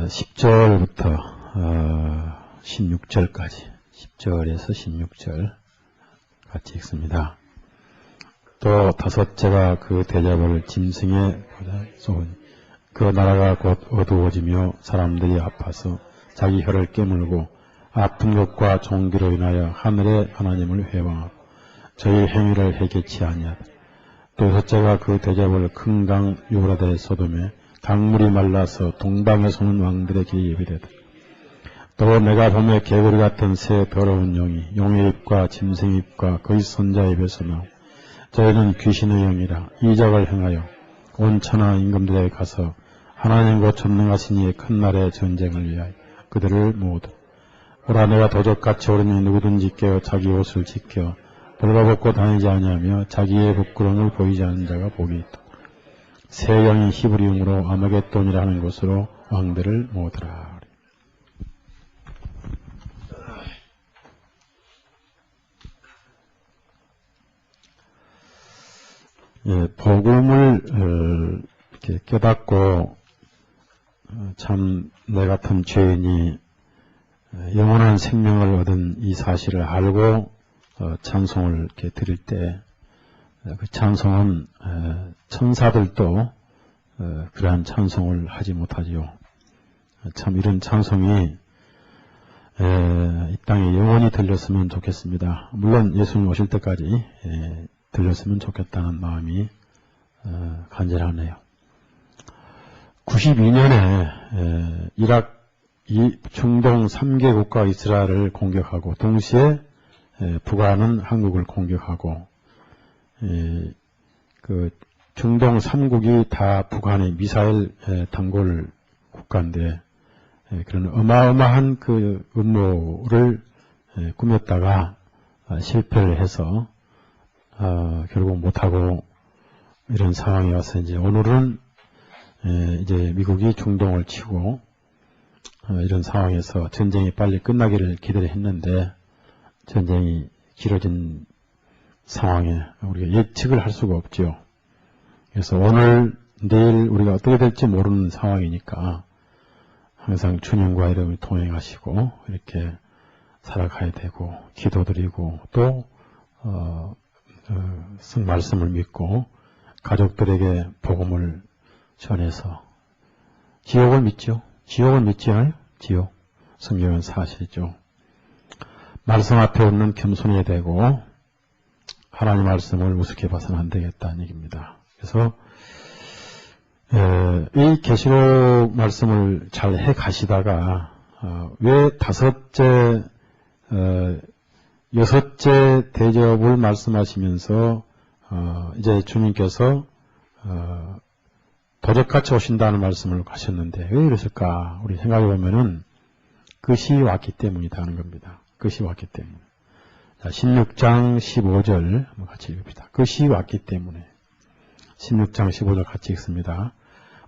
10절부터 16절까지 10절에서 16절 같이 읽습니다. 또 다섯째가 그 대접을 짐승에 쏘니 그 나라가 곧 어두워지며 사람들이 아파서 자기 혀를 깨물고 아픈 것과 종기로 인하여 하늘의 하나님을 회방하고 저희 행위를 해결치 아니하다. 또 여섯째가 그 대접을 큰 강 유브라데 소돔에 강물이 말라서 동방에 서는 왕들의 길이 예비되다. 또 내가 보며 개구리 같은 새 더러운 영이 용의 입과 짐승의 입과 거의 선자의 입에서 나오고 저희는 귀신의 영이라 이적을 행하여 온 천하 임금들에게 가서 하나님과 전능하신 이의 큰 날의 전쟁을 위하여 그들을 모으다. 오라 내가 도적같이 오르니 누구든지 깨어 자기 옷을 지켜 벌거벗고 다니지 아니하며 자기의 부끄러움을 보이지 않는 자가 복이 있다. 새 영이 히브리음으로 아마겟돈이라 하는 곳으로 왕들을 모으더라. 예, 복음을 이렇게 깨닫고 참 내 같은 죄인이 영원한 생명을 얻은 이 사실을 알고 찬송을 이렇게 드릴 때 그 찬송은 천사들도 그러한 찬송을 하지 못하지요. 참 이런 찬송이 이 땅에 영원히 들렸으면 좋겠습니다. 물론 예수님 오실 때까지 들렸으면 좋겠다는 마음이 간절하네요. 92년에 이락 중동 3개 국가 이스라엘을 공격하고 동시에 북한은 한국을 공격하고 그 중동 3국이 다 북한의 미사일 단골 국가인데 그런 어마어마한 그 음모를 꾸몄다가 실패를 해서 결국 못하고 이런 상황이 와서 이제 오늘은 이제 미국이 중동을 치고 이런 상황에서 전쟁이 빨리 끝나기를 기대했는데 전쟁이 길어진 상황에 우리가 예측을 할 수가 없죠. 그래서 오늘 내일 우리가 어떻게 될지 모르는 상황이니까 항상 주님과 이름을 동행하시고 이렇게 살아가야 되고 기도드리고 또 말씀을 믿고 가족들에게 복음을 전해서 지옥을 믿죠. 지옥을 믿지 않아요? 지옥. 성경은 사실이죠. 말씀 앞에 없는 겸손해야 되고 하나님 말씀을 우습게 봐서는 안 되겠다는 얘기입니다. 그래서 이 계시록 말씀을 잘 해 가시다가 왜 여섯째 대접을 말씀하시면서 이제 주님께서 도적같이 오신다는 말씀을 하셨는데 왜 이러실까? 우리 생각해 보면은 그 시 왔기 때문이다 하는 겁니다. 그 시 왔기 때문에. 자, 16장 15절 한번 같이 읽읍시다. 그 시 왔기 때문에. 16장 15절 같이 읽습니다.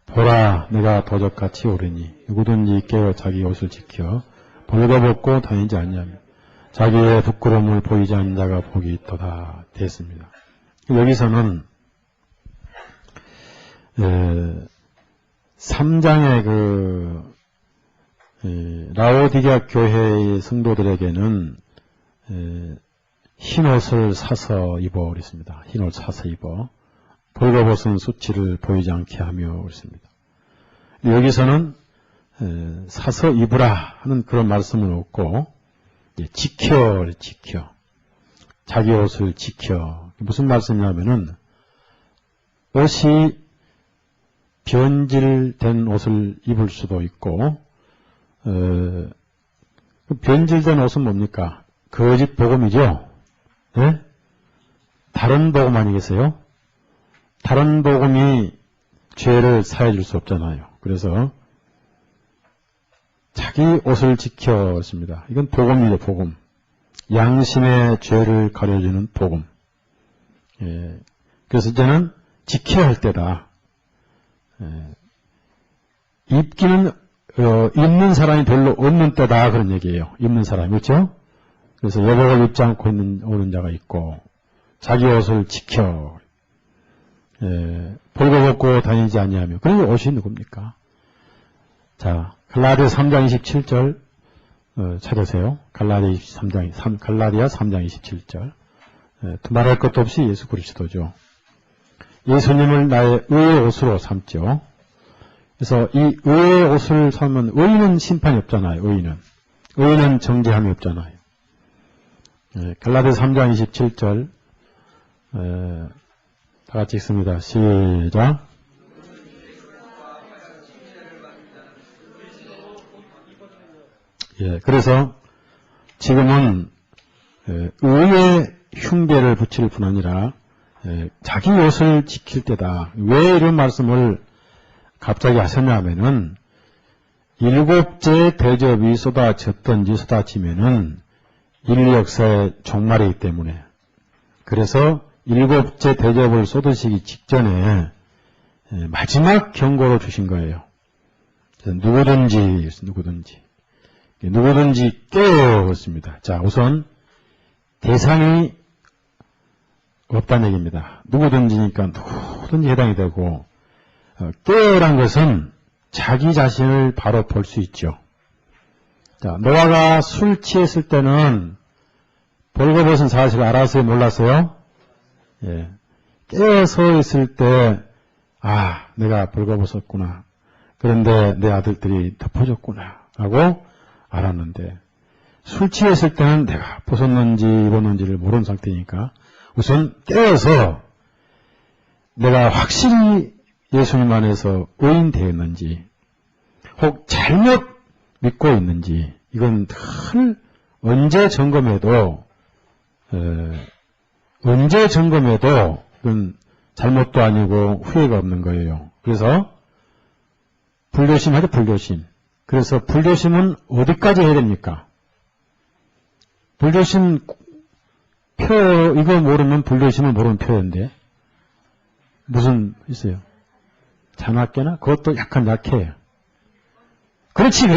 보라 내가 도적같이 오르니 누구든지 깨어 자기 옷을 지켜 벌거벗고 다니지 않냐며 자기의 부끄러움을 보이지 않는 자가 복이 있도다 됐습니다. 여기서는 3장의 라오디게아 교회의 성도들에게는 흰 옷을 사서 입어 그랬습니다. 흰 옷 사서 입어 벌거벗은 수치를 보이지 않게 하며 그랬습니다. 여기서는 사서 입으라 하는 그런 말씀을 얻고 지켜 자기 옷을 지켜 무슨 말씀이냐면은 옷이 변질된 옷을 입을 수도 있고 변질된 옷은 뭡니까? 거짓 복음이죠. 네? 다른 복음 아니겠어요? 다른 복음이 죄를 사해 줄 수 없잖아요. 그래서 자기 옷을 지켜 했습니다. 이건 복음이죠, 복음. 양심의 죄를 가려주는 복음. 그래서 이제는 지켜야 할 때다. 입기는 입는 사람이 별로 없는 때다 그런 얘기예요. 입는 사람이 그렇죠? 그래서 여복을 입지 않고 오는 자가 있고 자기 옷을 지켜 벌거벗고 다니지 아니하며 그런 게 옷이 누굽니까? 자 갈라디아 3장 27절 찾으세요. 갈라디아 3장 27절. 말할 것도 없이 예수 그리스도죠. 예수님을 나의 의의 옷으로 삼죠. 그래서 이 의의 옷을 삼으면 의인은 심판이 없잖아요. 의인은 정죄함이 없잖아요. 갈라디아 3장 27절 다 같이 읽습니다. 시작. 그래서 지금은 의의 흉배를 붙일 뿐 아니라 자기 옷을 지킬 때다. 왜 이런 말씀을 갑자기 하셨냐 하면은 일곱째 대접이 쏟아졌던지 쏟아지면은 인류 역사의 종말이기 때문에, 그래서 일곱째 대접을 쏟으시기 직전에 마지막 경고로 주신 거예요. 누구든지 깨어 있습니다. 자, 우선 대상이 없다는 얘기입니다. 누구든지니까 누구든지 해당이 되고, 깨어란 것은 자기 자신을 바로 볼 수 있죠. 자, 노아가 술 취했을 때는 벌거벗은 사실을 알았어요, 몰랐어요? 깨어서 있을 때, 내가 벌거벗었구나. 그런데 내 아들들이 덮어줬구나. 라고 알았는데, 술 취했을 때는 내가 벗었는지 입었는지를 모르는 상태니까, 우선 깨어서 내가 확실히 예수님 안에서 의인 되었는지, 혹 잘못 믿고 있는지, 이건 늘 언제 점검해도 이건 잘못도 아니고 후회가 없는 거예요. 그래서 불교심하죠, 불교심. 그래서 불교심은 어디까지 해야 됩니까? 불교심 이거 모르면 불교심을 모르는 표현인데 무슨 있어요? 자나깨나? 그것도 약간 약해요. 그렇지.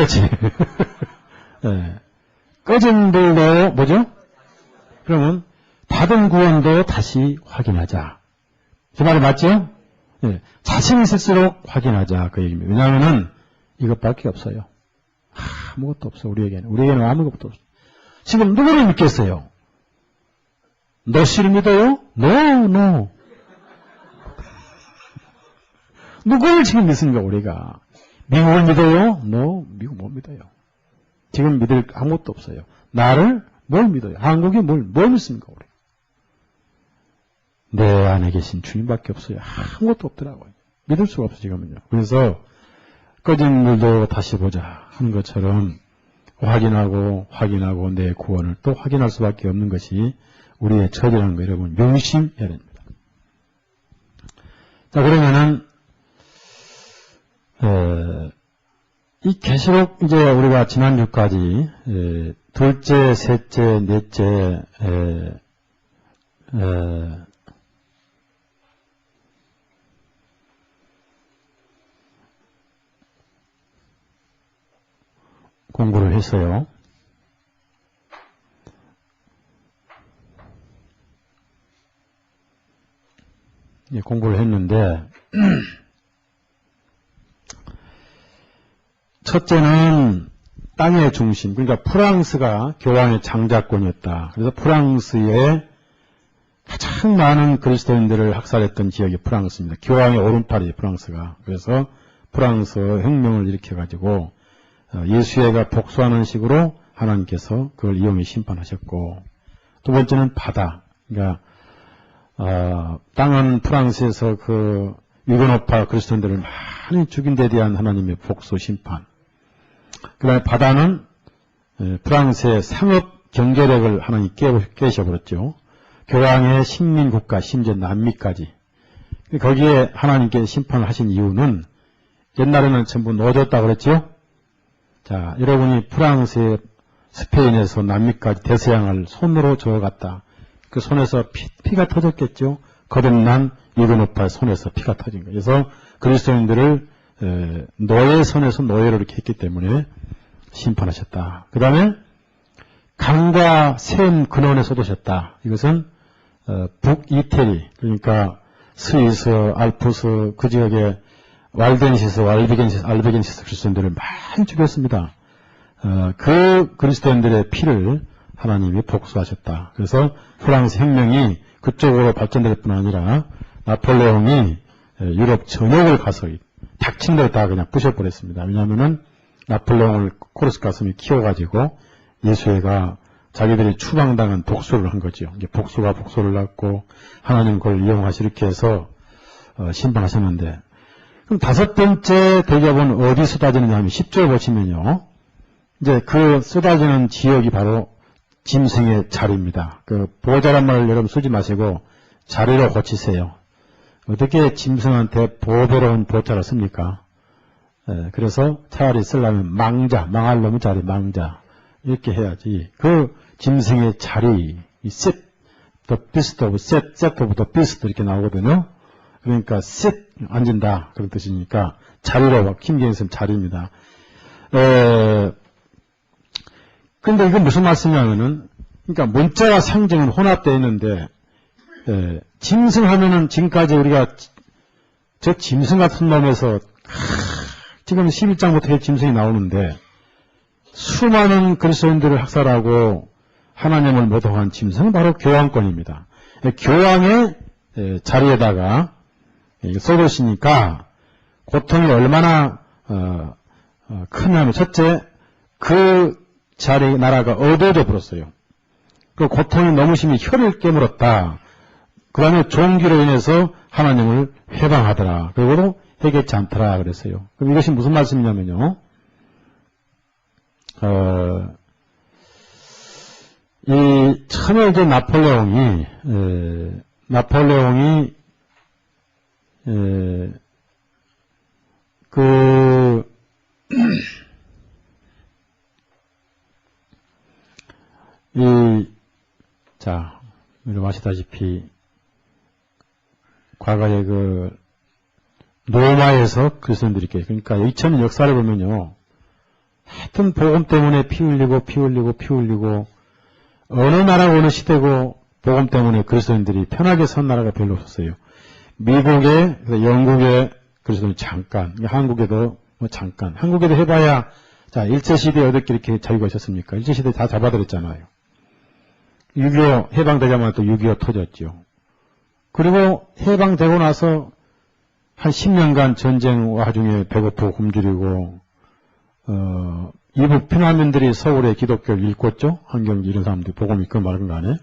꺼진 불도 뭐죠? 그러면 받은 구원도 다시 확인하자. 제 말이 맞죠? 자신이 있을수록 확인하자, 그 얘기입니다. 왜냐하면은 이것밖에 없어요. 아무것도 없어, 우리에게는 아무것도 없어. 지금 누구를 믿겠어요? 너 씨를 믿어요? No. 누구를 지금 믿습니까, 우리가? 미국을 믿어요? No, 미국 못 믿어요. 지금 믿을 아무것도 없어요. 나를 뭘 믿어요? 한국이 뭘 믿습니까, 우리? 내 안에 계신 주님밖에 없어요. 아무것도 없더라고요. 믿을 수가 없어, 지금은요. 그래서 꺼진 물도 다시 보자 하는 것처럼 확인하고 내 구원을 또 확인할 수밖에 없는 것이 우리의 처지라는 거 여러분 명심해야 됩니다. 자, 그러면은 이 계시록 이제 우리가 지난주까지 둘째, 셋째, 넷째 공부를 했어요. 공부를 했는데 첫째는 땅의 중심, 그러니까 프랑스가 교황의 장자권이었다. 그래서 프랑스에 가장 많은 그리스도인들을 학살했던 지역이 프랑스입니다. 교황의 오른팔이 프랑스가. 그래서 프랑스 혁명을 일으켜가지고 예수회가 복수하는 식으로 하나님께서 그걸 이용해 심판하셨고, 두 번째는 바다. 그러니까 땅은 프랑스에서 그 유교노파 그리스도인들을 많이 죽인 데 대한 하나님의 복수 심판. 그 다음에 바다는 프랑스의 상업 경제력을 하나님 깨셔버렸죠. 교황의 식민국가, 심지어 남미까지. 거기에 하나님께 심판을 하신 이유는 옛날에는 전부 넣어줬다고 그랬죠. 자, 여러분이 프랑스의 스페인에서 남미까지 대서양을 손으로 저어갔다. 그 손에서 피가 터졌겠죠. 거듭난 유교노파의 손에서 피가 터진 거예요. 그래서 그리스도인들을 노예 손에서 노예로 이렇게 했기 때문에 심판하셨다. 그 다음에 강과 샘 근원에 쏟으셨다. 이것은 북이태리, 그러니까 스위스, 알프스 그 지역에 알비겐시스 그리스도인들을 많이 죽였습니다. 그 그리스도인들의 피를 하나님이 복수하셨다. 그래서 프랑스 혁명이 그쪽으로 발전될 뿐 아니라 나폴레옹이 유럽 전역을 가서 닥친 대로 다 그냥 부셔버렸습니다. 왜냐하면은 나폴레옹을 코르스 가슴이 키워가지고 예수회가 자기들이 추방당한 복수를 한 거죠. 이제 복수가 복수를 낳고 하나님 그걸 이용하시 이렇게 해서 심판하셨는데, 그럼 다섯 번째 대접은 어디 쏟아지느냐 하면 10절 보시면요. 이제 그 쏟아지는 지역이 바로 짐승의 자리입니다. 그 보호자란 말을 여러분 쓰지 마시고 자리로 고치세요. 어떻게 짐승한테 보배로운 보자를 씁니까? 그래서 차라리 쓰려면 망자, 망할 놈의 자리, 망자. 이렇게 해야지. 그 짐승의 자리, 이 set, the beast of set of the beast 이렇게 나오거든요. 그러니까 sit, 앉은다. 그런 뜻이니까 자리로, 김경선 자리입니다. 근데 이건 무슨 말씀이냐면은, 그러니까 문자와 상징은 혼합되어 있는데, 짐승 하면은 지금까지 우리가 저 짐승 같은 놈에서 지금 11장부터 짐승이 나오는데 수많은 그리스도인들을 학살하고 하나님을 모독한 짐승은 바로 교황권입니다. 교황의 자리에다가 쏟으시니까 고통이 얼마나 크냐면, 첫째 그 자리 나라가 어두워져 버렸어요. 그 고통이 너무 심히 혀를 깨물었다. 그 다음에 종기로 인해서 하나님을 회방하더라. 그리고 해결치 않더라 그랬어요. 그럼 이것이 무슨 말씀이냐면요. 이 처음에 이제 나폴레옹이 자, 여러분 아시다시피 과거에 그 로마에서 그리스도인들이 있게, 그러니까 2000년 역사를 보면요, 하여튼 복음 때문에 피 흘리고 어느 나라 어느 시대고 복음 때문에 그리스도인들이 편하게 선 나라가 별로 없었어요. 미국에, 영국에 그리스도인 잠깐, 한국에도 뭐 잠깐, 한국에도 해봐야, 자, 일제시대에 어떻게 이렇게 자유가 있었습니까? 일제시대 다 잡아들였잖아요. 6.25 해방되자마자 또 6.25 터졌죠. 그리고 해방되고 나서 한 10년간 전쟁 와중에 배고프고 굶주리고, 이북 피난민들이 서울에 기독교를 일궜죠. 한경지 이런 사람들이 복음 있건 말건 간에.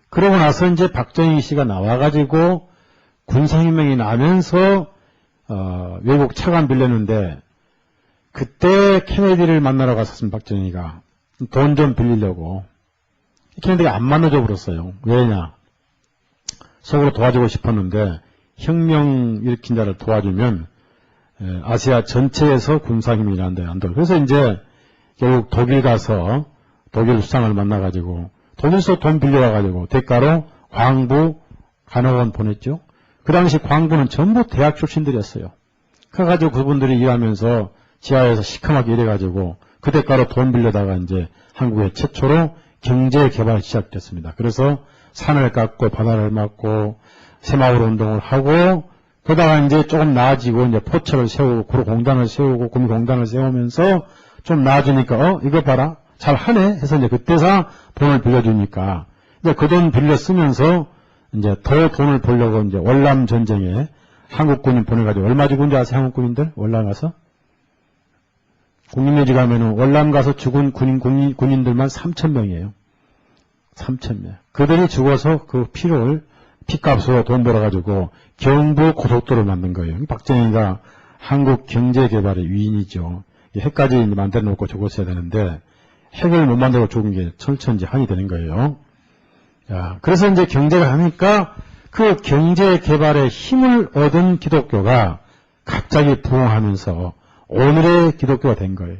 그러고 나서 이제 박정희 씨가 나와가지고 군사혁명이 나면서, 외국 차관 빌렸는데, 그때 케네디를 만나러 갔었습니다. 박정희가. 돈 좀 빌리려고. 케네디가 안 만나줘 버렸어요. 왜냐? 속으로 도와주고 싶었는데, 혁명 일으킨 자를 도와주면, 아시아 전체에서 군사힘이 일한다, 안 돼. 그래서 이제, 결국 독일 가서, 독일 수상을 만나가지고, 독일에서 돈 빌려와가지고, 대가로 광부 간호원 보냈죠. 그 당시 광부는 전부 대학 출신들이었어요. 그래가지고 그분들이 일하면서 지하에서 시커멓게 일해가지고, 그 대가로 돈 빌려다가 이제 한국의 최초로 경제 개발이 시작됐습니다. 그래서 산을 깎고 바다를 막고 새마을 운동을 하고, 그러다가 이제 조금 나아지고 이제 포철을 세우고 구로공단을 세우고 구미공단을 세우면서 좀 나아지니까 이거 봐라 잘 하네 해서 이제 그때서 돈을 빌려주니까 이제 그 돈 빌려 쓰면서 이제 더 돈을 벌려고 이제 월남 전쟁에 한국군인 보내가지고 얼마 죽은지 아세요? 한국군인들 월남 가서 국민묘지 가면은 월남 가서 죽은 군인들만 3,000명이에요. 3,000명. 그들이 죽어서 그 피값으로 돈 벌어가지고 경부 고속도로를 만든 거예요. 박정희가 한국 경제개발의 위인이죠. 핵까지 만들어 놓고 죽었어야 되는데 핵을 못 만들고 죽은 게 천천지한이 되는 거예요. 자, 그래서 이제 경제가 하니까 그 경제개발의 힘을 얻은 기독교가 갑자기 부흥하면서 오늘의 기독교가 된 거예요.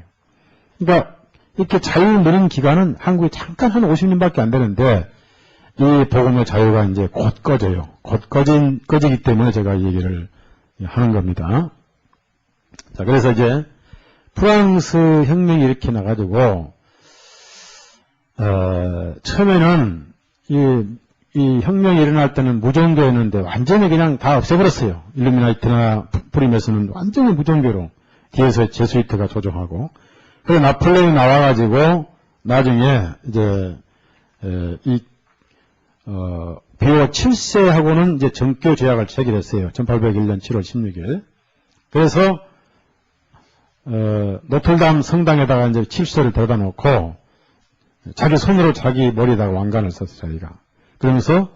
그러니까 이렇게 자유를 누린 기간은 한국에 잠깐 한 50년밖에 안 되는데 이 복음의 자유가 이제 곧 꺼져요. 곧 꺼지기 때문에 제가 이 얘기를 하는 겁니다. 자, 그래서 이제 프랑스 혁명이 이렇게 나가지고 처음에는 이 혁명이 일어날 때는 무종교였는데 완전히 그냥 다 없애버렸어요. 일루미나이트나 프리메슨은 완전히 무종교로 뒤에서 제수이트가 조종하고. 그래서 나폴레옹이 나와가지고 나중에 이제 비오 7세하고는 이제 정교 조약을 체결했어요. 1801년 7월 16일. 그래서 노틀담 성당에다가 이제 칠수를 데려다 놓고 자기 손으로 자기 머리에다가 왕관을 썼어요, 자기가. 그러면서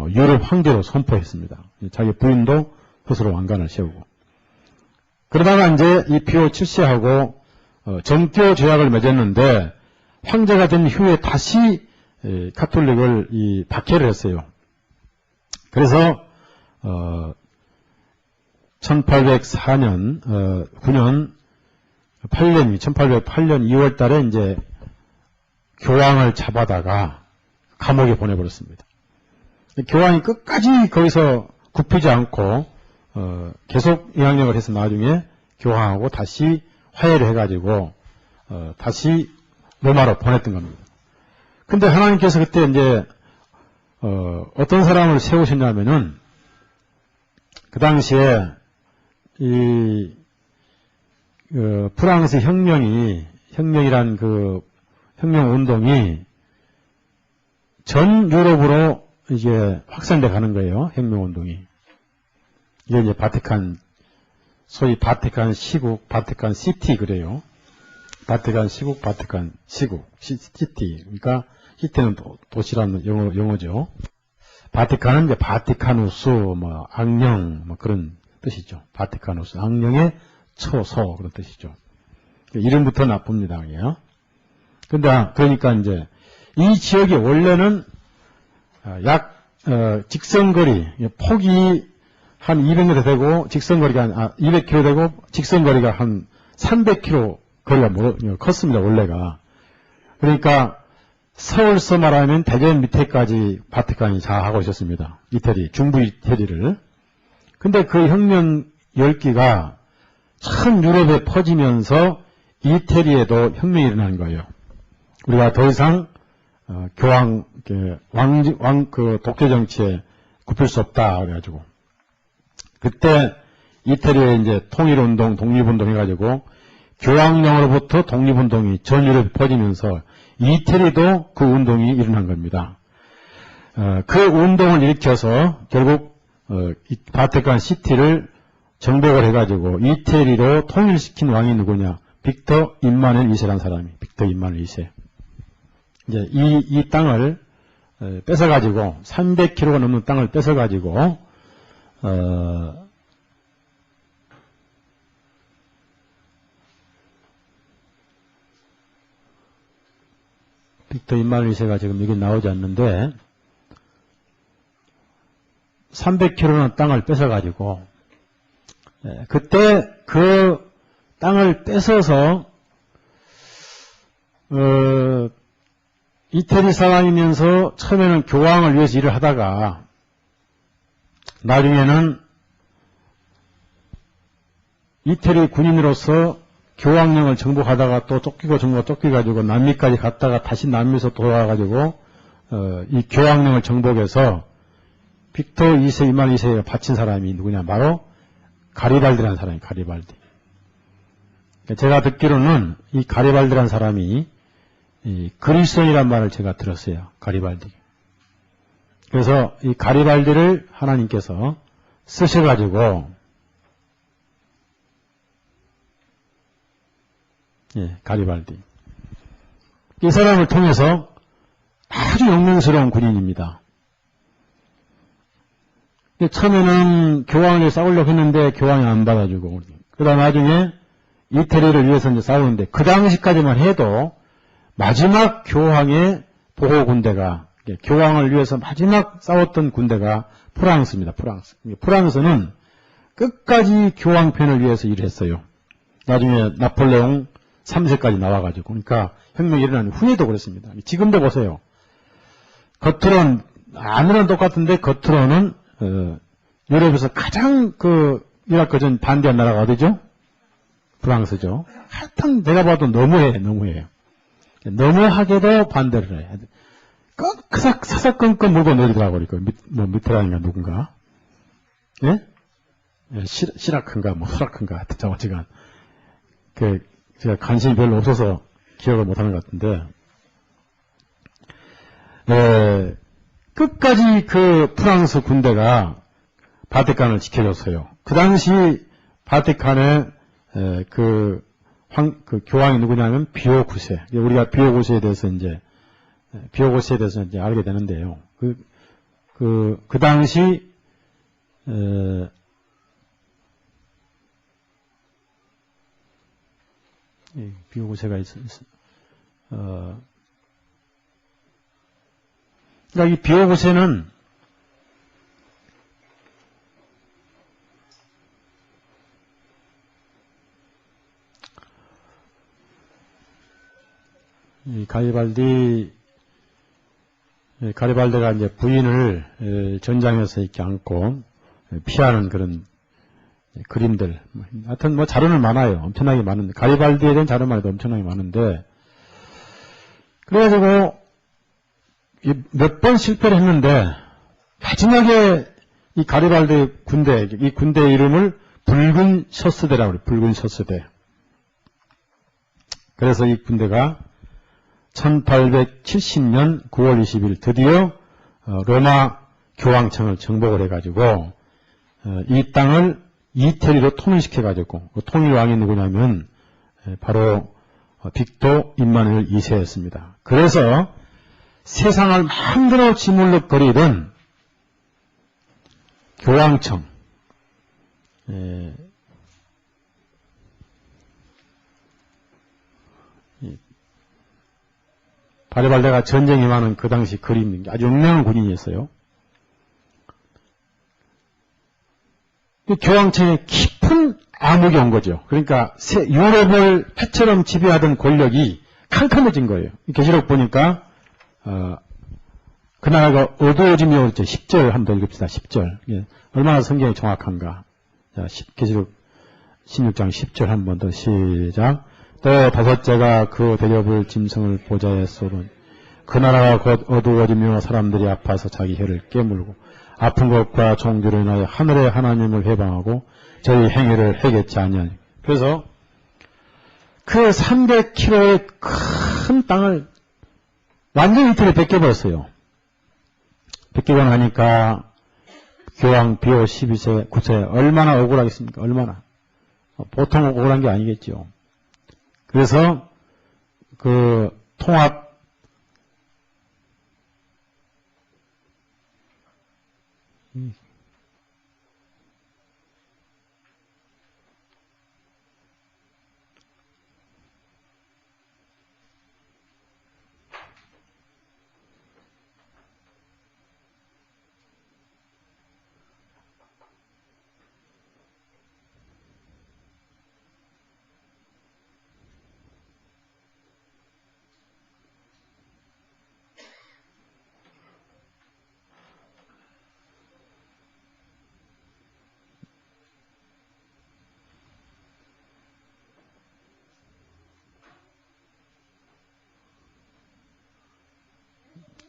유럽 황제로 선포했습니다. 자기 부인도 스스로 왕관을 세우고. 그러다가 이제 이 피오 7세하고 정교 조약을 맺었는데 황제가 된 후에 다시 카톨릭을 박해를 했어요. 그래서 1804년 9년 1808년 2월 달에 이제 교황을 잡아다가 감옥에 보내버렸습니다. 교황이 끝까지 거기서 굽히지 않고 계속 영향력을 해서 나중에 교황하고 다시 화해를 해가지고 다시 로마로 보냈던 겁니다. 근데 하나님께서 그때 이제 어떤 사람을 세우셨냐면은 그 당시에 이 프랑스 혁명이란 그 혁명 운동이 전 유럽으로 이제 확산돼 가는 거예요. 혁명 운동이. 이게 이제 소위 바티칸 시국, 바티칸 시티 그래요. 바티칸 시국, 바티칸 시티. 그러니까 시티는 도시라는 영어죠. 바티칸은 이제 바티카누스, 악령, 그런 뜻이죠. 바티카누스, 악령의 처소 그런 뜻이죠. 이름부터 나쁩니다. 그러니까 이제 이 지역이 원래는 직선거리, 폭이 한 200m 되고, 200km 되고, 직선거리가 한 300km 거리가 컸습니다, 원래가. 그러니까, 서울서 말하면 대전 밑에까지 바티칸이 자하고 있었습니다. 이태리, 중부 이태리를. 근데 그 혁명 열기가 전 유럽에 퍼지면서 이태리에도 혁명이 일어나는 거예요. 우리가 더 이상 교황, 독재 정치에 굽힐 수 없다, 그래가지고. 그때 이태리에 이제 통일운동, 독립운동 해가지고 교황령으로부터 독립운동이 전 유럽에 퍼지면서 이태리도 그 운동이 일어난 겁니다. 그 운동을 일으켜서 결국 바티칸 시티를 정복을 해가지고 이태리로 통일시킨 왕이 누구냐? 빅터 임마누엘 2세라는 사람이, 빅터 임마누엘 2세. 이제 이 땅을 뺏어가지고 300km가 넘는 땅을 뺏어가지고 빅터 임마누엘 2세가 지금 여기 나오지 않는데 300km는 땅을 뺏어가지고 그때 그 땅을 뺏어서 이태리 사람이면서 처음에는 교황을 위해서 일을 하다가 나중에는 이태리 군인으로서 교황령을 정복하다가 또 쫓겨가지고 남미까지 갔다가 다시 남미에서 돌아와가지고 이 교황령을 정복해서 빅터 2세, 임마누엘 2세가 바친 사람이 누구냐? 바로 가리발디라는 사람이 가리발디. 제가 듣기로는 이 가리발디라는 사람이 이 그리스도인이란 말을 제가 들었어요. 가리발디. 그래서 이 가리발디를 하나님께서 쓰셔가지고 가리발디. 이 사람을 통해서 아주 영광스러운 군인입니다. 처음에는 교황을 싸우려고 했는데 교황이 안 받아주고 그러다 나중에 이태리를 위해서 이제 싸우는데 그 당시까지만 해도 마지막 교황의 보호 군대가 교황을 위해서 마지막 싸웠던 군대가 프랑스입니다. 프랑스는 끝까지 교황 편을 위해서 일을 했어요. 나중에 나폴레옹 3세까지 나와가지고 그러니까 혁명이 일어난 후에도 그랬습니다. 지금도 보세요. 겉으로는 안으로는 똑같은데 겉으로는 유럽에서 가장 이라크 전 반대한 나라가 어디죠? 프랑스죠. 하여튼 내가 봐도 너무해요. 너무하게도 반대를 해. 사사건건 물고 내리더라고요. 뭐, 밑에라인가 누군가. 예? 예, 시라큰가, 뭐, 수라큰가, 하여튼, 어지간. 제가 관심이 별로 없어서 기억을 못하는 것 같은데, 끝까지 그 프랑스 군대가 바티칸을 지켜줬어요. 그 당시 바티칸의 그 교황이 누구냐면 비오 9세. 우리가 비오 9세에 대해서 이제 알게 되는데요. 그 당시, 비오 9세가 그러니까 이 비오 9세는 이 가리발디가 이제 부인을 전장에서 이렇게 안고 피하는 그런 그림들. 하여튼 뭐 자료는 많아요. 엄청나게 많은데. 가리발디에 대한 자료만 해도 엄청나게 많은데. 그래가지고 몇 번 실패를 했는데 마지막에 이 가리발디 군대, 이 군대 이름을 붉은 셔츠대라고 그래요. 붉은 셔츠대. 그래서 이 군대가 1870년 9월 20일 드디어 로마 교황청을 정복을 해가지고 이 땅을 이태리로 통일시켜가지고 그 통일왕이 누구냐면 바로 빅토 임마누엘 2세였습니다. 그래서 세상을 만들어 지물럭거리던 교황청, 가리발디가 전쟁에 많은 그 당시 그림, 아주 용맹한 군인이었어요. 교황청에 깊은 암흑이 온 거죠. 그러니까 유럽을 패처럼 지배하던 권력이 캄캄해진 거예요. 계시록 보니까 그 나라가 어두워지며 그랬죠. 10절 한번 읽읍시다. 10절. 예. 얼마나 성경이 정확한가. 자, 계시록 16장 10절 한 번 더 시작. 또 다섯째가 그 대접을 짐승을 보좌에 쏘는 그 나라가 곧 어두워지며 사람들이 아파서 자기 혀를 깨물고 아픈 것과 종교로 인하여 하늘의 하나님을 회방하고 저희 행위를 해겠지 아니하니. 그래서 그 300km의 큰 땅을 완전히 이틀에 뺏겨버렸어요. 뺏기고 나니까 교황 비오 12세 9세 얼마나 억울하겠습니까? 얼마나. 보통 억울한 게 아니겠죠. 그래서 그 통합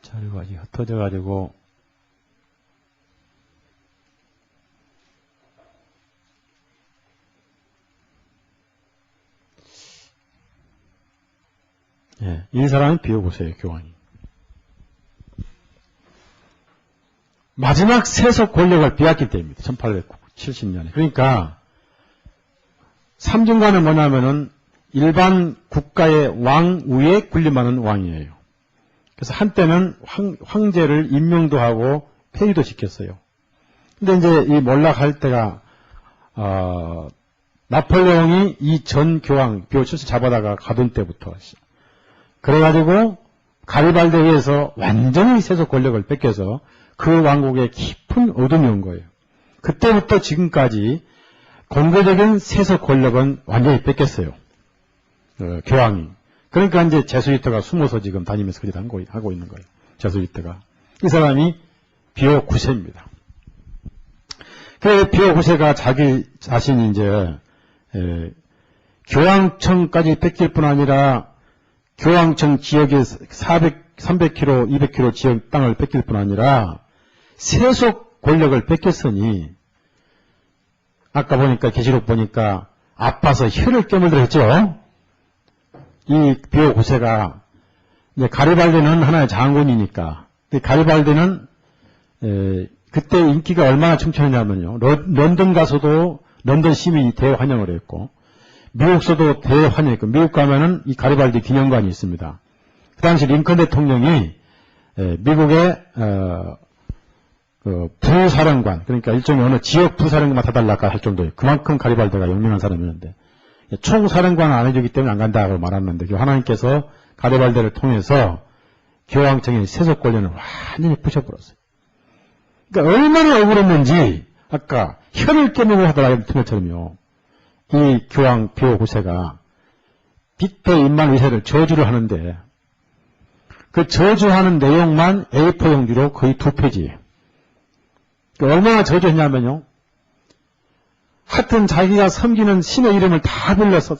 자료가 흩어져가지고 예, 이 사람은 비워보세요. 교황이 마지막 세속 권력을 빼앗길 때입니다. 1870년에. 그러니까 삼중관은 뭐냐면은 일반 국가의 왕 위에 군림하는 왕이에요. 그래서 한때는 황제를 임명도 하고 폐위도 시켰어요. 근데 이제 이 몰락할 때가 나폴레옹이 이 전 교황 비오칠스 잡아다가 가둔 때부터 그래가지고 가리발디에 의해서 완전히 세속 권력을 뺏겨서 그 왕국에 깊은 어둠이 온 거예요. 그때부터 지금까지 공개적인 세속 권력은 완전히 뺏겼어요. 교황이. 그러니까 이제 제수이트가 숨어서 지금 다니면서 그리 하고 있는 거예요. 제수이트가. 이 사람이 비오 9세입니다. 그래서 비오 9세가 자기 자신이 이제 교황청까지 뺏길 뿐 아니라 교황청 지역에 300km, 200km 지역 땅을 뺏길 뿐 아니라 세속 권력을 뺏겼으니 아까 보니까 계시록 보니까 아파서 혀를 깨물더라 했죠. 이 비오 고세가 이제 가리발디는 하나의 장군이니까 가리발디는 그때 인기가 얼마나 충천했냐면요. 런던 가서도 런던 시민이 대환영을 했고 미국서도 대환영했고 미국 가면은 이 가리발디 기념관이 있습니다. 그 당시 링컨 대통령이 미국의 그 부사령관 그러니까 일종의 어느 지역 부사령관 맡아달라고 할 정도예요. 그만큼 가리발디가 영명한 사람이었는데 총사령관은 안 해주기 때문에 안 간다고 말았는데 하나님께서 가리발디를 통해서 교황청의 세속 권력을 완전히 부셔버렸어요. 그러니까 얼마나 억울했는지 아까 혀를 깨물고 하더라 처럼요. 이 교황 비오 9세가 빅터 임만 의사를 저주를 하는데 그 저주하는 내용만 A4 용지로 거의 2페이지예요. 그러니까 얼마나 저주했냐면요. 하여튼 자기가 섬기는 신의 이름을 다 불러서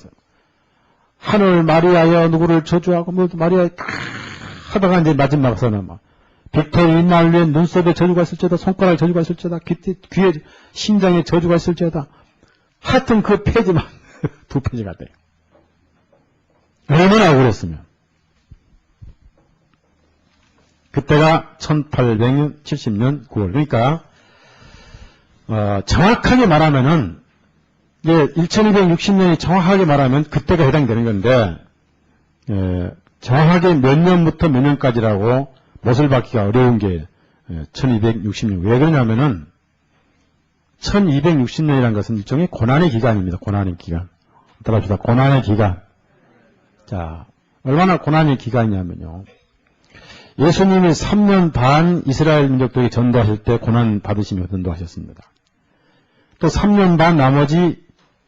하늘 마리아여 누구를 저주하고 뭐 마리아 하다가 이제 마지막서는 막 빅터 임마누엘 눈썹에 저주가 있을지어다 손가락에 저주가 있을지어다 귀에 심장에 저주가 있을지어다 하여튼 그 페이지만 2페이지가 돼요. 얼마나 억울했으면. 그때가 1870년 9월 그러니까 정확하게 말하면은 이제 1260년이 정확하게 말하면 그때가 해당되는 건데 정확하게 몇 년부터 몇 년까지라고 못을 받기가 어려운 게 1260년. 왜 그러냐면은 1260년이라는 것은 일종의 고난의 기간입니다. 고난의 기간. 따라합시다. 고난의 기간. 자, 얼마나 고난의 기간이냐면요. 예수님이 3년 반 이스라엘 민족들에게 전도하실 때 고난 받으시며 전도하셨습니다. 또 3년 반 나머지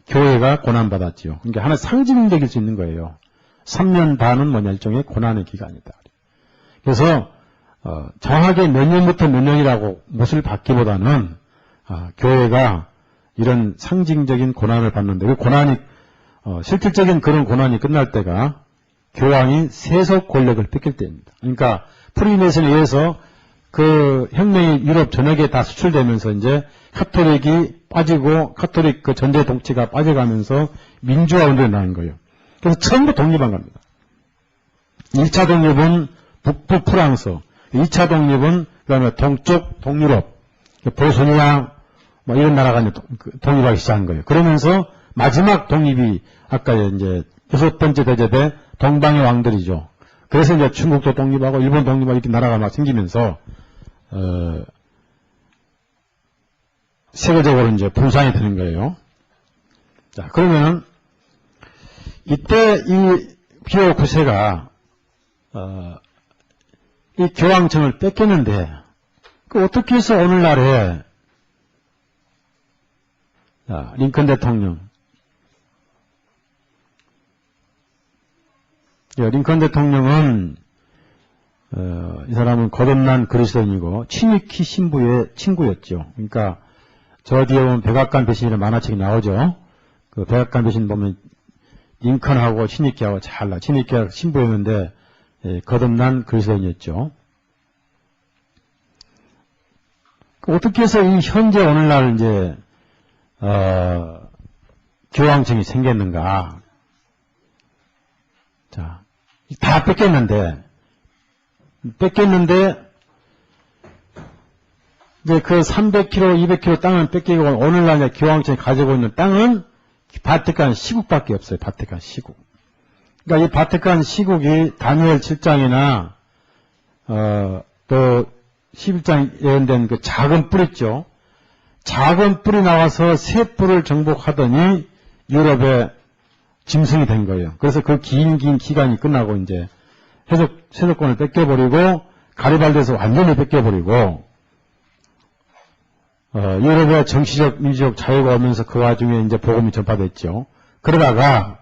교회가 고난 받았지요. 그러니까 하나 상징적일 수 있는 거예요. 3년 반은 뭐냐 일종의 고난의 기간이다. 그래서 정확하게 몇 년부터 몇 년이라고 못을 받기보다는 교회가 이런 상징적인 고난을 받는데 그 고난이 실질적인 그런 고난이 끝날 때가 교황이 세속 권력을 뺏길 때입니다. 그러니까 프리메이슨에 의해서 그 혁명이 유럽 전역에 다 수출되면서 이제 카톨릭이 빠지고 카톨릭 그 전제 동치가 빠져가면서 민주화 운동이 나는 거예요. 그래서 전부 독립한 겁니다. 1차 독립은 북부 프랑스, 2차 독립은 그다음에 동쪽 동유럽, 보스니아 뭐 이런 나라가 이제 독립하기 시작한 거예요. 그러면서 마지막 독립이 아까 이제 6번째 대제대 동방의 왕들이죠. 그래서 이제 중국도 독립하고 일본 독립하고 이렇게 나라가 막 생기면서 세계적으로 이제 분산이 되는 거예요. 자, 그러면은 이때 이 비오 9세가 이 교황청을 뺏겼는데 그 어떻게 해서 오늘날에 링컨 대통령 링컨 대통령은 이 사람은 거듭난 그리스도인이고 치니키 신부의 친구였죠. 그러니까 저 뒤에 보면 백악관 배신이라는 만화책이 나오죠. 그 백악관 배신 보면 링컨하고 치니키하고 잘 치니키가 신부였는데 거듭난 그리스도인이었죠. 어떻게 해서 이 현재 오늘날 이제 교황청이 생겼는가? 자, 다 뺏겼는데 이제 그 300km, 200km 땅은 뺏기고 오늘날 교황청이 가지고 있는 땅은 바티칸 시국밖에 없어요. 바티칸 시국. 그러니까 이 바티칸 시국이 다니엘 7장이나 또 11장 예언된 그 작은 뿔 있죠. 작은 뿔이 나와서 새 뿔을 정복하더니 유럽에 짐승이 된 거예요. 그래서 그 긴 기간이 끝나고 이제 세속권을 뺏겨버리고 가리발디에서 완전히 뺏겨버리고 유럽의 정치적 민주적 자유가 오면서 그 와중에 이제 복음이 전파됐죠. 그러다가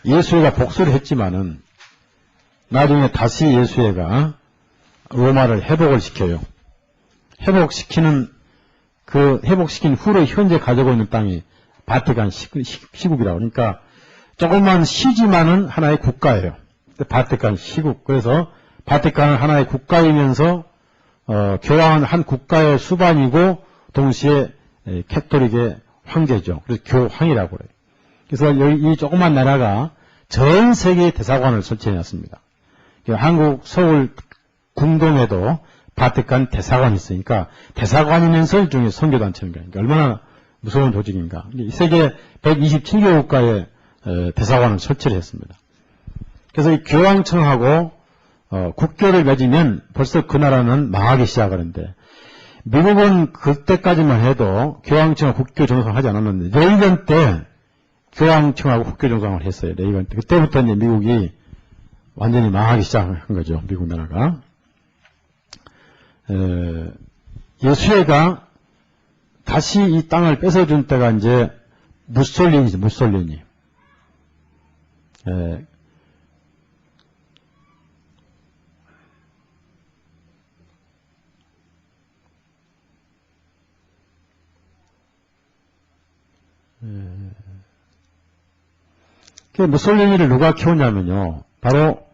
예수회가 복수를 했지만은 나중에 다시 예수회가 로마를 회복을 시켜요. 회복시킨 후로 현재 가지고 있는 땅이 바티칸 시국이라고. 그러니까 조금만 쉬지만은 하나의 국가예요. 바티칸 시국. 그래서 바티칸은 하나의 국가이면서 교황은 한 국가의 수반이고 동시에 캐톨릭의 황제죠. 그래서 교황이라고 그래요. 그래서 여기 이 조그만 나라가 전 세계의 대사관을 설치해놨습니다. 한국 서울 궁동에도 바티칸 대사관이 있으니까 대사관이면서 일종의 선교단체인가. 그러니까 얼마나 무서운 조직인가. 세계 127개 국가에 대사관을 설치를 했습니다. 그래서 이 교황청하고 국교를 맺으면 벌써 그 나라는 망하기 시작하는데 미국은 그때까지만 해도 교황청하고 국교 정상을 하지 않았는데 레이건 때 교황청하고 국교 정상을 했어요. 레이건 때. 그때부터 이제 미국이 완전히 망하기 시작한 거죠. 미국 나라가. 예수회가 다시 이 땅을 뺏어준 때가 이제 무솔리니죠. 무솔리니. 무솔리니를 누가 키웠냐면요. 바로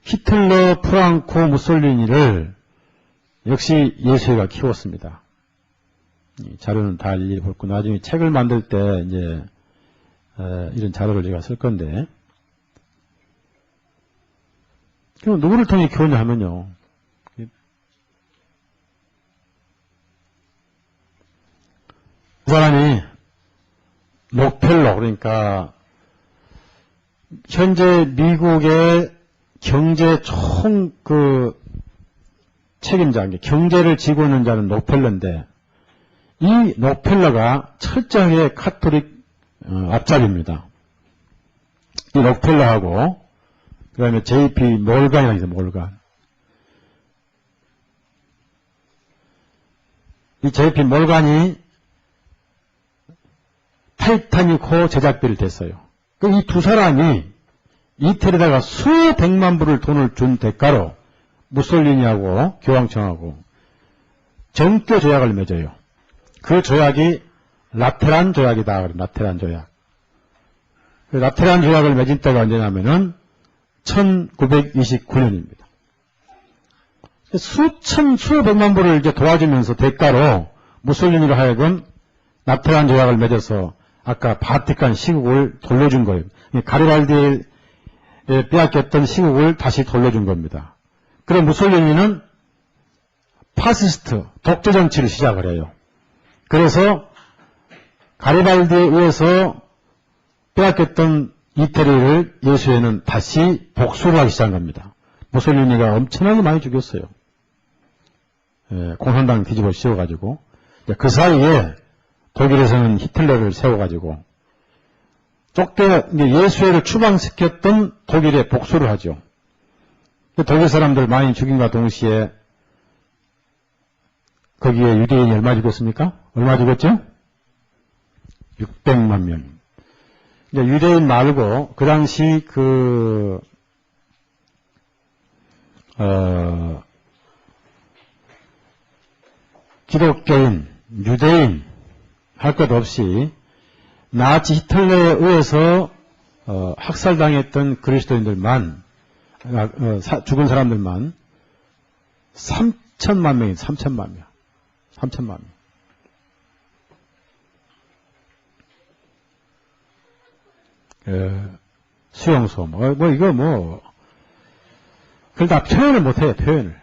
히틀러, 프랑코, 무솔리니를 역시 예수회가 키웠습니다. 이 자료는 다 일일이 볼 거. 나중에 책을 만들 때 이제 이런 자료를 제가 쓸 건데. 그럼 누구를 통해 키웠냐 하면요. 그 사람이 록펠러, 그러니까 현재 미국의 경제 책임자, 경제를 쥐고 있는 자는 록펠러인데, 이 록펠러가 철저하게 카톨릭 앞잡입니다. 이 록펠러하고, 그 다음에 JP 몰간이라고 있어요, 몰간. 이 JP 몰간이 타이타닉호 제작비를 댔어요. 이 두 사람이 이태리에다가 수백만 불을 돈을 준 대가로 무솔리니하고 교황청하고 정교 조약을 맺어요. 그 조약이 라테란 조약이다. 라테란 조약. 그 라테란 조약을 맺은 때가 언제냐면은 1929년입니다. 수백만 불을 이제 도와주면서 대가로 무솔리니로 하여금 라테란 조약을 맺어서 아까 바티칸 시국을 돌려준 거예요. 가리발디에 빼앗겼던 시국을 다시 돌려준 겁니다. 그래 무솔리니는 파시스트, 독재 정치를 시작을 해요. 그래서 가리발디에 의해서 빼앗겼던 이태리를 예수회는 다시 복수를 하기 시작한 겁니다. 무솔리니가 엄청나게 많이 죽였어요. 공산당 뒤집어 씌워가지고. 그 사이에 독일에서는 히틀러를 세워가지고 예수회를 추방시켰던 독일에 복수를 하죠. 독일 사람들 많이 죽인과 동시에 거기에 유대인이 얼마 죽었습니까? 얼마 죽었죠? 600만 명. 유대인 말고 그 당시 기독교인, 유대인 할 것 없이 나치 히틀러에 의해서 학살당했던 그리스도인들만 죽은 사람들만 3천만 명이 3천만 명. 3천만 명. 수용소 그걸 다 표현을 못해요. 표현을.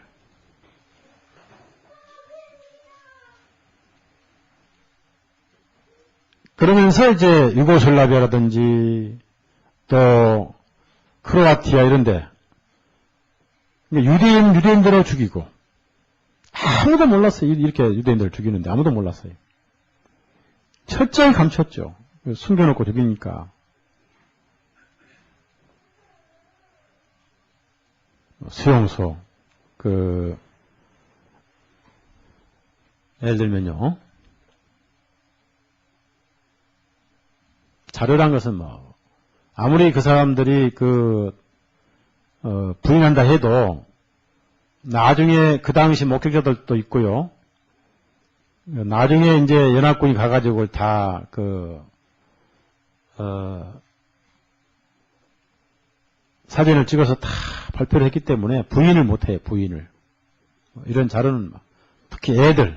그러면서 이제 유고슬라비아라든지 또 크로아티아 이런데 유대인들을 죽이고 아무도 몰랐어요. 이렇게 유대인들을 죽이는데 아무도 몰랐어요. 철저히 감췄죠. 숨겨놓고 죽이니까. 수용소 예를 들면요. 자료란 것은 아무리 그 사람들이 부인한다 해도 나중에 그 당시 목격자들도 있고요. 나중에 이제 연합군이 가가지고 다 사진을 찍어서 다 발표를 했기 때문에 부인을 못해요. 부인을. 이런 자료는 특히 애들이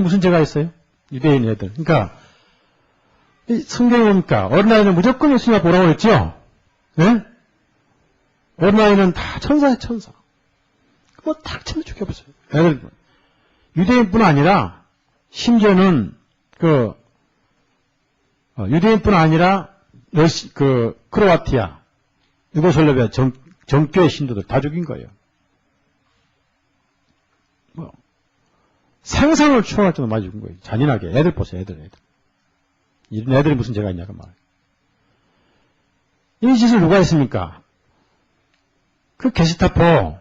무슨 죄가 있어요? 유대인 애들. 그러니까 성경에 보니까 어린아이는 무조건 예수님을 보라고 했죠? 네? 어린아이는 다 천사예요. 천사. 뭐 다 쳐서 죽여보세요. 애들. 유대인뿐 아니라 심지어는 유대인뿐 아니라 크로아티아 유고슬라비아 정교의 신도들 다 죽인 거예요. 뭐 상상을 초월할 정도로 많이 죽은 거예요. 잔인하게. 애들 보세요. 애들. 이런 애들이 무슨 죄가 있냐고 말이에요. 이 짓을 누가 했습니까? 그 게스타포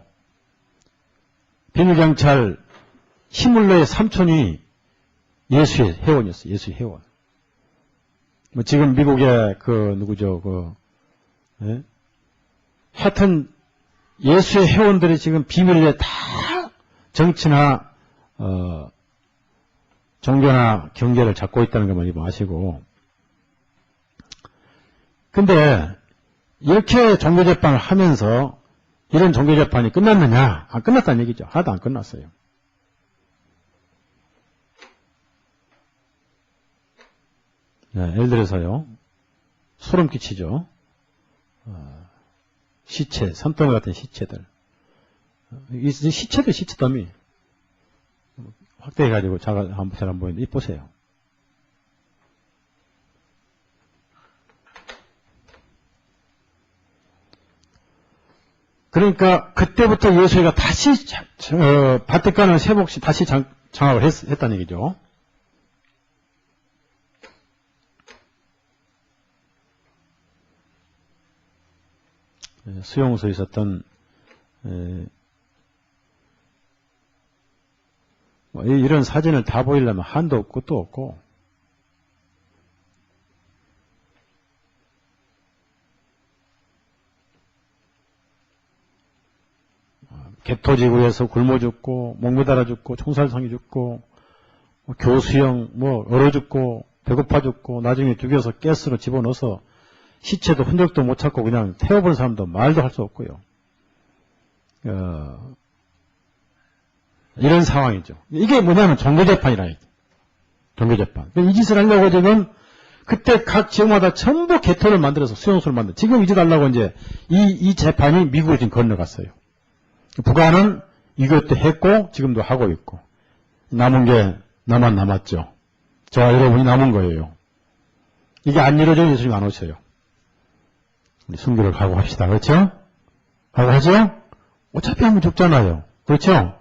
비밀경찰 히물러의 삼촌이 예수의 회원이었어요. 예수의 회원. 뭐 지금 미국의 예? 하여튼 예수의 회원들이 지금 비밀리에 다 정치나 종교나 경제를 잡고 있다는 것만 아시고. 근데 이렇게 종교재판을 하면서 이런 종교재판이 끝났느냐? 안 끝났다는 얘기죠. 하나도 안 끝났어요. 네, 예를 들어서요. 소름 끼치죠. 시체, 산더미 같은 시체들. 이 시체들 시체더미. 확대해가지고 잘 안 보이는데, 이 보세요. 그러니까 그때부터 예수가 다시 바티칸을 세복시 다시 장악을 했다는 얘기죠. 수용소에 있었던 이런 사진을 다 보이려면 한도 없고 또 없고, 개토지구에서 굶어 죽고 목매달아 죽고 총살상해 죽고 교수형 얼어 죽고 배고파 죽고 나중에 죽여서 가스로 집어넣어서 시체도 흔적도 못 찾고 그냥 태워버린 사람도 말도 할 수 없고요. 이런 상황이죠. 이게 뭐냐면 종교재판이라 얘기. 종교재판. 이 짓을 하려고 지금 그때 각 지역마다 전부 개토를 만들어서 수용소를 만들어. 지금 이 짓 하려고 이제 이 재판이 미국으로 지금 건너갔어요. 북한은 이것도 했고 지금도 하고 있고 남은 게 나만 남았죠. 저와 여러분이 남은 거예요. 이게 안 이루어지면 예수님 안 오셔요. 우리 순교를 각오합시다. 그렇죠? 각오하죠? 어차피 한 번 죽잖아요. 그렇죠?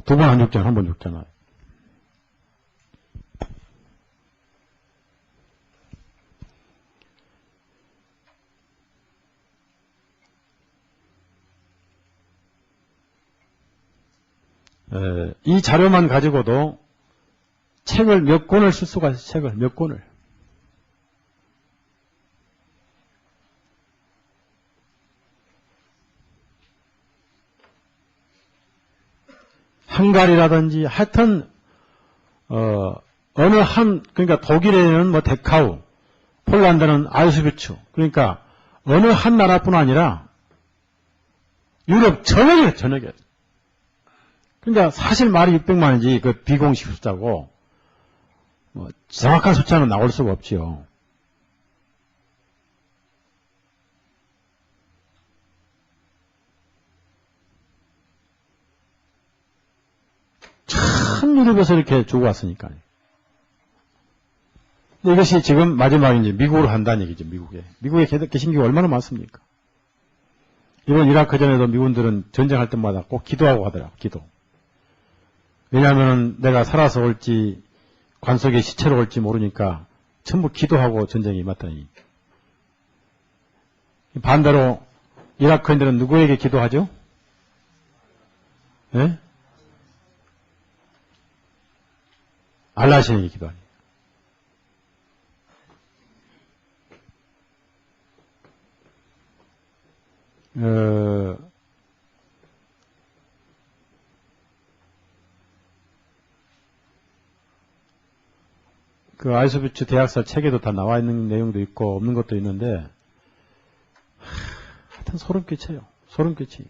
두 번 안 죽잖아요. 한 번 죽잖아요. 이 자료만 가지고도 책을 몇 권을 쓸 수가 있어요. 책을 몇 권을. 헝가리라든지 하여튼 어느 한 그러니까 독일에는 데카우, 폴란드는 아우슈비츠, 그러니까 어느 한 나라뿐 아니라 유럽 전역에 그러니까 사실 말이 600만이지 그 비공식 숫자고 정확한 숫자는 나올 수가 없지요. 참 유럽에서 이렇게 주고 왔으니까요. 이것이 지금 마지막 이제 미국으로 한다는 얘기죠. 미국에 계신 게 얼마나 많습니까? 이번 이라크전에도 미군들은 전쟁할 때마다 꼭 기도하고 하더라고. 기도. 왜냐하면 내가 살아서 올지 관 속에 시체로 올지 모르니까 전부 기도하고 전쟁에 임했다니. 반대로 이라크인들은 누구에게 기도하죠? 네? 알라 신에게 기도하니. 그 아이소비츠 대학살 책에도 다 나와 있는 내용도 있고 없는 것도 있는데 하여튼 소름 끼쳐요. 소름 끼치.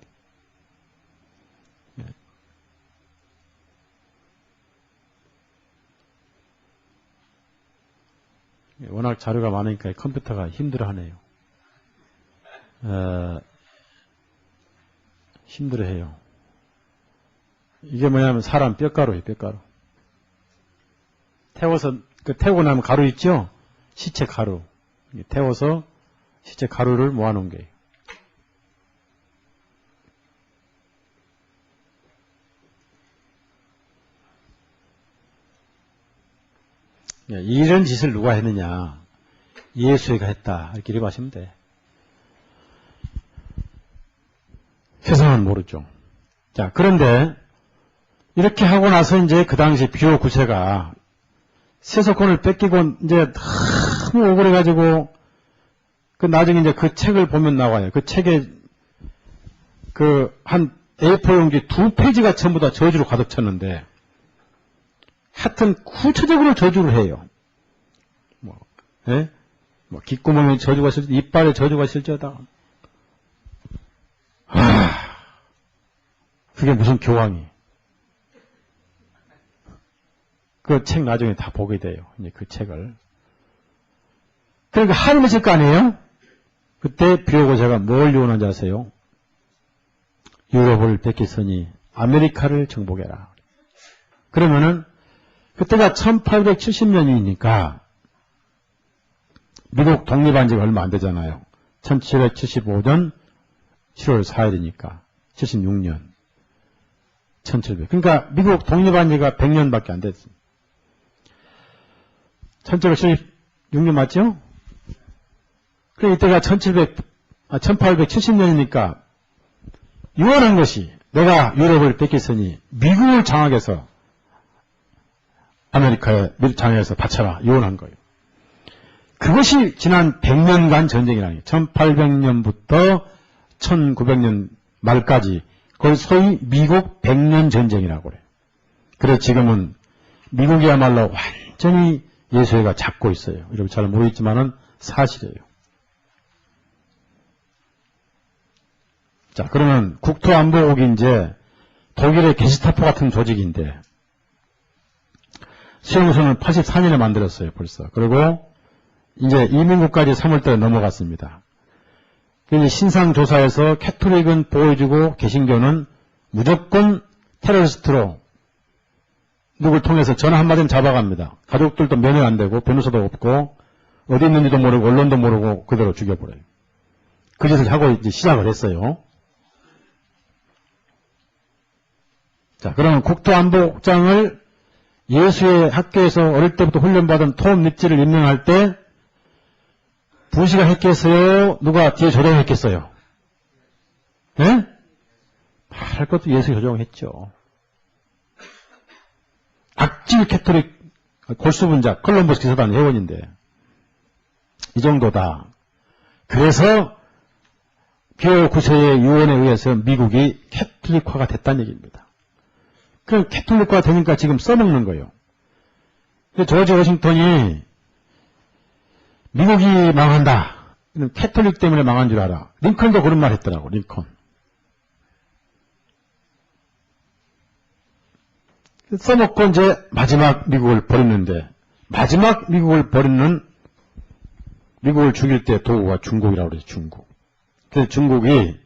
워낙 자료가 많으니까 컴퓨터가 힘들어하네요. 힘들어해요. 이게 뭐냐면 사람 뼈가루예요, 뼈가루. 태워서, 태우고 나면 가루 있죠? 시체 가루. 태워서 시체 가루를 모아놓은 거예요. 이런 짓을 누가 했느냐? 예수가 했다. 이렇게 이해하시면 돼. 세상은 모르죠. 자, 그런데 이렇게 하고 나서 이제 그 당시 비호 9세가 세속권을 뺏기고 이제 너무 억울해가지고 그 나중에 이제 그 책을 보면 나와요. 그 책에 그 한 A4 용지 2페이지가 전부 다 저주로 가득 찼는데 하여튼 구체적으로 저주를 해요. 예? 귓구멍에 저주가 실지, 이빨에 저주가 실지어다. 그게 무슨 교황이. 그 책 나중에 다 보게 돼요. 이제 그 책을. 그러니까 하늘이실 거 아니에요? 그때 비오고제가 뭘 요원한지 아세요? 유럽을 뺏겼으니 아메리카를 정복해라. 그러면은 그때가 1870년이니까 미국 독립한 지가 얼마 안 되잖아요. 1775년 7월 4일이니까 76년 1700. 그러니까 미국 독립한 지가 100년밖에 안 됐습니다. 1776년 맞죠? 그럼 이때가 1870년이니까 유언한 것이 내가 유럽을 뺏겼으니 미국을 장악해서 아메리카에 장악해서 바쳐라. 유언한 거예요. 그것이 지난 100년간 전쟁이라는 거예요. 1800년부터 1900년 말까지 그걸 소위 미국 100년 전쟁이라고 그래요. 그래서 지금은 미국이야말로 완전히 예수회가 잡고 있어요. 여러분 잘 모르겠지만은 사실이에요. 자, 그러면 국토안보국이 이제 독일의 게시타포 같은 조직인데 수용소는 84년에 만들었어요, 벌써. 그리고 이제 이민국까지 3월달에 넘어갔습니다. 신상조사에서 캐톨릭은 보호해주고 개신교는 무조건 테러리스트로 누굴 통해서 전화 한마디는 잡아갑니다. 가족들도 면회 안 되고 변호사도 없고 어디 있는지도 모르고 언론도 모르고 그대로 죽여버려요. 그 짓을 하고 이제 시작을 했어요. 자, 그러면 국토안보국장을 예수의 학교에서 어릴 때부터 훈련받은 톰 립지를 임명할 때 부시가 했겠어요? 누가 뒤에 조정했겠어요? 예? 할 것도 예수 조정했죠. 악질 캐톨릭 골수분자 콜럼버스 기사단 회원인데 이 정도다. 그래서 비오 9세의 유언에 의해서 미국이 캐톨릭화가 됐다는 얘기입니다. 그럼 캐톨릭화 되니까 지금 써먹는 거예요. 조지 워싱턴이 미국이 망한다. 캐톨릭 때문에 망한 줄 알아. 링컨도 그런 말 했더라고. 링컨. 써먹고 이제 마지막 미국을 버렸는데 마지막 미국을 버리는 미국을 죽일 때 도구가 중국이라고 그래요. 중국. 그래서 중국이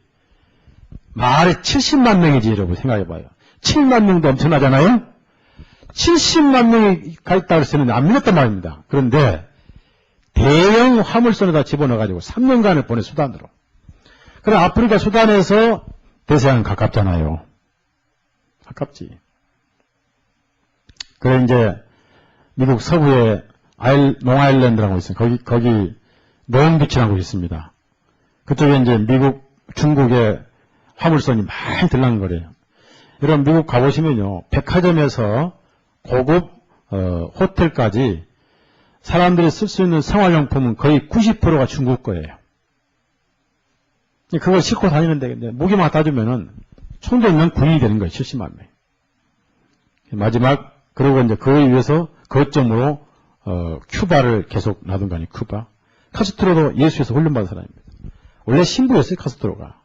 말에 70만 명이지 여러분 생각해봐요. 7만 명도 엄청나잖아요. 70만 명이 가 있다고 했었는데 안 믿었단 말입니다. 그런데 대형 화물선에다 집어넣어가지고 3년간을 보내 수단으로. 그럼 아프리카 수단에서 대서양 가깝잖아요. 가깝지. 그래 이제 미국 서부에 롱아일랜드라고 있어요. 거기 롱비치라고 있습니다. 그쪽에 이제 미국, 중국의 화물선이 많이 들락거려요. 여러분 미국 가보시면요. 백화점에서 고급 호텔까지 사람들이 쓸 수 있는 생활용품은 거의 90%가 중국 거예요. 그걸 싣고 다니는 데인데 무기만 따주면은 총도 있는 군인이 되는 거예요. 70만 명. 마지막 그리고 이제 그에 위해서 거점으로 큐바를 계속 놔둔 거 아니에요. 큐바. 카스트로도 예수에서 훈련받은 사람입니다. 원래 신부였어요, 카스트로가.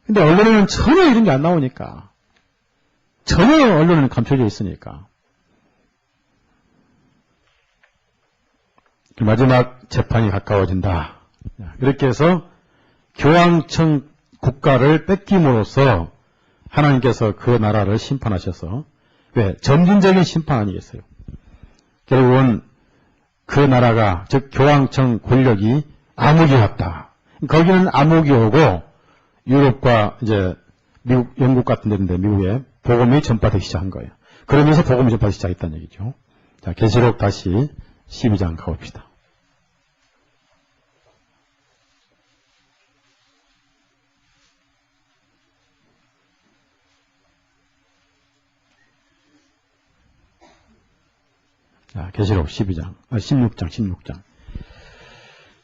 근데 언론에는 전혀 이런 게 안 나오니까. 전혀 언론은 감춰져 있으니까. 마지막 재판이 가까워진다. 이렇게 해서 교황청 국가를 뺏김으로써 하나님께서 그 나라를 심판하셔서, 왜? 점진적인 심판 아니겠어요? 결국은 그 나라가, 즉 교황청 권력이 암흑이 왔다. 거기는 암흑이 오고 유럽과 이제 미국, 영국 같은 데인데 미국에 복음이 전파되기 시작한 거예요. 그러면서 복음이 전파되기 시작했다는 얘기죠. 자, 계시록 다시 12장 가봅시다. 자, 계시록 16장.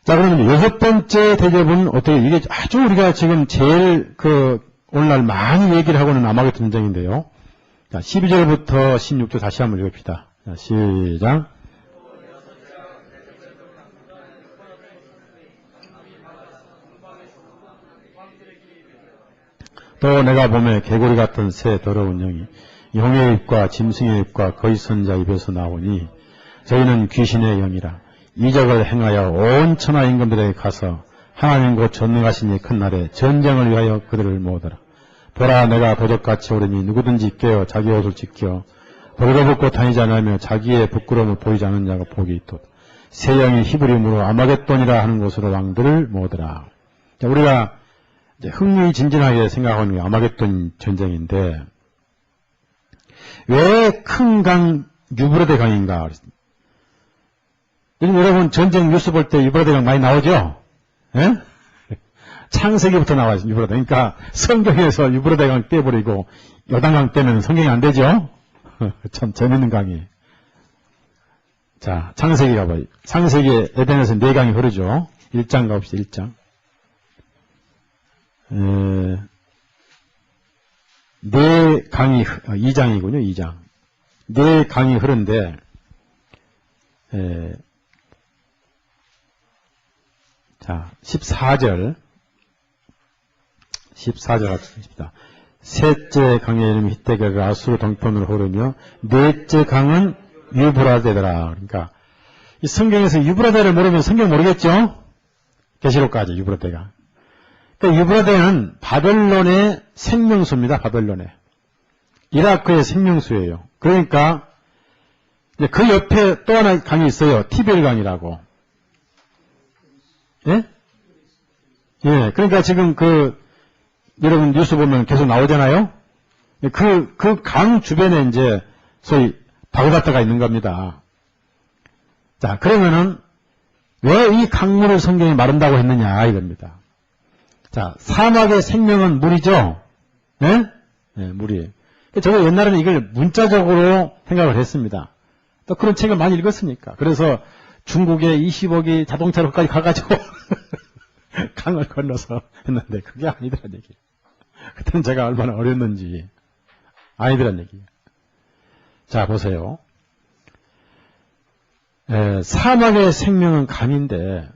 자, 그러면 여섯 번째 대접은 어떻게, 이게 아주 우리가 지금 제일 오늘날 많이 얘기를 하고는 아마겟돈 전쟁인데요. 자, 12절부터 16절 다시 한번 읽읍시다. 자, 시작. 또 내가 보매 개구리 같은 새 더러운 영이 용의 입과 짐승의 입과 거짓 선자 입에서 나오니 저희는 귀신의 영이라 이적을 행하여 온 천하 임금들에게 가서 하나님 곧 전능하신 이 큰 날에 전쟁을 위하여 그들을 모으더라. 보라 내가 도적같이 오르니 누구든지 깨어 자기 옷을 지켜 벌거벗고 다니지 않으며 자기의 부끄러움을 보이지 않는 자가 복이 있도다. 새 영이 히브리음으로 아마겟돈이라 하는 곳으로 왕들을 모으더라. 자, 우리가 이제 흥미진진하게 생각하는 게 아마겟돈 전쟁인데 왜 큰 강 유브라데 강인가? 요즘 여러분 전쟁 뉴스 볼 때 유브라데 강 많이 나오죠? 예? 창세기부터 나와요, 유브라데. 그러니까 성경에서 유브라데 강 떼버리고 요단강 떼면 성경이 안 되죠? 참 재밌는 강이. 자, 창세기 가봐요. 창세기 에덴에서 네 강이 흐르죠? 1장 가봅시다, 1장. 네 강이, 2장이군요, 2장. 네 강이 흐른데, 자, 14절 하겠습니다. 셋째 강의 이름이 히데겔 아수르 동편으로 흐르며, 넷째 강은 유브라데더라. 그러니까, 이 성경에서 유브라데를 모르면 성경 모르겠죠? 계시록까지 유브라데가. 그러니까 유브라데는 바벨론의 생명수입니다. 바벨론의. 이라크의 생명수예요. 그러니까 그 옆에 또 하나 강이 있어요. 티벨 강이라고. 예? 예. 그러니까 지금 여러분 뉴스 보면 계속 나오잖아요. 그 강 주변에 이제 소위 바그다드가 있는 겁니다. 자, 그러면은 왜 이 강물을 성경이 마른다고 했느냐 이겁니다. 자, 사막의 생명은 물이죠? 네? 네, 물이에요. 저도 옛날에는 이걸 문자적으로 생각을 했습니다. 또 그런 책을 많이 읽었으니까. 그래서 중국에 20억이 자동차로까지 가가지고 강을 건너서 했는데 그게 아니더란 얘기예요. 그때는 제가 얼마나 어렸는지 아니더란 얘기예요. 자, 보세요. 사막의 생명은 강인데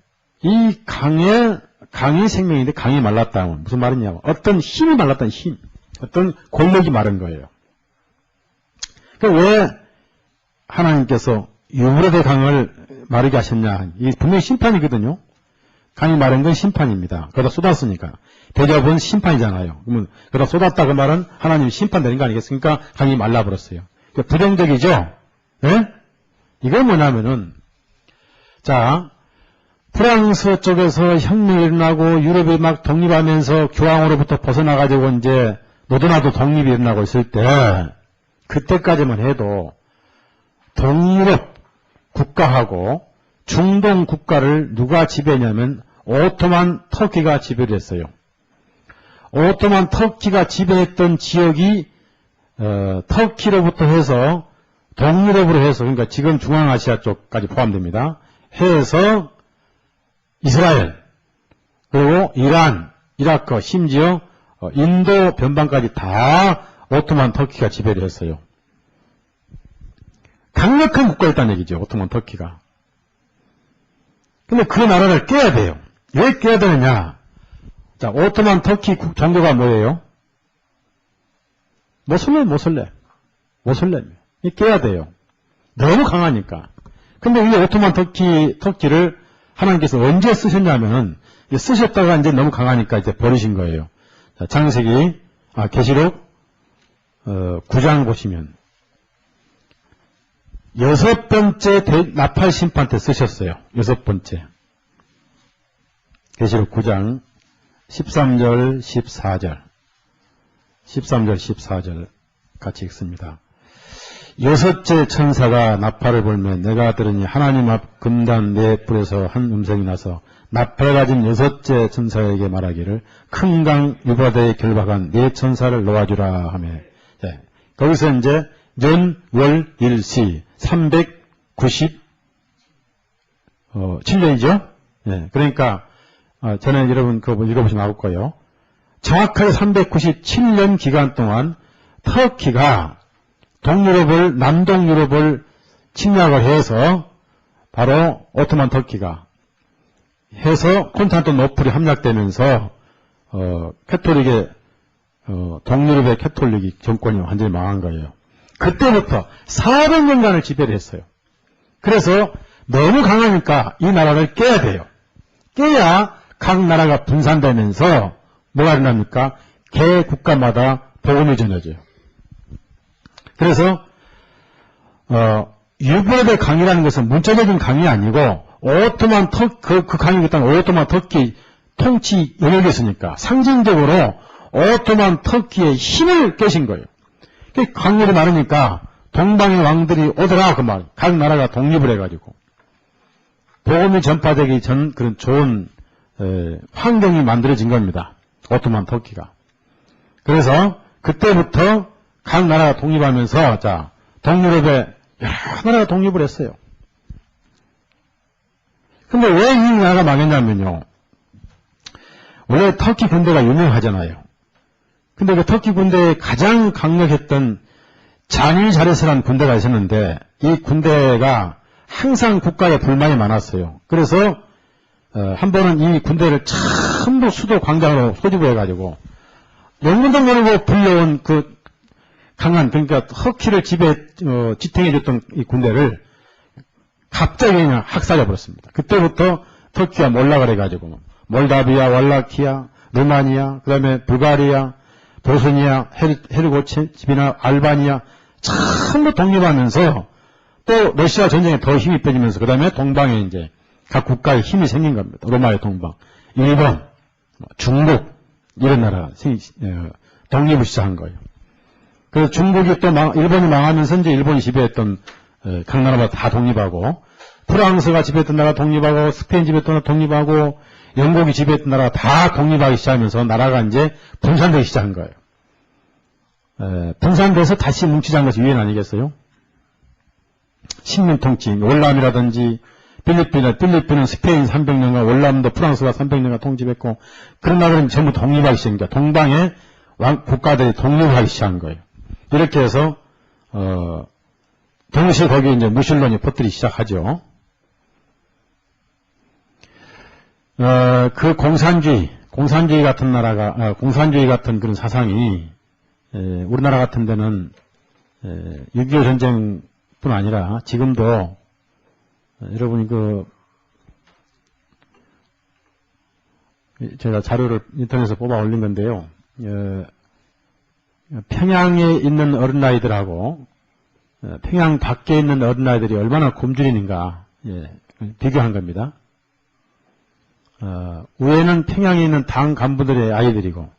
이 강이 생명인데 강이 말랐다. 무슨 말이냐면 어떤 힘이 말랐다는 힘. 어떤 권력이 마른 거예요. 그러니까 왜 하나님께서 유브라데 강을 마르게 하셨냐. 이게 분명히 심판이거든요. 강이 마른 건 심판입니다. 거기다 쏟았으니까. 대접은 심판이잖아요. 그러면 거기다 쏟았다 그 말은 하나님이 심판되는 거 아니겠습니까? 강이 말라버렸어요. 그러니까 부정적이죠? 예? 이건 뭐냐면은, 자, 프랑스 쪽에서 혁명이 일어나고 유럽이 막 독립하면서 교황으로부터 벗어나가지고 이제 노도나도 독립이 일어나고 있을 때, 그때까지만 해도 동유럽 국가하고 중동 국가를 누가 지배했냐면 오토만 터키가 지배를 했어요. 오토만 터키가 지배했던 지역이 터키로부터 해서 동유럽으로 해서 그러니까 지금 중앙아시아 쪽까지 포함됩니다. 해서 이스라엘 그리고 이란, 이라크 심지어 인도 변방까지 다 오토만 터키가 지배를 했어요. 강력한 국가였다는 얘기죠. 오토만 터키가. 근데 그 나라를 깨야 돼요. 왜 깨야 되느냐? 자, 오토만 터키 종교가 뭐예요? 모슬렘. 이 깨야 돼요. 너무 강하니까. 근데 이 오토만 터키를 하나님께서 언제 쓰셨냐면은, 쓰셨다가 이제 너무 강하니까 이제 버리신 거예요. 자, 창세기, 계시록, 9장 보시면, 6번째 나팔 심판 때 쓰셨어요. 6번째. 계시록 9장, 13절, 14절. 13절, 14절 같이 읽습니다. 여섯째 천사가 나팔을 불며 내가 들으니 하나님 앞 금단 네 뿔에서 한 음성이 나서 나팔 가진 여섯째 천사에게 말하기를 큰 강 유바다에 결박한 네 천사를 놓아주라 하며, 네. 거기서 이제 년, 월, 일, 시 397년이죠. 네. 그러니까 전에 여러분 그거 읽어보시면 나올 거예요. 정확하게 397년 기간 동안 터키가 남동 유럽을 침략을 해서 바로 오토만 터키가 해서 콘스탄티노플이 함락되면서 캐톨릭의 동유럽의 캐톨릭 정권이 완전히 망한 거예요. 그때부터 400년간을 지배를 했어요. 그래서 너무 강하니까 이 나라를 깨야 돼요. 깨야 각 나라가 분산되면서 뭐가 일어납니까? 개 국가마다 복음이 전해져요. 그래서 유브라데 강이라는 것은 문자적인 강이 아니고 오토만 그 강이 있다는 오토만 터키 통치 영역이었으니까 상징적으로 오토만 터키의 힘을 깨신 거예요. 강렬이 많으니까 동방의 왕들이 오더라 그 말. 각 나라가 독립을 해가지고 복음이 전파되기 전 그런 좋은 환경이 만들어진 겁니다. 오토만 터키가. 그래서 그때부터 각 나라가 독립하면서 자 동유럽에 여러 나라가 독립을 했어요. 근데 왜 이 나라가 망했냐면요. 원래 터키 군대가 유명하잖아요. 근데 그 터키 군대에 가장 강력했던 자니자레스라는 군대가 있었는데 이 군대가 항상 국가에 불만이 많았어요. 그래서 한 번은 이 군대를 전부 수도 광장으로 소집을 해가지고 영문도 모르고 불려온 그 강한 그러니까 터키를 지탱해줬던 이 군대를 갑자기 그냥 학살해버렸습니다. 그때부터 터키가 몰락을 해가지고 몰다비아, 왈라키아, 루마니아, 그 다음에 불가리아, 보스니아, 헤르고치비나 알바니아 전부 독립하면서 또 러시아 전쟁에 더 힘이 빼지면서 그 다음에 동방에 이제 각 국가의 힘이 생긴 겁니다. 로마의 동방, 일본, 중국 이런 나라가 독립을 시작한 거예요. 그래서 중국이 또 일본이 망하면서 이제 일본이 지배했던 각 나라마다 다 독립하고 프랑스가 지배했던 나라가 독립하고 스페인 지배했던 나라 독립하고 영국이 지배했던 나라가 다 독립하기 시작하면서 나라가 이제 분산되기 시작한 거예요. 분산돼서 다시 뭉치자는 것이 유엔 아니겠어요? 식민통치, 월남이라든지 필리핀은 스페인 300년간 월남도 프랑스가 300년간 통치했고 그런 나라들은 전부 독립하기 시작합니다. 동방의 국가들이 독립하기 시작한 거예요. 이렇게 해서 동시에 거기에 이제 무신론이 퍼뜨리기 시작하죠. 그 공산주의 같은 나라가 공산주의 같은 그런 사상이 우리나라 같은 데는 6.25 전쟁뿐 아니라 지금도 여러분이 제가 자료를 인터넷에서 뽑아 올린 건데요. 평양에 있는 어린아이들하고 평양 밖에 있는 어린아이들이 얼마나 굶주리는가 비교한 겁니다. 위에는 평양에 있는 당 간부들의 아이들이고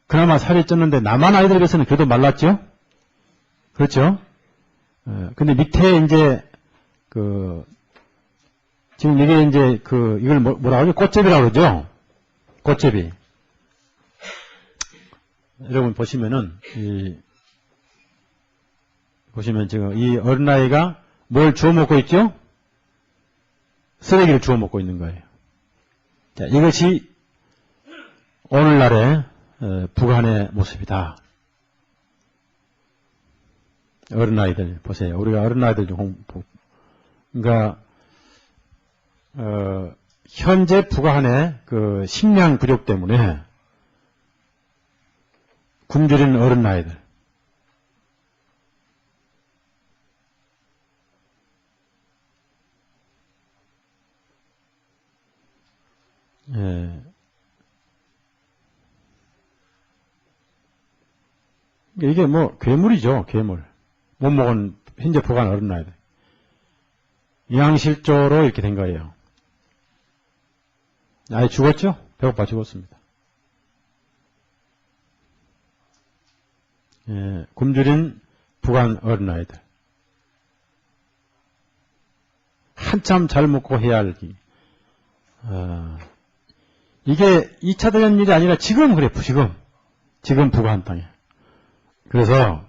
그나마 살이 쪘는데 남한 아이들에 비해서는 그래도 말랐죠? 그렇죠? 근데 밑에 이제 지금 이게 이제 이걸 뭐라 하죠? 꽃제비라고 그러죠? 꽃제비. 여러분 보시면은 보시면 지금 이 어린아이가 뭘 주워 먹고 있죠? 쓰레기를 주워 먹고 있는 거예요. 자, 이것이 오늘날의 북한의 모습이다. 어린아이들 보세요. 우리가 어린아이들 좀 그러니까 현재 북한의 그 식량 부족 때문에 굶주린 어른 아이들, 예. 이게 뭐 괴물이죠, 괴물. 못 먹은 현재 북한 어른 아이들. 영양실조로 이렇게 된 거예요. 아예 죽었죠? 배고파 죽었습니다. 예, 굶주린 북한 어린아이들. 한참 잘 먹고 해야 할 기. 이게 2차 대전 일이 아니라 지금 그래, 지금 북한 땅에. 그래서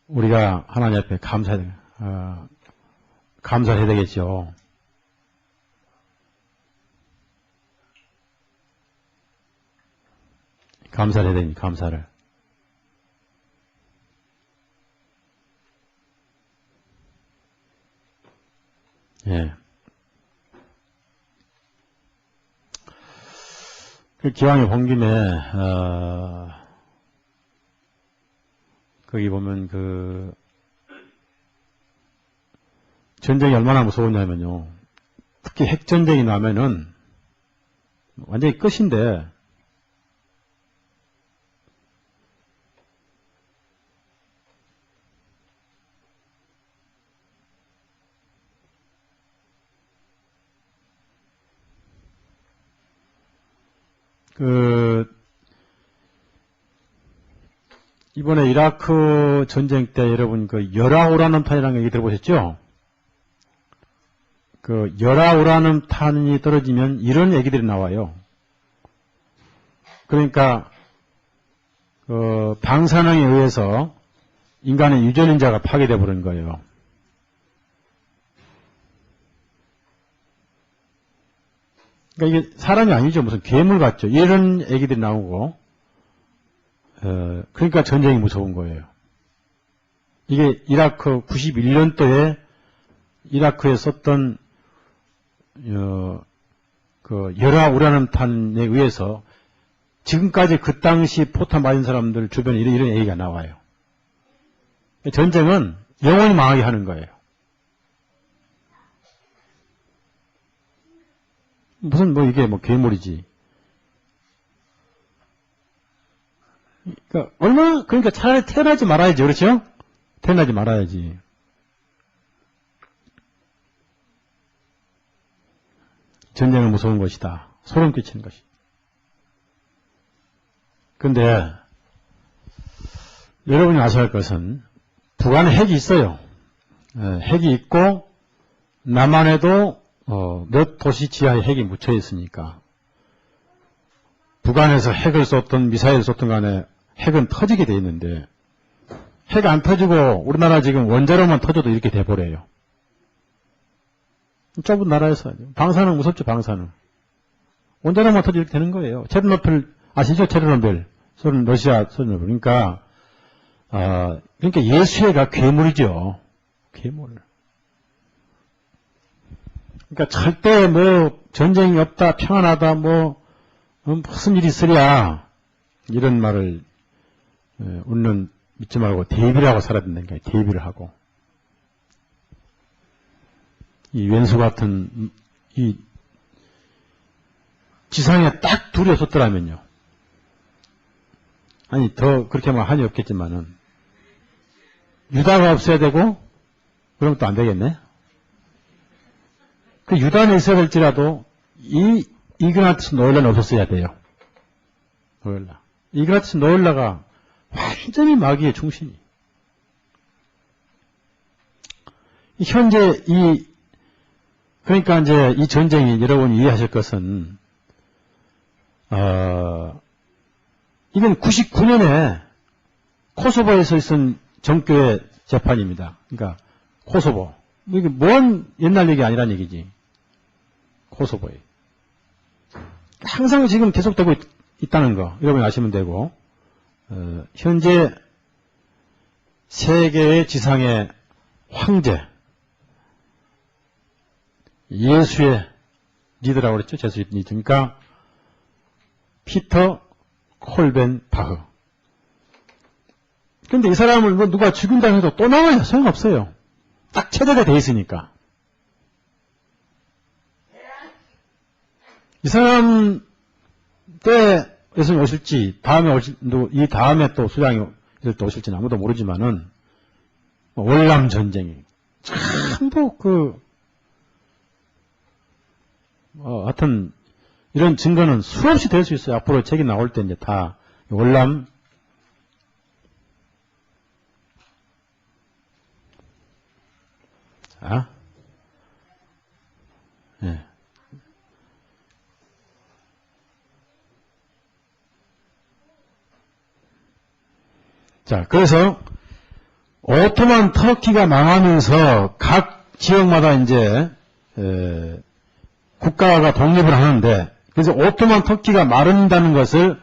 우리가 하나님 앞에 감사를 해야 되겠죠. 감사를 해야 되니, 감사를. 예. 그 기왕에 본 김에, 거기 보면 전쟁이 얼마나 무서웠냐면요. 특히 핵전쟁이 나면은 완전히 끝인데, 이번에 이라크 전쟁 때 여러분 열화우라늄탄이라는 얘기 들어보셨죠? 열화우라늄탄이 떨어지면 이런 얘기들이 나와요. 그러니까, 방사능에 의해서 인간의 유전인자가 파괴되어 버린 거예요. 그러니까 이게 사람이 아니죠. 무슨 괴물 같죠. 이런 얘기들이 나오고, 그러니까 전쟁이 무서운 거예요. 이게 이라크 91년도에 이라크에 썼던, 열화우라늄탄에 의해서 지금까지 그 당시 포탄 맞은 사람들 주변에 이런 얘기가 나와요. 전쟁은 영원히 망하게 하는 거예요. 무슨 이게 괴물이지. 그러니까 차라리 태어나지 말아야지, 그렇죠? 태어나지 말아야지. 전쟁은 무서운 것이다. 소름 끼치는 것이. 근데 여러분이 아셔야 할 것은 북한에 핵이 있어요. 핵이 있고 남한에도 몇 도시 지하에 핵이 묻혀 있으니까 북한에서 핵을 쏘든 미사일을 쏘든 간에 핵은 터지게 돼 있는데 핵 안 터지고 우리나라 지금 원자로만 터져도 이렇게 돼버려요. 좁은 나라에서 방사능 무섭죠, 방사능. 원자로만 터져 이렇게 되는 거예요. 체르노빌 아시죠? 체르노빌. 러시아 체르노빌. 그러니까 예수회가 괴물이죠. 괴물. 그러니까 절대 전쟁이 없다, 평안하다, 무슨 일이 있으랴. 이런 말을, 믿지 말고 대비를 하고 살아야 된다니까요. 대비를 하고. 이 왼수 같은, 지상에 딱 둘이 없었더라면요. 아니, 더 그렇게 하면 한이 없겠지만은, 유다가 없어야 되고, 그럼 또 안 되겠네? 그 유다는 있어야 될지라도, 이그나티스 노엘라는 없었어야 돼요. 노엘라. 이그나티스 노엘라가 완전히 마귀의 중심이. 현재 그러니까 이제 이 전쟁이 여러분이 이해하실 것은, 이건 99년에 코소보에서 있은 정교회 재판입니다. 그러니까 코소보. 이게 먼 옛날 얘기 아니란 얘기지. 코소보에. 항상 지금 계속되고 있다는 거 여러분이 아시면 되고, 현재 세계의 지상의 황제 예수의 리더라고 그랬죠. 제수입 리더. 그러니까 피터 콜벤 바흐. 근데 이 사람을 뭐 누가 죽인다 해도 또 나와요. 소용없어요. 딱 체제가 돼 있으니까. 이 사람 때 예수님 오실지, 이 다음에 또 수장이 또 오실지는 아무도 모르지만은, 월남 전쟁이. 참도 하여튼, 이런 증거는 수없이 될 수 있어요. 앞으로 책이 나올 때 이제 다, 월남, 예. 자, 그래서, 오토만 터키가 망하면서 각 지역마다 이제, 국가가 독립을 하는데, 그래서 오토만 터키가 마른다는 것을,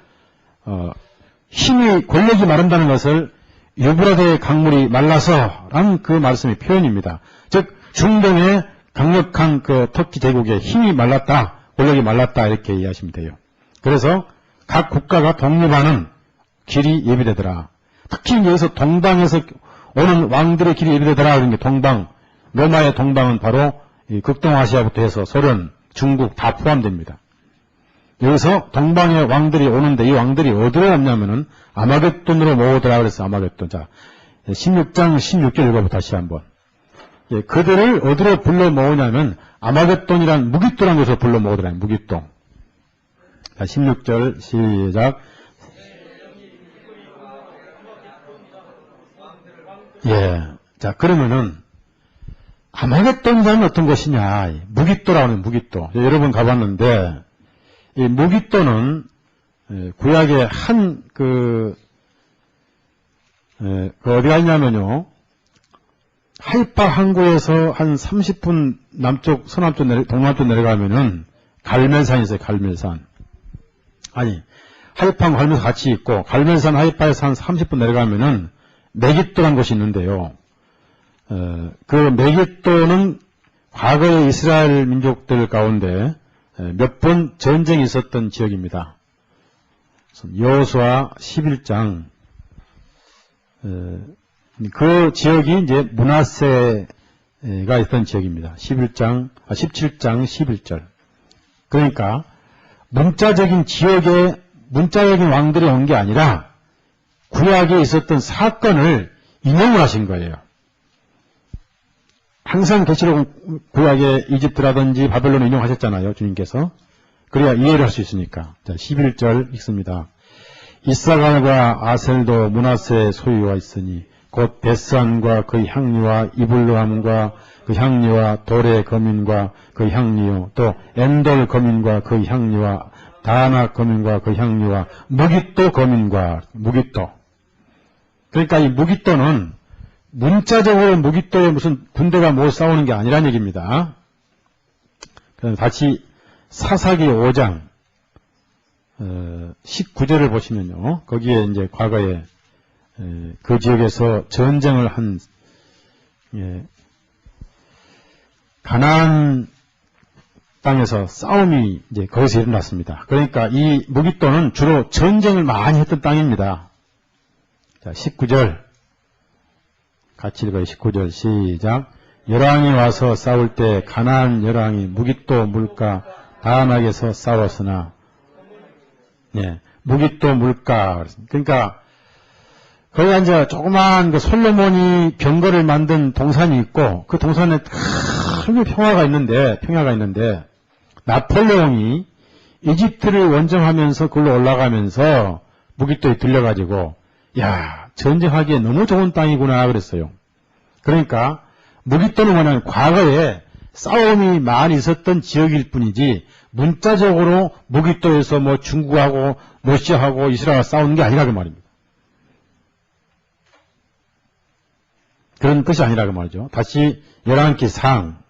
권력이 마른다는 것을 유브라데 강물이 말라서, 라는 그 말씀의 표현입니다. 즉, 중동의 강력한 그 터키 제국의 힘이 말랐다, 권력이 말랐다, 이렇게 이해하시면 돼요. 그래서 각 국가가 독립하는 길이 예비되더라. 특히 여기서 동방에서 오는 왕들의 길이 예비되더라, 그런 게 동방, 로마의 동방은 바로 극동아시아부터 해서 소련, 중국 다 포함됩니다. 여기서 동방의 왕들이 오는데 이 왕들이 어디로 갔냐면은 아마겟돈으로 모으더라 그래서 아마겟돈. 자, 16장 16절 읽어보 다시 한번. 예, 그들을 어디로 불러 모으냐면 아마겟돈이란 무깃도라는 곳에서 불러 모으더라. 무깃도. 자, 16절 시작. 예. 자, 그러면은 아마겟돈이란 어떤 것이냐? 무깃도라고 하는 무깃도. 여러 번 가봤는데 이 무깃도는 구약의 어디가 있냐면요. 하이파 항구에서 한 30분 동남쪽 내려가면은 갈멜산이 있어요. 갈멜산. 아니, 하이파하고 갈멜산 같이 있고 갈멜산 하이파에서 한 30분 내려가면은 메깃도라는 곳이 있는데요. 그 메깃도는 과거의 이스라엘 민족들 가운데 몇 번 전쟁이 있었던 지역입니다. 여호수아 11장 그 지역이 이제 므낫세가 있던 지역입니다. 17장 11절. 그러니까 문자적인 왕들이 온 게 아니라 구약에 있었던 사건을 인용을 하신 거예요. 항상 계시록 구약에 이집트라든지 바벨론을 인용하셨잖아요. 주님께서. 그래야 이해를 할 수 있으니까. 자, 11절 읽습니다. 이사갈과 아셀도 므낫세의 소유와 있으니 곧 베스안과 그 향리와 이블루함과 그 향리와 돌의 거민과 그 향리요 또 엔돌 거민과 그 향리와 다나 거민과 그 향리와 무깃도 거민과 무깃도. 그러니까 이 무깃도는 문자적으로 무깃도에 무슨 군대가 뭐 싸우는 게 아니란 얘기입니다. 그럼 다시 사사기 5장 19절을 보시면요. 거기에 이제 과거에 그 지역에서 전쟁을 한 가나안 땅에서 싸움이 이제 거기서 일어났습니다. 그러니까 이 무깃도는 주로 전쟁을 많이 했던 땅입니다. 자, 19절 같이 읽어요. 19절 시작. 열왕이 와서 싸울 때 가나안 열왕이 무깃도 물가 다안악에서 싸웠으나 무깃도 물가. 그러니까 거기가 이제 조그마한 그 솔로몬이 병거를 만든 동산이 있고 그 동산에 큰 평야가 있는데 나폴레옹이 이집트를 원정하면서 그걸로 올라가면서 무깃도에 들려가지고 야 전쟁하기에 너무 좋은 땅이구나 그랬어요. 그러니까 무깃도는 뭐냐면 과거에 싸움이 많이 있었던 지역일 뿐이지 문자적으로 무깃도에서 뭐 중국하고 러시아하고 이스라엘 싸우는 게 아니라 그 말입니다. 그런 뜻이 아니라 그 말이죠. 다시 열왕기상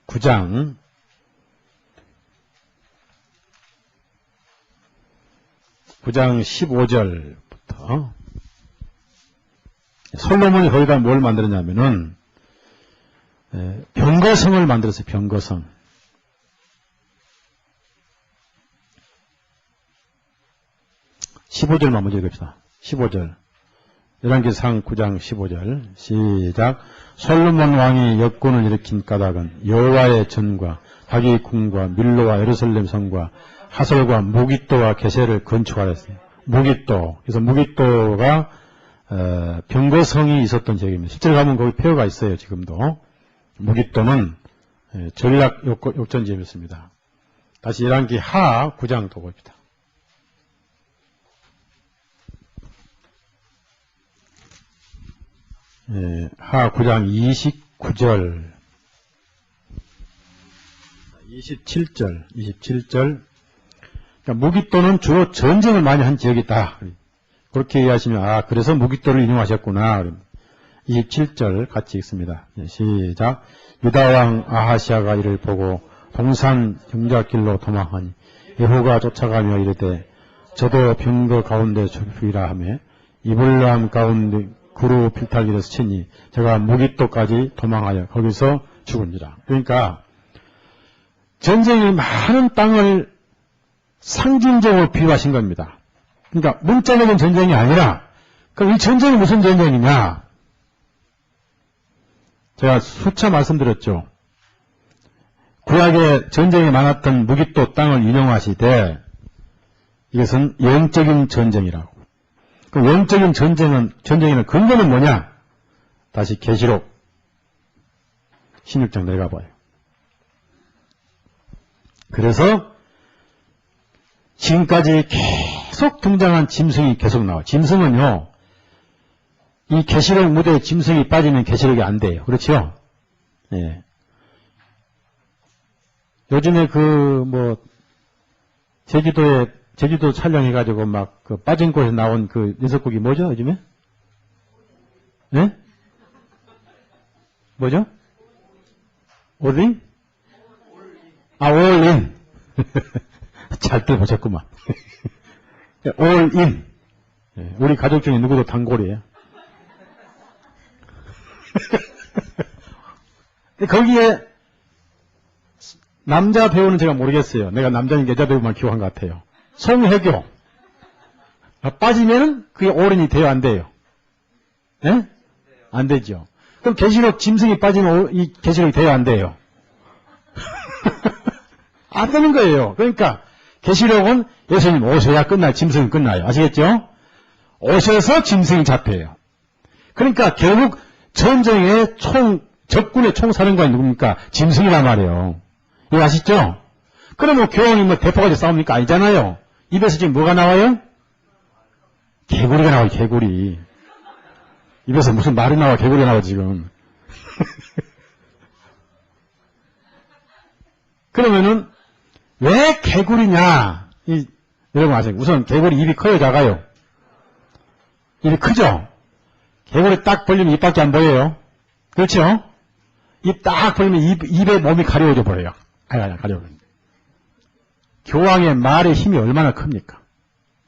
9장 15절부터 솔로몬이 거기다 뭘 만들었냐면은 병거성을 만들었어요. 병거성. 15절만 먼저 읽읍시다. 15절. 열왕기상 9장 15절. 시작. 솔로몬 왕이 역군을 일으킨 까닭은 여호와의 전과 다윗 궁과 밀로와 예루살렘 성과 하솔과 무깃도와 게셀을 건축하였어요. 무깃도. 그래서 무깃도가 병거성이 있었던 지역입니다. 실제로 가면 거기 폐허가 있어요. 지금도. 무깃도는 전략 욕전지였습니다. 다시 열왕기 하 9장 또 봅시다. 하 9장 29절, 27절. 그러니까 무깃도는 주로 전쟁을 많이 한 지역이다. 그렇게 이해하시면, 그래서 무깃도를 인용하셨구나. 27절 같이 읽습니다. 시작. 유다왕 아하시아가 이를 보고 동산 경작길로 도망하니 예후가 쫓아가며 이르되 저도 병거 가운데 죽으리라 하며 이블람 가운데 구루 필탈길에서 치니 제가 무깃도까지 도망하여 거기서 죽으니라. 그러니까 전쟁이 많은 땅을 상징적으로 비유하신 겁니다. 그러니까 문자적인 전쟁이 아니라 그럼 이 전쟁이 무슨 전쟁이냐? 제가 수차 말씀드렸죠. 구약에 전쟁이 많았던 무깃도 땅을 인용하시되 이것은 영적인 전쟁이라고. 그 영적인 전쟁에는 근거는 뭐냐? 다시 계시록 16장 내려가봐요. 그래서 지금까지 계속 등장한 짐승이 계속 나와요. 짐승은요, 이 계시록 무대에 짐승이 빠지면 계시록이 안 돼요. 그렇죠? 예. 요즘에 제주도 촬영해가지고 그 빠진 곳에 나온 그 녀석국이 뭐죠, 요즘에? 예? 뭐죠? 올린? 올인. 잘 들어보셨구만. 올인. 예, 우리 가족 중에 누구도 단골이에요. 거기에 남자 배우는 제가 모르겠어요. 내가 남자인 여자 배우만 기억한 것 같아요. 송혜교. 빠지면은 그게 어른이 돼요, 안 돼요? 예? 안 되죠. 그럼 계시록 짐승이 빠지면 이 계시록이 돼요, 안 돼요? 안 되는 거예요. 그러니까 계시록은 예수님 오셔야 끝나요. 짐승은 끝나요. 아시겠죠? 오셔서 짐승이 잡혀요. 그러니까 결국 전쟁의 적군의 총사령관이 누굽니까? 짐승이란 말이에요. 이거 아시죠? 그러면 교황이 대포가지고 싸웁니까? 아니잖아요. 입에서 지금 뭐가 나와요? 개구리가 나와요, 개구리. 입에서 무슨 말이 나와, 개구리가 나와, 지금. 그러면은, 왜 개구리냐? 여러분 아세요? 우선 개구리 입이 커요, 작아요? 입이 크죠? 개구리 딱 벌리면 입밖에 안 보여요. 그렇죠? 입 딱 벌리면 입에 몸이 가려워져 버려요. 가려워져. 교황의 말의 힘이 얼마나 큽니까?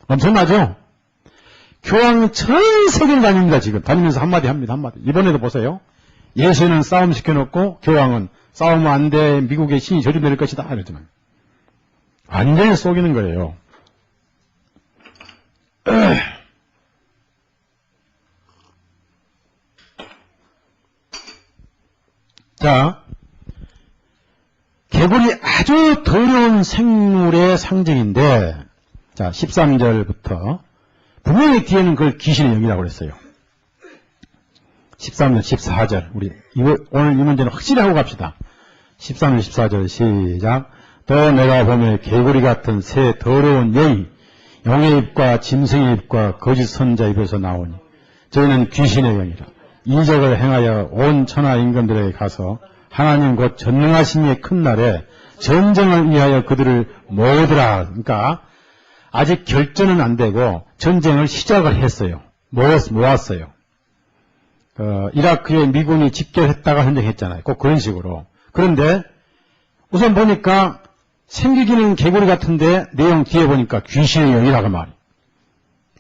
엄청나죠? 교황은 전 세계를 다닙니다, 지금. 다니면서 한마디 합니다, 한마디. 이번에도 보세요. 예수는 싸움 시켜놓고 교황은 싸우면 안 돼, 미국의 신이 저주 내릴 것이다, 이러잖아요. 완전히 속이는 거예요. 자, 개구리 아주 더러운 생물의 상징인데, 자, 13절부터, 분명히 뒤에는 그걸 귀신의 영이라고 그랬어요. 13절, 14절, 오늘 이 문제는 확실히 하고 갑시다. 13절, 14절, 시작. 또 내가 보면 개구리 같은 새 더러운 영이 용의 입과 짐승의 입과 거짓 선자 입에서 나오니, 저희는 귀신의 영이라. 이적을 행하여 온 천하 임금들에게 가서 하나님 곧 전능하신 이의 큰 날에 전쟁을 위하여 그들을 모으더라. 그러니까 아직 결전은 안 되고 전쟁을 시작을 했어요. 모았어요. 이라크에 미군이 집결했다가 전쟁했잖아요. 꼭 그런 식으로. 그런데 우선 보니까 생기기는 개구리 같은데 내용 뒤에 보니까 귀신의 영이라고 말이에요.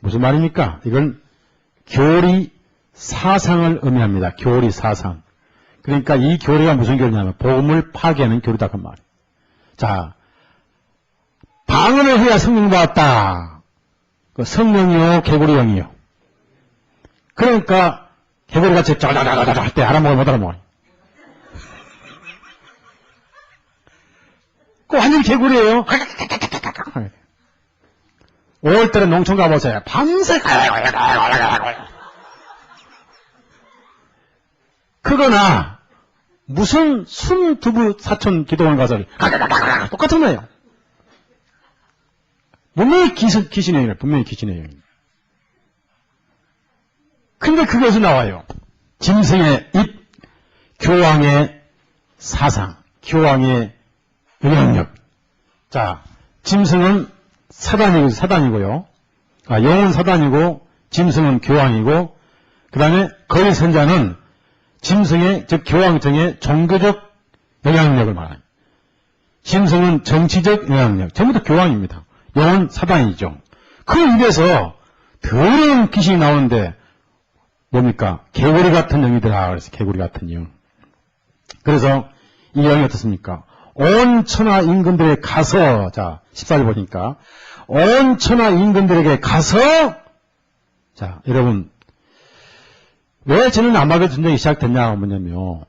무슨 말입니까? 이건 교리 사상을 의미합니다. 교리 사상. 그러니까 이 교리가 무슨 교리냐면 복음을 파괴하는 교리다 그 말이에요. 자, 방언을 해야 성령 받았다. 그 성령이요, 개구리형이요. 그러니까 개구리같이 짜자자자자 할 때 알아먹을 못 알아먹어요. 그 완전 개구리예요. 5월달에 농촌 가보세요. 밤새 그거나 무슨 순두부 사촌 기도원 가서 똑같은 거예요. 분명히 귀신의 분명히 귀신의 영입니다. 근데 그것이 나와요. 짐승의 입, 교황의 사상, 교황의 영향력. 자, 짐승은 사단이고요. 영은 사단이고, 짐승은 교황이고, 그 다음에 거의 선자는 짐승의, 즉 교황청의 종교적 영향력을 말합니다. 짐승은 정치적 영향력, 전부 다 교황입니다. 영은 사단이죠. 그 입에서 더러운 귀신이 나오는데 뭡니까? 개구리 같은 영이더라. 그래서 개구리 같은 영. 그래서 이 영이 어떻습니까? 온 천하 임금들에게 가서, 자, 14절 보니까, 온 천하 임금들에게 가서, 자, 여러분, 왜 저는 암흑의 전쟁이 시작됐냐, 뭐냐면,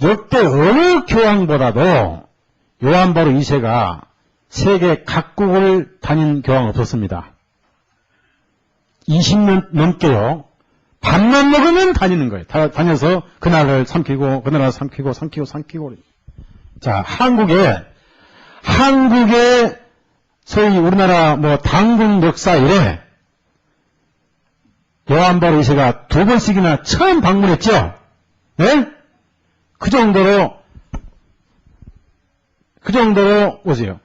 역대 어느 교황보다도 요한 바로 2세가 세계 각국을 다닌 교황 없었습니다. 20년 넘게요. 밥만 먹으면 다니는 거예요. 다녀서 그 나라를 삼키고, 그 나라를 삼키고. 자, 한국에 소위 우리나라 당군 역사 이래 요한 바로 2세가 2번씩이나 처음 방문했죠? 네? 그 정도로, 보세요.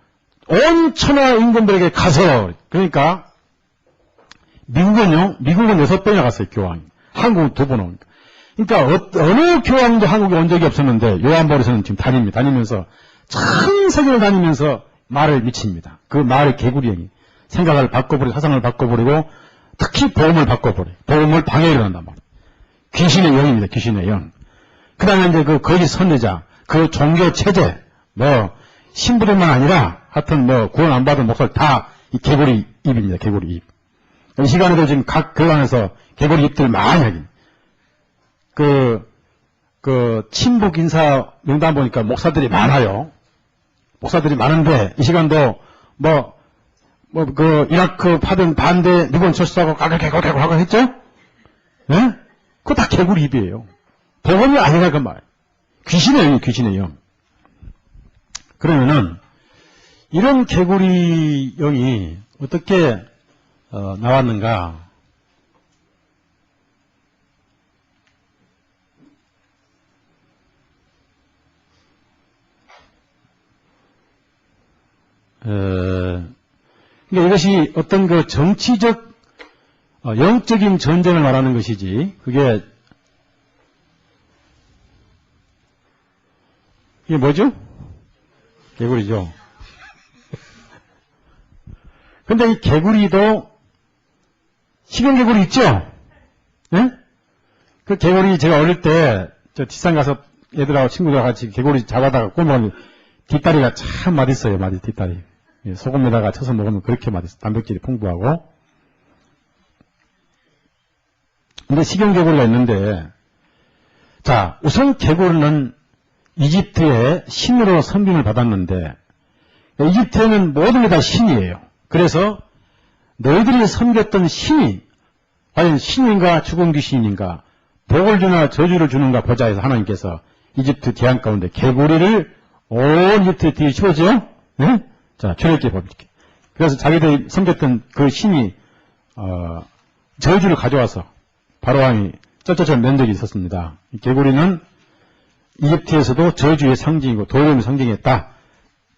온 천하 임금들에게 가서, 그러니까, 미국은 6번이나 갔어요, 교황이. 한국은 2번 오니까. 그러니까, 어느 교황도 한국에 온 적이 없었는데, 요한 바로 2세는 지금 다니면서, 전 세계를 다니면서 말을 미칩니다. 그 말의 개구리형이. 생각을 바꿔버리고, 사상을 바꿔버리고, 특히 보험을 바꿔버려요. 보험을 방해를 한단 말이에요. 귀신의 영입니다. 귀신의 영. 그 다음에 이제 그 거짓 선지자, 그 종교 체제, 신부들만 아니라, 하여튼 구원 안 받은 목사들 다 이 개구리 입입니다. 개구리 입. 이 시간에도 지금 각 교단에서 개구리 입들 많이 하긴. 친북 인사 명단 보니까 목사들이 많아요. 목사들이 많은데, 이 시간도 이라크 파든 반대 미군 철수하고 가고 했죠? 예? 그거 다 개구리 입이에요. 복음이 아니라 그 말. 귀신의 영. 그러면은, 이런 개구리 영이 어떻게, 나왔는가? 그러니까 이것이 어떤 그 정치적, 영적인 전쟁을 말하는 것이지, 이게 뭐죠? 개구리죠. 근데 이 개구리도, 식용개구리 있죠? 네? 그 개구리 제가 어릴 때, 뒷산 가서 애들하고 친구들하고 같이 개구리 잡아다가 구우면 뒷다리가 참 맛있어요, 뒷다리. 소금에다가 쳐서 먹으면 그렇게 맛있어요. 단백질이 풍부하고. 근데 식용개구리가 있는데, 자, 우선 개구리는 이집트의 신으로 섬김을 받았는데, 이집트에는 모든 게 다 신이에요. 그래서 너희들이 섬겼던 신이 과연 신인가 죽은 귀신인가, 복을 주나 저주를 주는가 보자 해서 하나님께서 이집트 대양 가운데 개구리를 온 이집트에 뒤에 씌워죠? 네? 자, 출애굽기 봅니다. 그래서 자기들이 섬겼던 그 신이 저주를 가져와서 바로왕이 쩌쩌쩌 낸 적이 있었습니다. 개구리는 이집트에서도 저주의 상징이고 도움의 상징이었다.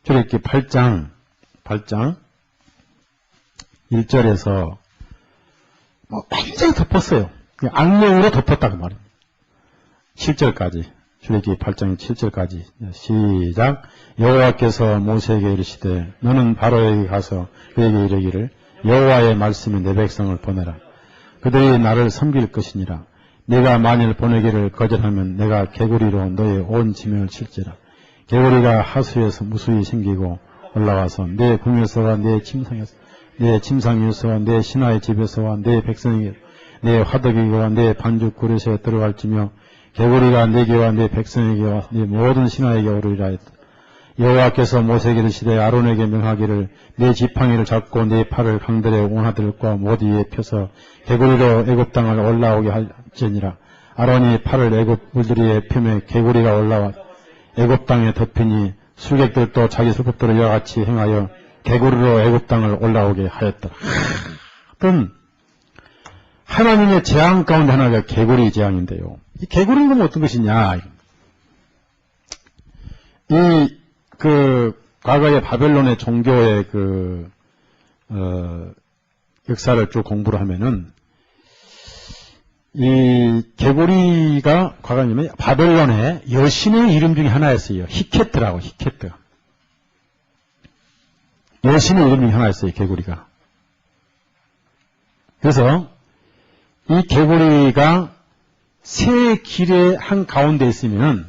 출애굽기 8장 1절에서 완전히 덮었어요. 악령으로 덮었다고 말입니다. 7절까지. 출애굽기 8장 7절까지 시작. 여호와께서 모세에게 이르시되 너는 바로에게 가서 그에게 이르기를 여호와의 말씀이 내 백성을 보내라. 그들이 나를 섬길 것이니라. 네가 만일 보내기를 거절하면 내가 개구리로 너의 온 지명을 칠지라. 개구리가 하수에서 무수히 생기고 올라와서 내 궁에서와 내 침상에서 내 침상에서와 내 신하의 집에서와 내 백성에게 내 화덕에게와 내 반죽 그릇에 들어갈지며 개구리가 내게와 내 백성에게와 내 모든 신하에게 오르리라 했다. 여호와께서 모세에게 이르시되 아론에게 명하기를 내 지팡이를 잡고 내 팔을 강들의 온하들과 모두 위에 펴서 개구리로 애굽 땅을 올라오게 할지니라. 아론이 팔을 애굽 물들이에 펴매 개구리가 올라와 애굽 땅에 덮이니 술객들도 자기 술법대로 이와 같이 행하여 개구리로 애굽 땅을 올라오게 하였더라. 어떤 하나님의 재앙 가운데 하나가 개구리 재앙인데요. 이 개구리는 어떤 것이냐? 과거의 바벨론의 종교의 역사를 쭉 공부를 하면은, 이 개구리가 과거에 바벨론의 여신의 이름 중에 하나였어요. 히케트라고, 히케트. 여신의 이름 중에 하나였어요, 개구리가. 그래서, 이 개구리가 세 길의 한 가운데 있으면은,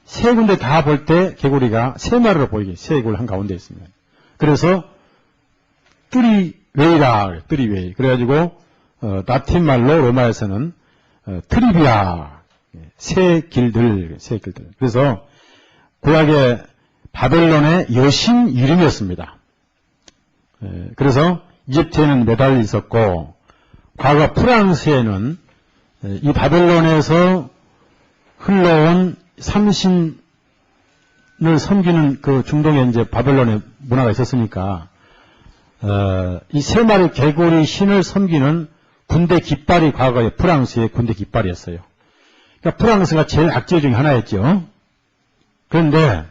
세 군데 다 볼 때 개구리가 세 마리로 보이게, 세 굴 한 가운데 있으면. 그래서, 뚜리웨이라, 뚜리웨이. 그래가지고, 라틴 말로 로마에서는, 트리비아, 세 길들. 그래서, 구약의 바벨론의 여신 이름이었습니다. 그래서, 이집트에는 메달이 있었고, 과거 프랑스에는 이 바벨론에서 흘러온 삼신을 섬기는 그 중동에 이제 바벨론의 문화가 있었으니까, 이 세 마리 개구리 신을 섬기는 군대 깃발이 과거에 프랑스의 군대 깃발이었어요. 그러니까 프랑스가 제일 악재 중에 하나였죠. 그런데,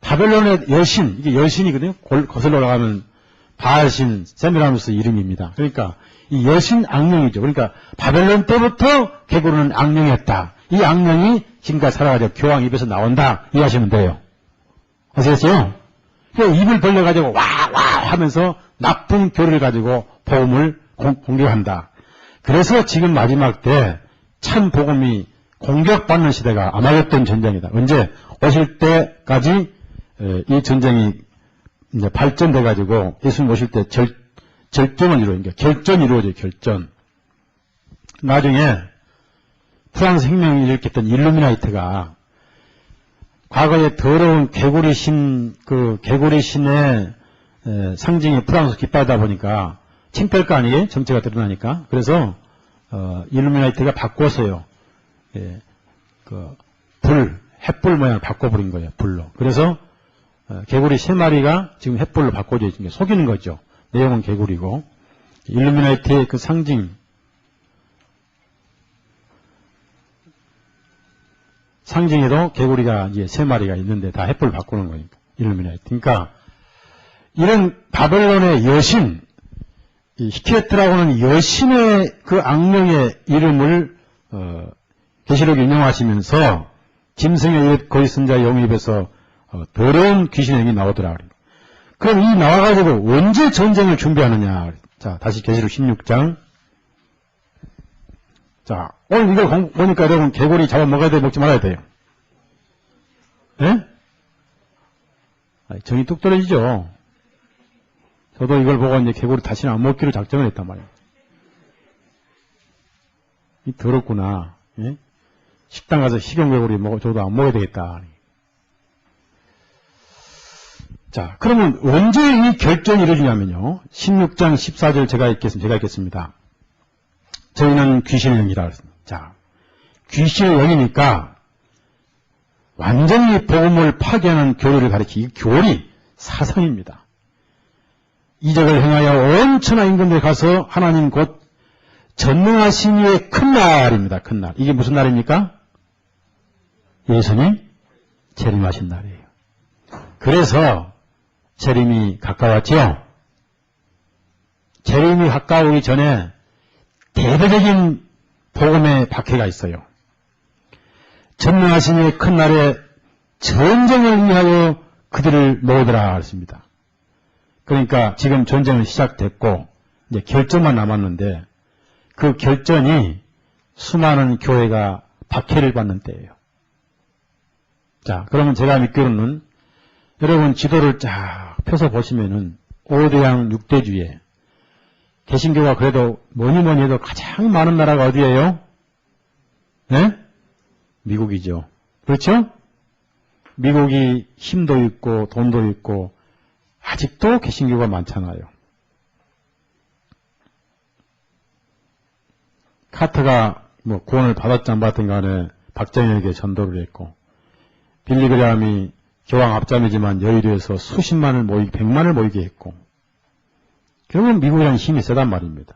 바벨론의 여신, 이게 여신이거든요. 거슬러 올라가면 바알신, 세미라누스 이름입니다. 그러니까 이 여신 악령이죠. 그러니까 바벨론 때부터 개구리는 악령이었다. 이 악령이 지금까지 살아가지고 교황 입에서 나온다. 이해하시면 돼요. 아시겠어요? 입을 벌려가지고 와 하면서 나쁜 교리를 가지고 복음을 공격한다. 그래서 지금 마지막 때 참 복음이 공격받는 시대가 아마겟돈 전쟁이다. 언제 오실 때까지 이 전쟁이 이제 발전돼가지고 예수님 오실 때 결정을 이루어요. 결전이 이루어져요, 결전. 나중에 프랑스 혁명을 일으켰던 일루미나이트가 과거에 더러운 개구리신, 개구리신의 상징이 프랑스 깃발이다 보니까 창피할 거 아니에요? 정체가 드러나니까. 그래서, 일루미나이트가 바꿨어요. 햇불 모양을 바꿔버린 거예요, 불로. 그래서, 개구리 세 마리가 지금 햇불로 바꿔져 있는 게 속이는 거죠. 내용은 개구리고. 일루미나이트의 그 상징에도 개구리가 이제 세 마리가 있는데 다 햇불 바꾸는 거니까. 일루미나이트. 그러니까, 이런 바벨론의 여신, 이 히케트라고 하는 여신의 그 악령의 이름을, 계시록에 인용하시면서, 짐승의 거짓 선자 영의 입에서 더러운 귀신의 영이 나오더라. 그럼 이 나와가지고 언제 전쟁을 준비하느냐. 자, 다시 계시록 16장. 자, 오늘 이걸 보니까 여러분 개구리 잡아먹어야 돼, 먹지 말아야 돼요? 예? 정이 뚝 떨어지죠. 저도 이걸 보고 이제 개구리 다시는 안 먹기로 작정을 했단 말이에요. 이 더럽구나. 예? 식당 가서 식용개구리 저도 안 먹어야 되겠다. 자, 그러면 언제 이 결전이 이루어지냐면요. 16장 14절 제가 읽겠습니다. 저희는 귀신의 영이라 그랬습니다. 자, 귀신의 영이니까 완전히 복음을 파괴하는 교리를 가리키기, 교리, 사상입니다. 이적을 행하여 온천하 임금들에 가서 하나님 곧 전능하신 이의 큰 날입니다. 큰 날. 이게 무슨 날입니까? 예수님 재림하신 날이에요. 그래서 재림이 가까웠죠. 재림이 가까우기 전에 대대적인 복음의 박해가 있어요. 전능하신 이의 큰 날에 전쟁을 위하여 그들을 모으더라 했습니다. 그러니까 지금 전쟁은 시작됐고 이제 결전만 남았는데 그 결전이 수많은 교회가 박해를 받는 때예요. 자, 그러면 제가 믿기로는 여러분 지도를 쫙 펴서 보시면은 5대양 6대주에 개신교가 그래도 뭐니 해도 가장 많은 나라가 어디예요? 네? 미국이죠. 그렇죠? 미국이 힘도 있고 돈도 있고 아직도 개신교가 많잖아요. 카터가 뭐 구원을 받았지 안 받았든 간에 박정희에게 전도를 했고, 빌리그램이 교황 앞잠이지만 여의도에서 수십만을 모이게, 100만을 모이게 했고, 결국은 미국이라는 힘이 세단 말입니다.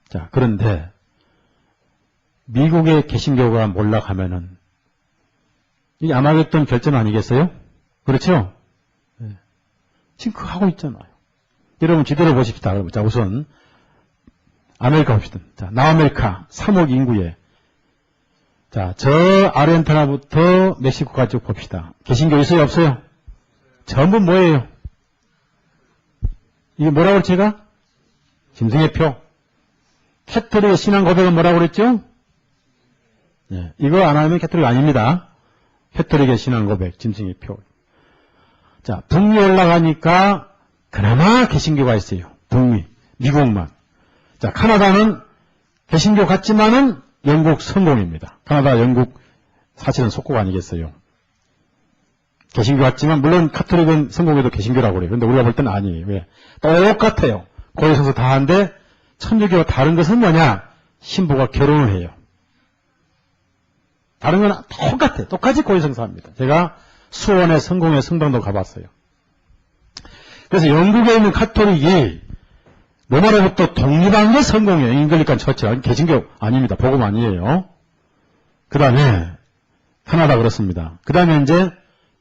자, 그런데 미국의 개신교가 몰락하면은 이게 아마겟돈 결전 아니겠어요? 그렇죠? 네. 지금 그거 하고 있잖아요. 여러분 지도를 보십시다. 자, 우선 아메리카 봅시다. 자, 남아메리카 3억 인구에, 자, 저 아르헨티나부터 멕시코까지 쭉 봅시다. 개신교 있어요? 없어요? 전부 뭐예요? 이게 뭐라고 그랬지, 제가? 짐승의 표. 캐톨릭의 신앙 고백은 뭐라고 그랬죠? 네, 이거 안 하면 캐톨릭 아닙니다. 캐톨릭의 신앙 고백, 짐승의 표. 자, 북미 올라가니까 그나마 개신교가 있어요. 북미, 미국만. 자, 카나다는 개신교 같지만은 영국 성공입니다. 카나다, 영국 사실은 속국 아니겠어요. 개신교 같지만 물론 카톨릭은 성공해도 개신교라고 그래요. 그런데 우리가 볼 때는 아니에요. 왜? 똑같아요. 고해성사 다 하는데 천주교와 다른 것은 뭐냐? 신부가 결혼을 해요. 다른 건 똑같아요. 똑같이 고해성사합니다. 제가 수원의 성공회 성당도 가봤어요. 그래서 영국에 있는 카톨릭이 로마로부터 독립한 게 성공이에요. 잉글리칸 처치가. 개신교 아닙니다. 복음 아니에요. 그 다음에 하나다 그렇습니다. 그 다음에 이제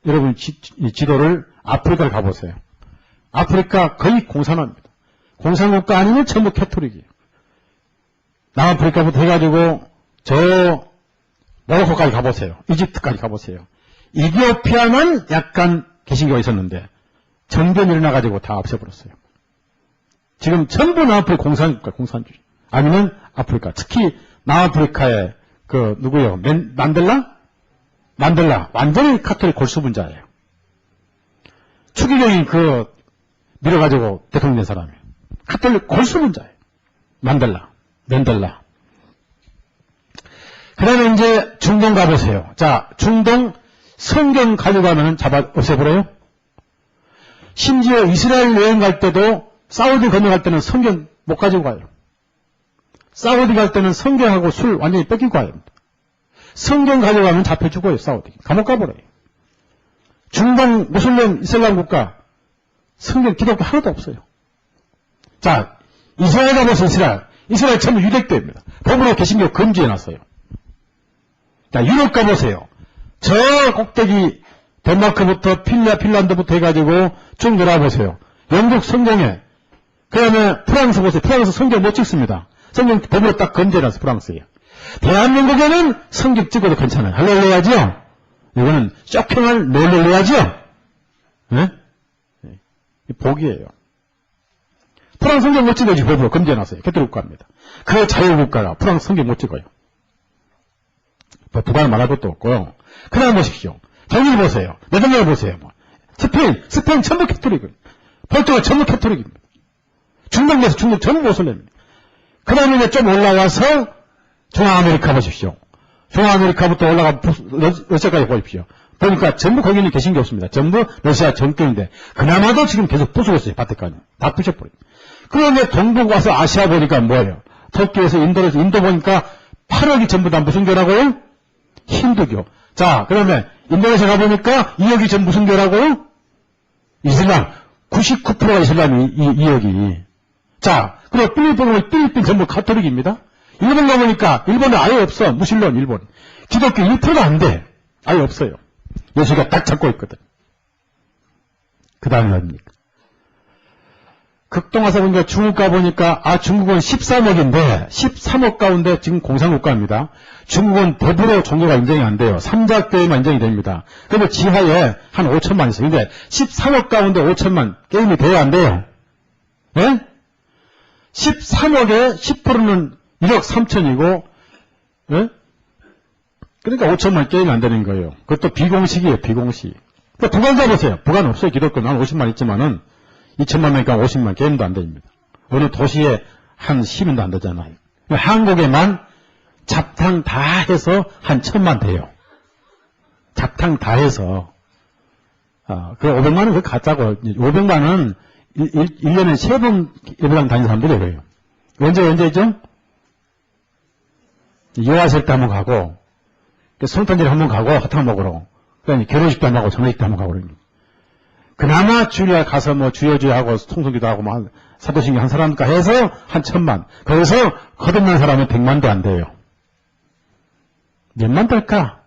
여러분 지도를 아프리카를 가보세요. 아프리카 거의 공산화입니다. 공산국가 아니면 전부 캐톨릭이에요. 남아프리카부터 해가지고 저 모로코까지 가보세요. 이집트까지 가보세요. 이디오피아는 약간 개신교가 있었는데 정변이 일어나가지고 다 없애버렸어요. 지금 전부 남아프리카 공산국가, 공산주의. 아니면 아프리카. 특히 남아프리카의 그 누구요? 만델라? 완전히 카톨릭 골수분자예요. 추기경이 그 밀어가지고 대통령 된 사람이에요. 카톨릭 골수분자예요. 만델라. 그 다음에 이제 중동 가보세요. 자, 중동 성경 가져가면 없애버려요? 심지어 이스라엘 여행 갈 때도 사우디 건너갈 때는 성경 못 가지고 가요. 사우디 갈 때는 성경하고 술 완전히 뺏기고 가요. 성경 가져가면 잡혀 죽어요, 사우디. 감옥 가버려요. 중동 무슬림 이슬람 국가 성경 기독교 하나도 없어요. 자, 이스라엘 가보세요, 이스라엘 전부 유대교입니다. 법으로 개신교 금지해놨어요. 자, 유럽 가보세요. 저 꼭대기 덴마크부터 핀란드부터 해가지고 쭉 놀아보세요. 영국 성공회. 그 다음에 프랑스 보세요. 프랑스 성경 못 찍습니다. 성경 법으로 딱 금지해놨어요, 프랑스에. 대한민국에는 성경 찍어도 괜찮아요. 할렐루야죠? 이거는 쇼킹할 놀랄래야죠? 네? 복이에요. 프랑스 성경 못 찍어야지 법으로 금지해놨어요. 캐톨릭 국가입니다. 그 자유국가가 프랑스 성경 못 찍어요. 북한은 말할 것도 없고요. 그 다음 보십시오. 독일 보세요. 네덜란드 보세요. 스페인 전부 캐톨릭은. 포르투갈 전부 캐톨릭입니다. 중동 가서 중국 전부 모슬렘입니다. 그 다음에 이제 좀 올라와서 중앙아메리카 보십시오. 중앙아메리카부터 올라가 러시아까지 보십시오. 보니까 전부 거기는 개신교 없습니다. 전부 러시아 정권인데 그나마도 지금 계속 부수고 있어요. 바티칸이. 다 부셔버려요. 그런데 동북 와서 아시아 보니까 뭐예요? 터키에서 인도 보니까 8억이 전부 다 무슨 교라고요? 힌두교. 자, 그러면 인도네시아 가보니까 2억이 전 무슨 교라고요? 이슬람. 99%가 이슬람이 2억이. 자, 그리고 필리핀 전부 카톨릭입니다. 일본 가보니까 일본은 아예 없어. 무슬림 일본. 기독교 1%가 안 돼. 아예 없어요. 예수가 딱 잡고 있거든. 그 다음에 어딥니까? 극동 와서 보니까 중국 가보니까 중국은 13억인데 13억 가운데 지금 공산국가입니다. 중국은 법으로 종교가 인정이 안 돼요. 3자교회만 인정이 됩니다. 그런데 지하에 한 5천만 있어요. 근데 13억 가운데 5천만 게임이 돼야 안 돼요. 예? 13억에 10%는 1억 3천이고 예? 그러니까 5천만 게임이 안 되는 거예요. 그것도 비공식이에요. 비공식. 그러니까 부관 잡으세요. 부관 없어요. 기독교는 한 50만 있지만은 2천만 명이니까 50만 게임도 안 됩니다. 어느 도시에 한 10인도 안 되잖아요. 한국에만 잡탕 다 해서 한 1,000만 돼요. 잡탕 다 해서. 그 500만은 그 가짜고, 500만은 1년에 3번 예배당 다니는 사람들이 그래요. 언제죠? 여하실 때 한번 가고, 성탄절에 한번 가고, 화탕 먹으러. 그다음에 결혼식도 한번 가고, 장례식도 한번 가고, 그러니. 그나마 주일에 가서 뭐 주여주하고, 통성기도 하고, 뭐, 사도신경 한 사람과 해서 한 1,000만. 거기서 거듭난 사람은 100만도 안 돼요. 몇만 될까?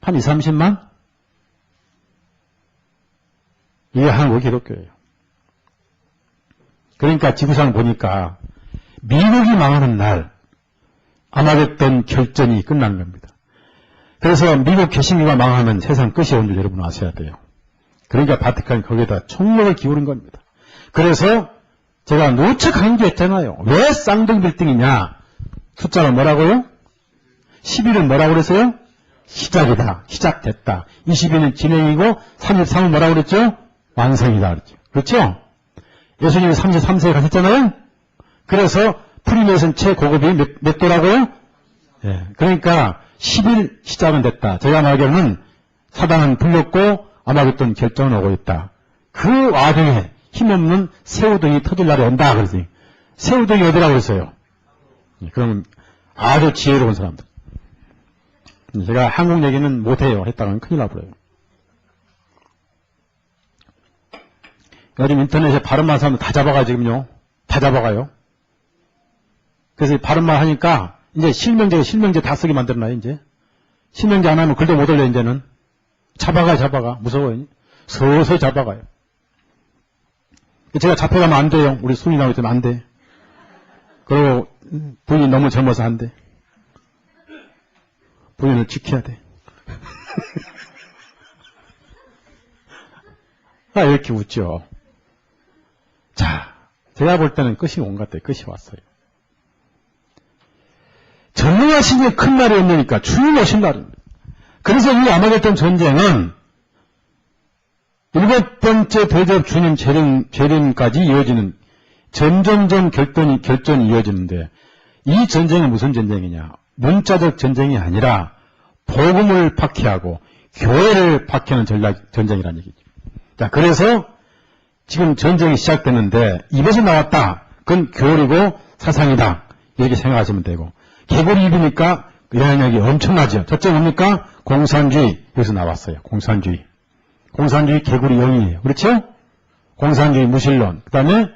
한 2, 30만? 이게 한국 기독교예요. 그러니까 지구상 보니까 미국이 망하는 날 아마겟돈 결전이 끝난 겁니다. 그래서 미국 개신교가 망하면 세상 끝이 온 줄 여러분 아셔야 돼요. 그러니까 바티칸이 거기에다 총력을 기울인 겁니다. 그래서 제가 누차 강조했잖아요. 왜 쌍둥이 빌딩이냐? 숫자는 뭐라고요? 11은 뭐라고 그랬어요? 시작이다. 시작됐다. 22는 진행이고 33은 뭐라고 그랬죠? 완성이다 그랬죠. 그렇죠? 예수님이 33세에 가셨잖아요? 그래서 프리메이슨 최고급이 몇 도라고요? 예. 그러니까 10일 시작은 됐다. 제가 말하기로는 사단은 불렸고 아마겟돈 결정은 오고 있다. 그 와중에 힘없는 새우등이 터질 날이 온다 그러지. 새우등이 어디라고 그랬어요? 예. 그럼 아주 지혜로운 사람들. 제가 한국 얘기는 못해요. 했다가는 큰일 나버려요. 요즘 인터넷에 바른말 사람들 다 잡아가요, 지금요. 다 잡아가요. 그래서 바른말 하니까, 이제 실명제 다 쓰게 만들어놔요, 이제. 실명제 안 하면 글도 못 올려, 이제는. 잡아가. 무서워요. 서서히 잡아가요. 제가 잡혀가면 안 돼요. 우리 순위 나오기 때문에 안 돼. 그리고 부인이 너무 젊어서 안 돼. 부인을 지켜야 돼. 이렇게 웃죠. 자, 제가 볼 때는 끝이 온 것 같아요. 끝이 왔어요. 전능하신 큰 날이 없으니까 주인 오신 날입니다. 그래서 이 아마겟돈 전쟁은 7번째 대접 주님 재림까지 이어지는 점점점 결전이 이어지는데 이 전쟁은 무슨 전쟁이냐? 문자적 전쟁이 아니라 복음을 박해하고 교회를 박해하는 전쟁이라는 얘기죠. 자, 그래서 지금 전쟁이 시작됐는데 입에서 나왔다. 그건 교리고 사상이다. 이렇게 생각하시면 되고 개구리 입이니까 영향력이 엄청나죠. 첫째 뭡니까? 공산주의. 여기서 나왔어요. 공산주의 개구리 영이에요. 그렇죠? 공산주의 무신론. 그 다음에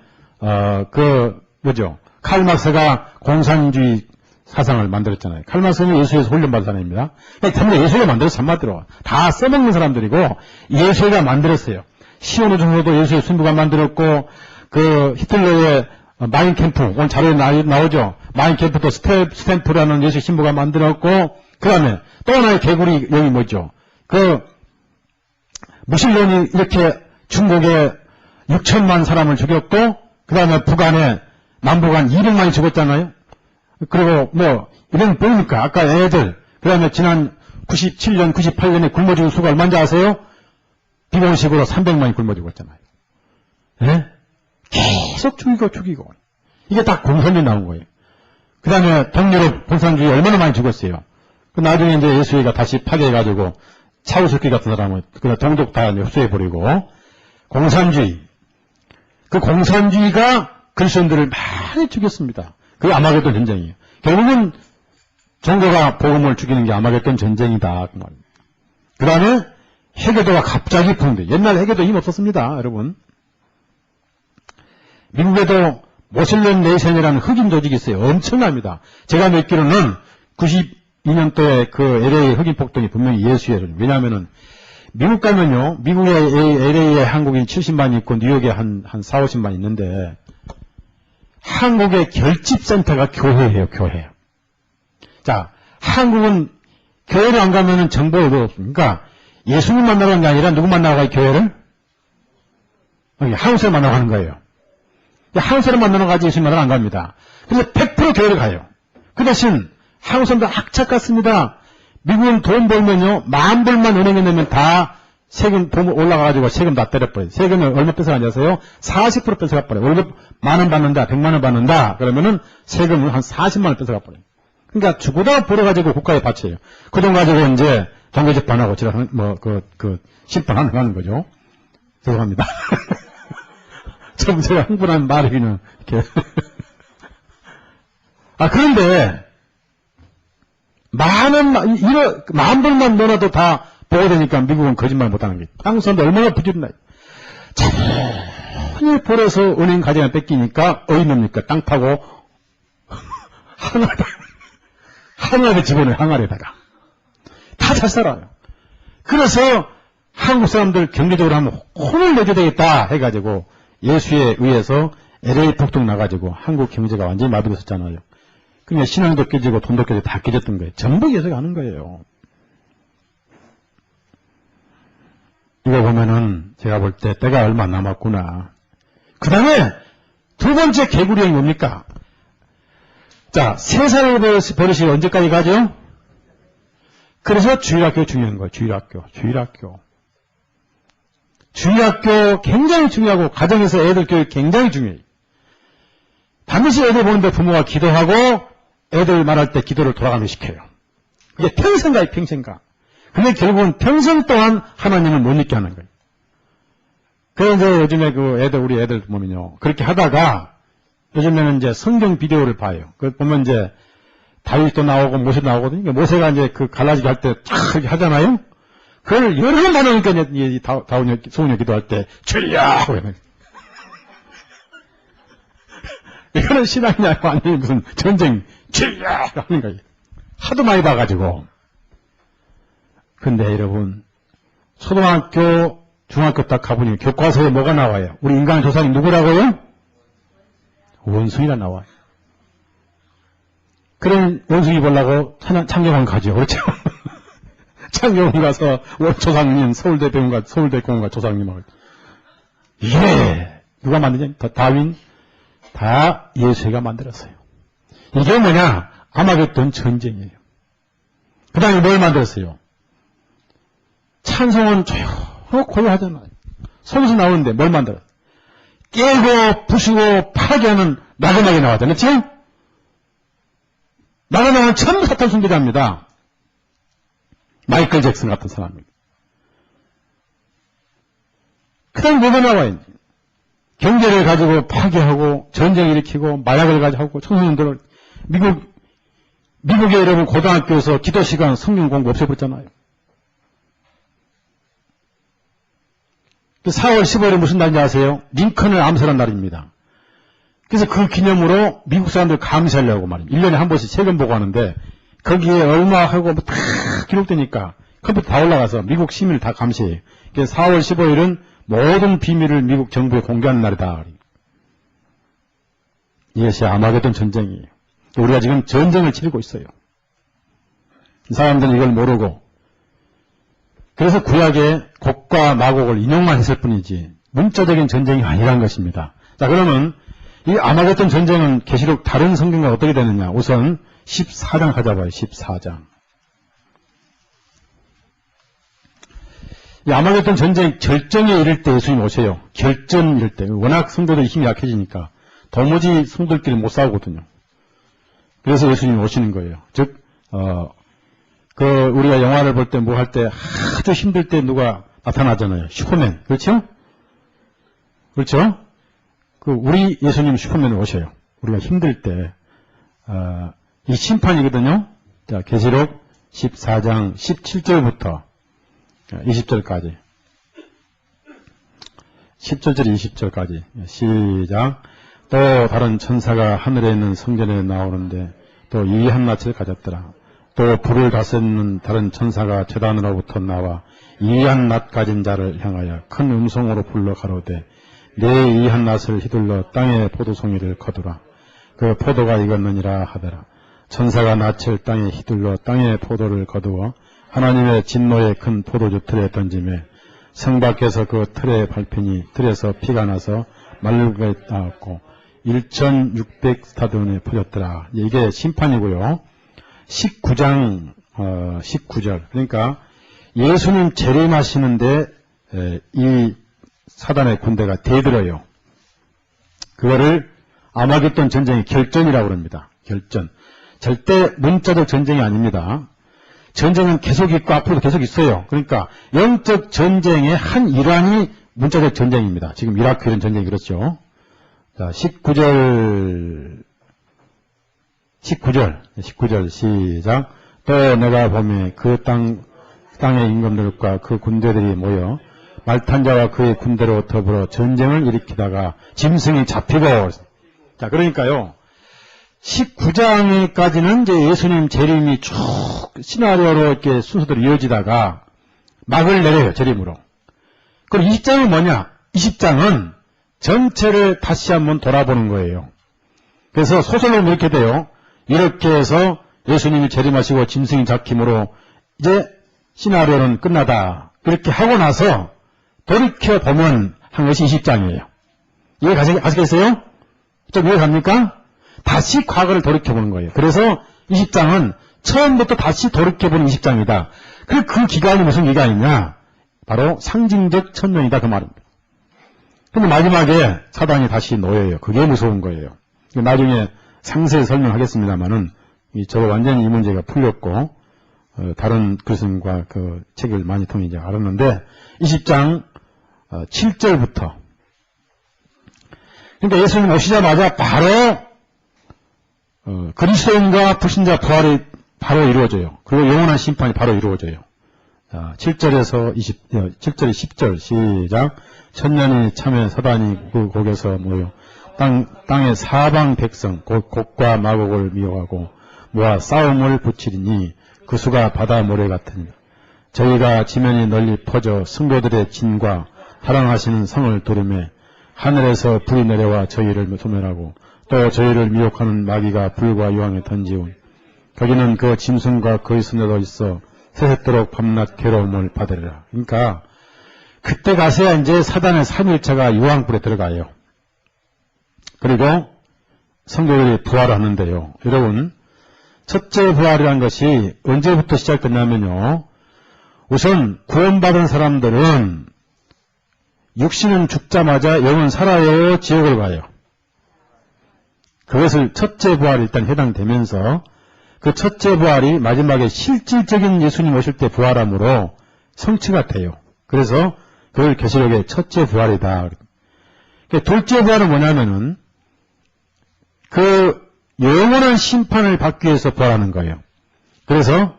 뭐죠? 칼 막스가 공산주의 사상을 만들었잖아요. 칼 막스는 예수에서 훈련받은 사람입니다. 그러니까 예수가 만들어서 한마디로 다 써먹는 사람들이고 예수가 만들었어요. 시오노 정도도 예수의 순부가 만들었고 그 히틀러의 마인캠프 오늘 자료에 나오죠. 마인캠프도 스탬프라는 예수 신부가 만들었고 그 다음에 또 하나의 개구리 영이 뭐죠? 그 무신론이 이렇게 중국에 6천만 사람을 죽였고 그 다음에 북한에 남북한 200만이 죽었잖아요. 그리고 뭐 이런 보니까 아까 애들 그 다음에 지난 97년 98년에 굶어 죽은 수가 얼마인지 아세요? 비공식으로 300만이 굶어 죽었잖아요. 예? 계속 죽이고 이게 다 공산주의 나온 거예요. 그 다음에 동유럽 공산주의 얼마나 많이 죽었어요. 그 나중에 이제 예수가 다시 파괴해가지고 차우스키 같은 사람을 그냥 동족 다 흡수해버리고 공산주의 그 공산주의가 그리스도인들을 많이 죽였습니다. 그게 아마겟돈 전쟁이에요. 결국은 종교가 복음을 죽이는 게 아마겟돈 전쟁이다. 그 다음에 해교도가 갑자기 붕대. 옛날 해교도 힘 없었습니다. 여러분. 미국에도 모슬렘 네이션이라는 흑인 조직이 있어요. 엄청납니다. 제가 믿기로는 92년도에 그 LA 흑인 폭동이 분명히 예수예요. 왜냐하면은 미국 가면요. 미국의 LA에 한국인 70만 있고 뉴욕에 한 4, 50만 있는데 한국의 결집센터가 교회예요. 교회. 자, 한국은 교회를 안 가면은 정보가 없습니까? 예수님 만나러 가는 게 아니라 누구 만나러 가요? 교회를? 한국 사람 만나러 가는 거예요. 한국 사람 만나러 가지 예수님 만나러 안 갑니다. 그래서 100% 교회를 가요. 그 대신 한국 사람들 악착 같습니다. 미국은 돈 벌면요. $10,000만 은행에 넣으면 다 세금 올라가가지고 세금 다 때려버려요. 세금을 얼마 뺏어가는지 아세요? 40% 뺏어가버려요. 월급 10,000원 받는다, 100만원 받는다, 그러면은 세금을 한 40만원 뺏어가버려요. 그러니까 죽고다 벌어가지고 국가에 바쳐요. 그 돈 가지고 이제 종교집반하고 심판하는 거죠. 죄송합니다. 좀 제가 흥분한 말이기는, 이렇게. 그런데, 만 불만 넣어도 다 보고 되니까 미국은 거짓말 못하는 게. 한국 사람들 얼마나 부지런해. 천천히 벌어서 은행 가정에 뺏기니까 어이없니까? 땅 파고 항아리 집어넣어요. 항아리에다가. 다 잘 살아요. 그래서 한국 사람들 경제적으로 하면 혼을 내줘야 되겠다 해가지고 예수에 의해서 LA 북쪽 나가지고 한국 경제가 완전히 마비가 섰잖아요. 그러니까 신앙도 깨지고 돈도 깨지고 다 깨졌던 거예요. 전부 예수가 하는 거예요. 이거 보면은 제가 볼 때 때가 얼마 안 남았구나. 그 다음에 두 번째 개구리형이 뭡니까? 자, 3살 버릇이 언제까지 가죠? 그래서 주일학교 중요한 거예요. 주일학교 굉장히 중요하고 가정에서 애들 교육 굉장히 중요해요. 반드시 애들 보는데 부모가 기도하고 애들 말할 때 기도를 돌아가며 시켜요. 이게 평생 가요, 평생 가. 근데 결국은 평생 동안 하나님을 못 잊게 하는 거예요. 그래서 요즘에 우리 애들 보면요. 그렇게 하다가 요즘에는 이제 성경 비디오를 봐요. 그 보면 이제 다윗도 나오고 모세도 나오거든요. 그러니까 모세가 이제 갈라지게 할 때 쫙 이렇게 하잖아요. 그걸 여러 번 하니까 이제 소은이 기도할 때 주야 하고 해요. 이거는 신앙이 아니고 완전히 무슨 전쟁 주야 하는 거예요. 하도 많이 봐가지고. 근데 여러분 초등학교, 중학교 딱 가보니 교과서에 뭐가 나와요? 우리 인간 조상이 누구라고요? 원숭이가 나와요. 그럼 원숭이 보려고 창경원 가죠. 그렇죠? 창경원 가서 조상님, 서울대 공원가 조상님하고. 이게 누가 만드냐? 다윈, 다 예수가 만들었어요. 이게 뭐냐? 아마겟돈 전쟁이에요. 그 다음에 뭘 만들었어요? 찬송은 조용히 하잖아요. 속에서 나오는데 뭘 만들어요? 깨고 부수고 파괴하는 나그나게 나왔잖아요. 그렇죠? 나그나는 전부 사탄 숭배자입니다. 마이클 잭슨 같은 사람입니다. 그 다음에 뭐가 나와요? 경제를 가지고 파괴하고 전쟁 일으키고 마약을 가지고 청소년들을 미국에 여러분 고등학교에서 기도 시간 성경 공부 없애버렸잖아요. 4월 15일에 무슨 날인지 아세요? 링컨을 암살한 날입니다. 그래서 그 기념으로 미국 사람들 감시하려고 말입니다. 1년에 한 번씩 세금 보고 하는데 거기에 얼마 하고 다 기록되니까 컴퓨터 다 올라가서 미국 시민을 다 감시해요. 그래서 4월 15일은 모든 비밀을 미국 정부에 공개하는 날이다. 이것이 아마겟돈 전쟁이에요. 우리가 지금 전쟁을 치르고 있어요. 이 사람들은 이걸 모르고 그래서 구약의 곡과 마곡을 인용만 했을 뿐이지 문자적인 전쟁이 아니란 것입니다. 자, 그러면 이 아마겟돈 전쟁은 계시록 다른 성경과 어떻게 되느냐? 우선 14장 가져봐요. 14장. 이 아마겟돈 전쟁 결정에 이를 때 예수님이 오세요. 결전 이를 때. 워낙 성도들이 힘이 약해지니까 도무지 성도들끼리 못 싸우거든요. 그래서 예수님이 오시는 거예요. 즉, 우리가 영화를 볼 때 뭐 할 때 아주 힘들 때 누가 나타나잖아요. 슈퍼맨. 그렇죠? 그렇죠? 우리 예수님 슈퍼맨을 오셔요. 우리가 힘들 때, 이 심판이거든요. 자, 계시록 14장 17절부터 20절까지. 10절부터 20절까지. 시작. 또 다른 천사가 하늘에 있는 성전에 나오는데 또 이 한낱을 가졌더라. 또 불을 다스리는 다른 천사가 제단으로부터 나와 이 한낱 가진 자를 향하여 큰 음성으로 불러 가로되 내 이 한낱을 휘둘러 땅의 포도송이를 거두라. 그 포도가 익었느니라 하더라. 천사가 낯을 땅에 휘둘러 땅의 포도를 거두어 하나님의 진노의 큰 포도주 틀에 던지매 성 밖에서 그 틀에 밟히니 틀에서 피가 나서 말르게 닿았고 1600스타디온에 퍼졌더라. 이게 심판이고요. 19장 19절. 그러니까 예수님 재림하시는데 이 사단의 군대가 대들어요. 그거를 아마겟돈 전쟁의 결전이라고 합니다. 결전. 절대 문자적 전쟁이 아닙니다. 전쟁은 계속 있고 앞으로도 계속 있어요. 그러니까 영적 전쟁의 한 일환이 문자적 전쟁입니다. 지금 이라크 이런 전쟁이 그렇죠. 자, 19절 시작. 또 내가 보매 그 땅의 임금들과 그 군대들이 모여 말탄 자와 그의 군대로 더불어 전쟁을 일으키다가 짐승이 잡히고. 자, 그러니까요. 19장까지는 이제 예수님 재림이 쭉 시나리오로 이렇게 순서대로 이어지다가 막을 내려요, 재림으로. 그럼 20장은 뭐냐? 20장은 전체를 다시 한번 돌아보는 거예요. 그래서 소설로 이렇게 돼요. 이렇게 해서 예수님이 재림하시고 짐승이 잡힘으로 이제 시나리오는 끝나다. 이렇게 하고 나서 돌이켜보면 한 것이 20장이에요. 이해 가시겠어요? 좀 이해 갑니까? 다시 과거를 돌이켜보는 거예요. 그래서 20장은 처음부터 다시 돌이켜보는 20장이다. 그 기간이 무슨 기간이냐? 바로 상징적 천년이다 그 말입니다. 근데 마지막에 사단이 다시 놓여요. 그게 무서운 거예요. 나중에 상세히 설명하겠습니다만은 저거 완전히 이 문제가 풀렸고 다른 교수님과 그 책을 많이 통해 이제 알았는데 20장 7절부터 그러니까 예수님 오시자마자 바로 그리스도인과 불신자 부활이 바로 이루어져요. 그리고 영원한 심판이 바로 이루어져요. 자, 7절에서 7절에 10절 시작. 천년이 참에 사단이 그 곡에서 모여 땅의 사방 백성 곧 곡과 마곡을 미워하고 모아 싸움을 붙이리니 그 수가 바다 모래 같으니 저희가 지면이 널리 퍼져 성도들의 진과 사랑하시는 성을 두르매 하늘에서 불이 내려와 저희를 소멸하고 또 저희를 미혹하는 마귀가 불과 유황에 던지온 거기는 그 짐승과 그의 손에도 있어 새새도록 밤낮 괴로움을 받으리라. 그러니까 그때 가서야 이제 사단의 3일차가 유황불에 들어가요. 그리고 성도들이 부활하는데요. 여러분 첫째 부활이라는 것이 언제부터 시작됐냐면요. 우선 구원받은 사람들은 육신은 죽자마자 영은 살아요, 지옥을 가요. 그것을 첫째 부활이 일단 해당되면서 그 첫째 부활이 마지막에 실질적인 예수님 오실 때 부활함으로 성취가 돼요. 그래서 그걸 계시록의 첫째 부활이다. 둘째 부활은 뭐냐면은 그 영원한 심판을 받기 위해서 부활하는 거예요. 그래서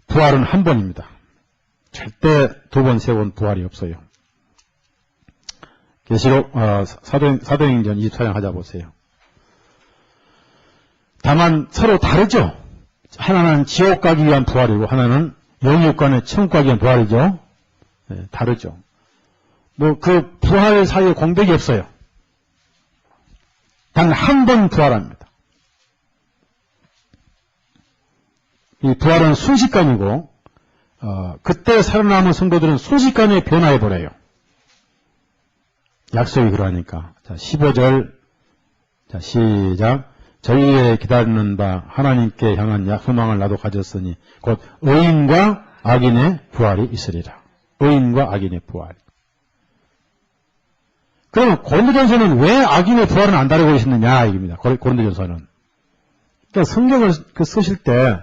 부활은 한 번입니다. 절대 두 번, 세 번 부활이 없어요. 계시록 사도행전 24장 하자 보세요. 다만 서로 다르죠. 하나는 지옥 가기 위한 부활이고 하나는 영육간의 천국 가기 위한 부활이죠. 네, 다르죠. 뭐 그 부활 사이에 공백이 없어요. 단 한 번 부활합니다. 이 부활은 순식간이고 그때 살아남은 성도들은 순식간에 변화해버려요. 약속이 그러하니까. 자, 15절. 자, 시작. 저희의 기다리는 바 하나님께 향한 소망을 나도 가졌으니 곧 의인과 악인의 부활이 있으리라. 의인과 악인의 부활. 그러면 고린도전서는 왜 악인의 부활은 안 다루고 있느냐 이겁니다. 고린도전서는. 그러니까 성경을 쓰실 때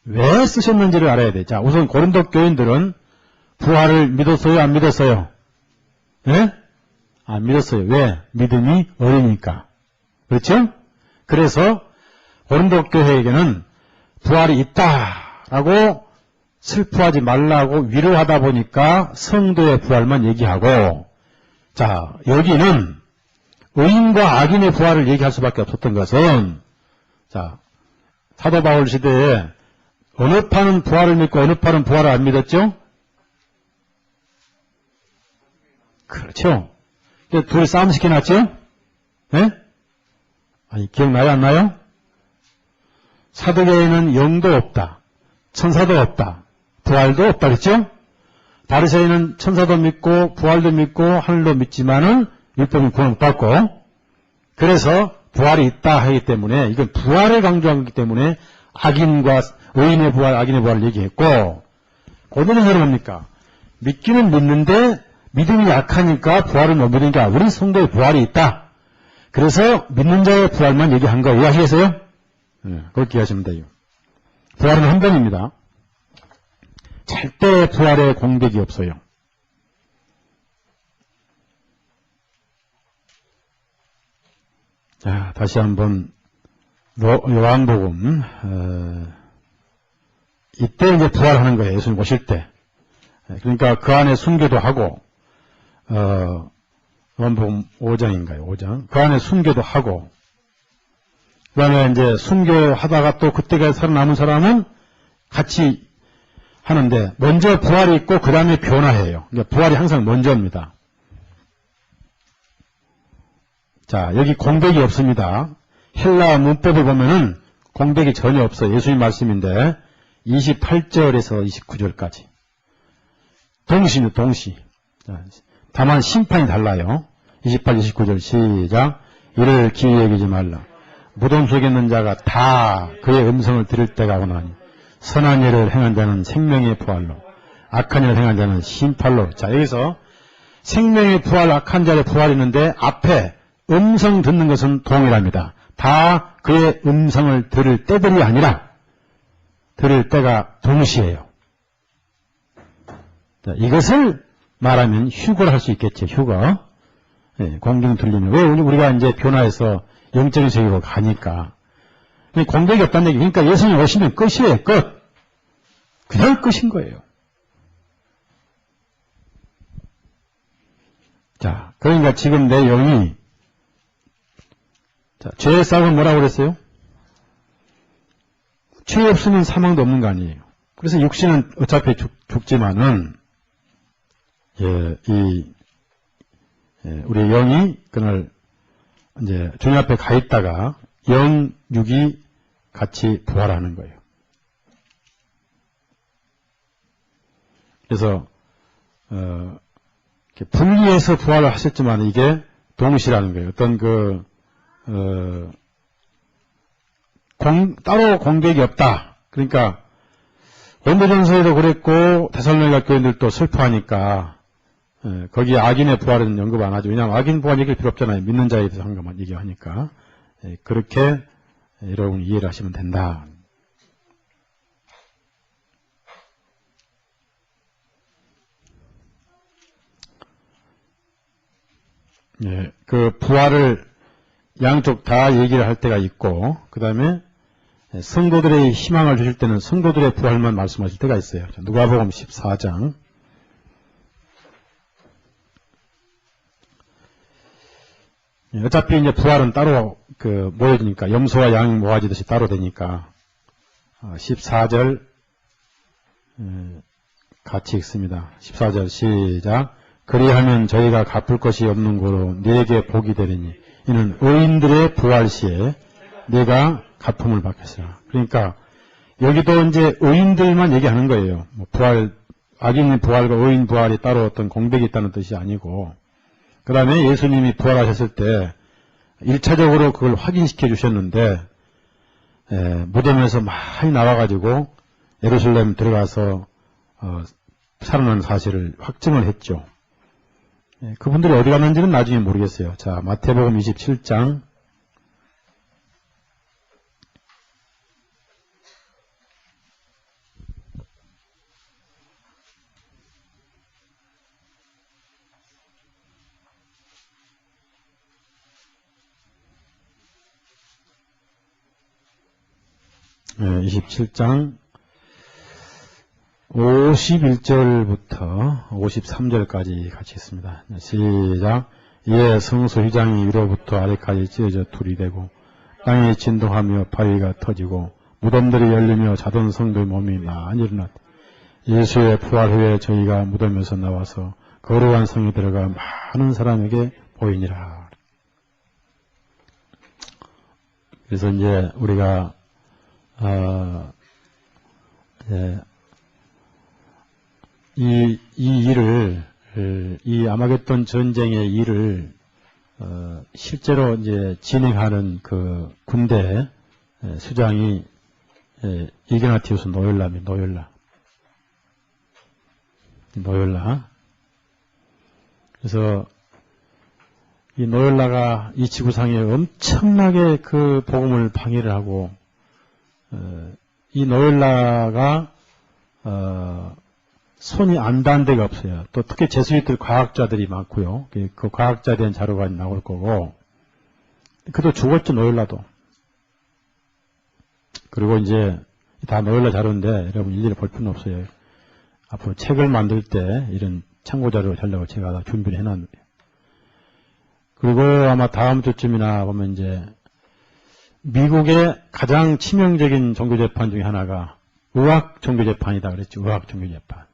왜 쓰셨는지를 알아야 돼. 자, 우선 고린도 교인들은 부활을 믿었어요, 안 믿었어요? 예? 안 믿었어요. 왜? 믿음이 어리니까. 그렇죠? 그래서 고린도 교회에게는 부활이 있다라고 슬퍼하지 말라고 위로하다 보니까 성도의 부활만 얘기하고, 자, 여기는 의인과 악인의 부활을 얘기할 수밖에 없었던 것은, 자, 사도 바울 시대에 어느 파는 부활을 믿고 어느 파는 부활을 안 믿었죠? 그렇죠. 둘이 싸움 시켜놨죠? 네? 아니, 기억나요, 안 나요? 사도계에는 영도 없다. 천사도 없다. 부활도 없다. 그랬죠? 바리새인은 천사도 믿고 부활도 믿고 하늘도 믿지만은 율법은 구원 못 받고, 그래서 부활이 있다 하기 때문에 이건 부활을 강조하기 때문에 악인과 의인의 부활, 악인의 부활을 얘기했고, 고린도전서는 뭡니까? 믿기는 믿는데 믿음이 약하니까 부활을 못 믿으니까 우리 성도의 부활이 있다. 그래서 믿는 자의 부활만 얘기한 거 이해하시겠어요? 그렇게 이해하시면 돼요. 부활은 한 번입니다. 절대 부활의 공백이 없어요. 자, 다시 한번 요한복음 이때 이제 부활하는 거예요. 예수님 오실 때. 그러니까 그 안에 순교도 하고 요한복음 5장인가요? 5장. 그 안에 순교도 하고 그 다음에 이제 순교하다가 또 그때까지 살아남은 사람은 같이 하는데 먼저 부활이 있고 그 다음에 변화해요. 그러니까 부활이 항상 먼저입니다. 자, 여기 공백이 없습니다. 헬라 문법을 보면은 공백이 전혀 없어요. 예수님 말씀인데 28절에서 29절까지. 동시입니다. 동시. 다만 심판이 달라요. 28, 29절 시작. 이를 기이 여기지 말라. 무덤 속에 있는 자가 다 그의 음성을 들을 때가 오나니 선한 일을 행한 자는 생명의 부활로 악한 일을 행한 자는 심판로. 자, 여기서 생명의 부활, 악한 자의 부활이 있는데 앞에 음성 듣는 것은 동일합니다. 다 그의 음성을 들을 때들이 아니라 들을 때가 동시에요. 자, 이것을 말하면 휴거를 할 수 있겠죠. 휴거. 공중 들리면. 왜 우리가 이제 변화해서 영적인 세계로 가니까. 공백이 없다는 얘기. 그러니까 예수님 오시면 끝이에요. 끝. 그냥 끝인 거예요. 자, 그러니까 지금 내용이 자, 죄의 싹은 뭐라고 그랬어요? 죄 없으면 사망도 없는 거 아니에요. 그래서 육신은 어차피 죽지만은 우리 영이 그날 이제 주님 앞에 가 있다가 영, 육이 같이 부활하는 거예요. 그래서 분리해서 부활을 하셨지만 이게 동시라는 거예요. 어떤 따로 공백이 없다. 그러니까 고린도전서에도 그랬고 데살로니가 교인들도 슬퍼하니까 거기 악인의 부활은 언급 안 하죠. 왜냐하면 악인 부활 얘기할 필요 없잖아요. 믿는 자에 대해서 한 것만 얘기하니까. 그렇게 여러분 이해를 하시면 된다. 그 부활을 양쪽 다 얘기를 할 때가 있고 그 다음에 성도들의 희망을 주실 때는 성도들의 부활만 말씀하실 때가 있어요. 누가복음 14장 어차피 이제 부활은 따로 모여지니까 염소와 양이 모아지듯이 따로 되니까 14절 같이 읽습니다. 14절 시작. 그리하면 저희가 갚을 것이 없는 고로 네게 복이 되리니 이는 의인들의 부활 시에 네가 갚음을 받겠으라. 그러니까 여기도 이제 의인들만 얘기하는 거예요. 부활, 악인의 부활과 의인 부활이 따로 어떤 공백이 있다는 뜻이 아니고 그 다음에 예수님이 부활하셨을 때 1차적으로 그걸 확인시켜 주셨는데 무덤에서 많이 나와가지고 예루살렘 들어가서 살아난 사실을 확증을 했죠. 그분들이 어디 갔는지는 나중에 모르겠어요. 자, 마태복음 27장 27장 51절부터 53절까지 같이 있습니다. 시작. 이에 성소 휘장이 위로부터 아래까지 찢어져 둘이 되고 땅이 진동하며 바위가 터지고 무덤들이 열리며 자던 성도의 몸이 많이 일어났다. 예수의 부활 후에 저희가 무덤에서 나와서 거룩한 성에 들어가 많은 사람에게 보이니라. 그래서 이제 우리가 이 일을, 이 아마겟돈 전쟁의 일을, 실제로 이제 진행하는 그 군대 수장이 이그나티우스 노열라입니다. 노열라. 노열라. 그래서 이 노열라가 이 지구상에 엄청나게 그 복음을 방해를 하고, 이 노열라가 손이 안 닿은 데가 없어요. 또 특히 제수이트 과학자들이 많고요. 그 과학자에 대한 자료가 나올 거고, 그도 죽었죠, 노열라도. 그리고 이제 다 노열라 자료인데 여러분 일일이 볼 필요는 없어요. 앞으로 책을 만들 때 이런 참고 자료를 하려고 제가 다 준비를 해놨는데. 그리고 아마 다음 주쯤이나 보면 이제 미국의 가장 치명적인 종교재판 중에 하나가 의학 종교재판이다 그랬죠. 의학 종교재판.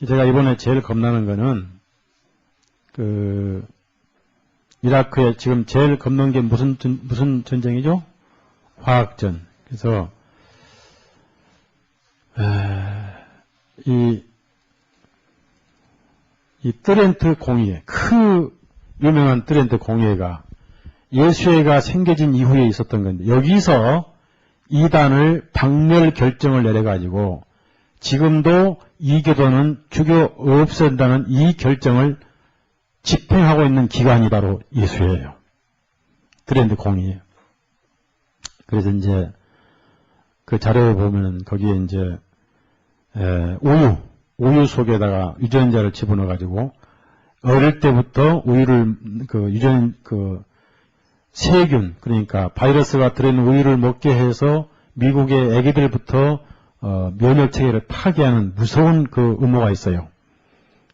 제가 이번에 제일 겁나는 거는 그 이라크에 지금 제일 겁나는 게 무슨 전쟁이죠? 화학전. 그래서 이 트렌트 공의회, 그 유명한 트렌트 공의회가 예수회가 생겨진 이후에 있었던 건데, 여기서 이단을 박멸 결정을 내려가지고 지금도 이 교도는 죽여 없애야 한다는 이 결정을 집행하고 있는 기관이 바로 예수회예요. 트렌트 공의회. 그래서 이제 그 자료를 보면은 거기에 이제 우유 속에다가 유전자를 집어넣어가지고 어릴 때부터 우유를 세균, 그러니까 바이러스가 들어있는 우유를 먹게 해서 미국의 애기들부터 면역 체계를 파괴하는 무서운 그 음모가 있어요.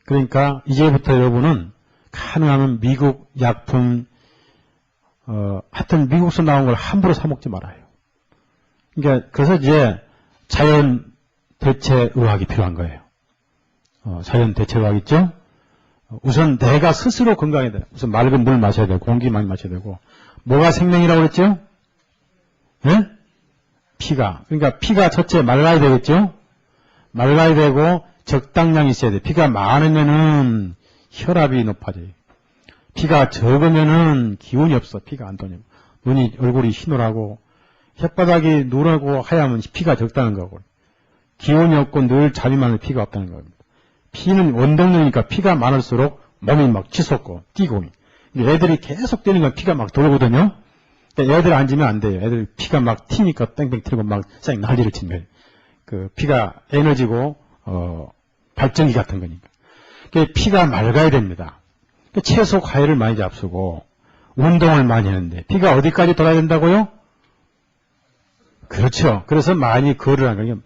그러니까 이제부터 여러분은 가능하면 미국 약품, 하여튼 미국에서 나온 걸 함부로 사 먹지 말아요. 그러니까 그래서 이제 자연 대체 의학이 필요한 거예요. 자연 대체 의학 있죠? 우선 내가 스스로 건강해야 돼요. 우선 맑은 물 마셔야 되고, 공기 많이 마셔야 되고. 뭐가 생명이라고 그랬죠? 예? 피가. 그러니까 피가 첫째 맑아야 되겠죠? 맑아야 되고, 적당량 있어야 돼. 피가 많으면은 혈압이 높아져요. 피가 적으면은 기운이 없어. 피가 안 도니. 눈이, 얼굴이 흰노라고, 혓바닥이 누렇고 하얗면 피가 적다는 거고. 기운이 없고 늘 잠이 많은 피가 없다는 겁니다. 피는 원동력이니까 피가 많을수록 몸이 막 치솟고 뛰고. 애들이 계속 뛰는 건 피가 막 돌거든요. 그러니까 애들 앉으면 안 돼요. 애들 피가 막 튀니까 땡땡 튀고 막 싹 난리를 친 거예요. 그 피가 에너지고 발전기 같은 거니까. 그러니까 피가 맑아야 됩니다. 그러니까 채소 과일을 많이 잡수고 운동을 많이 하는데 피가 어디까지 돌아야 된다고요? 그렇죠. 그래서 많이 걸으라는 거예요.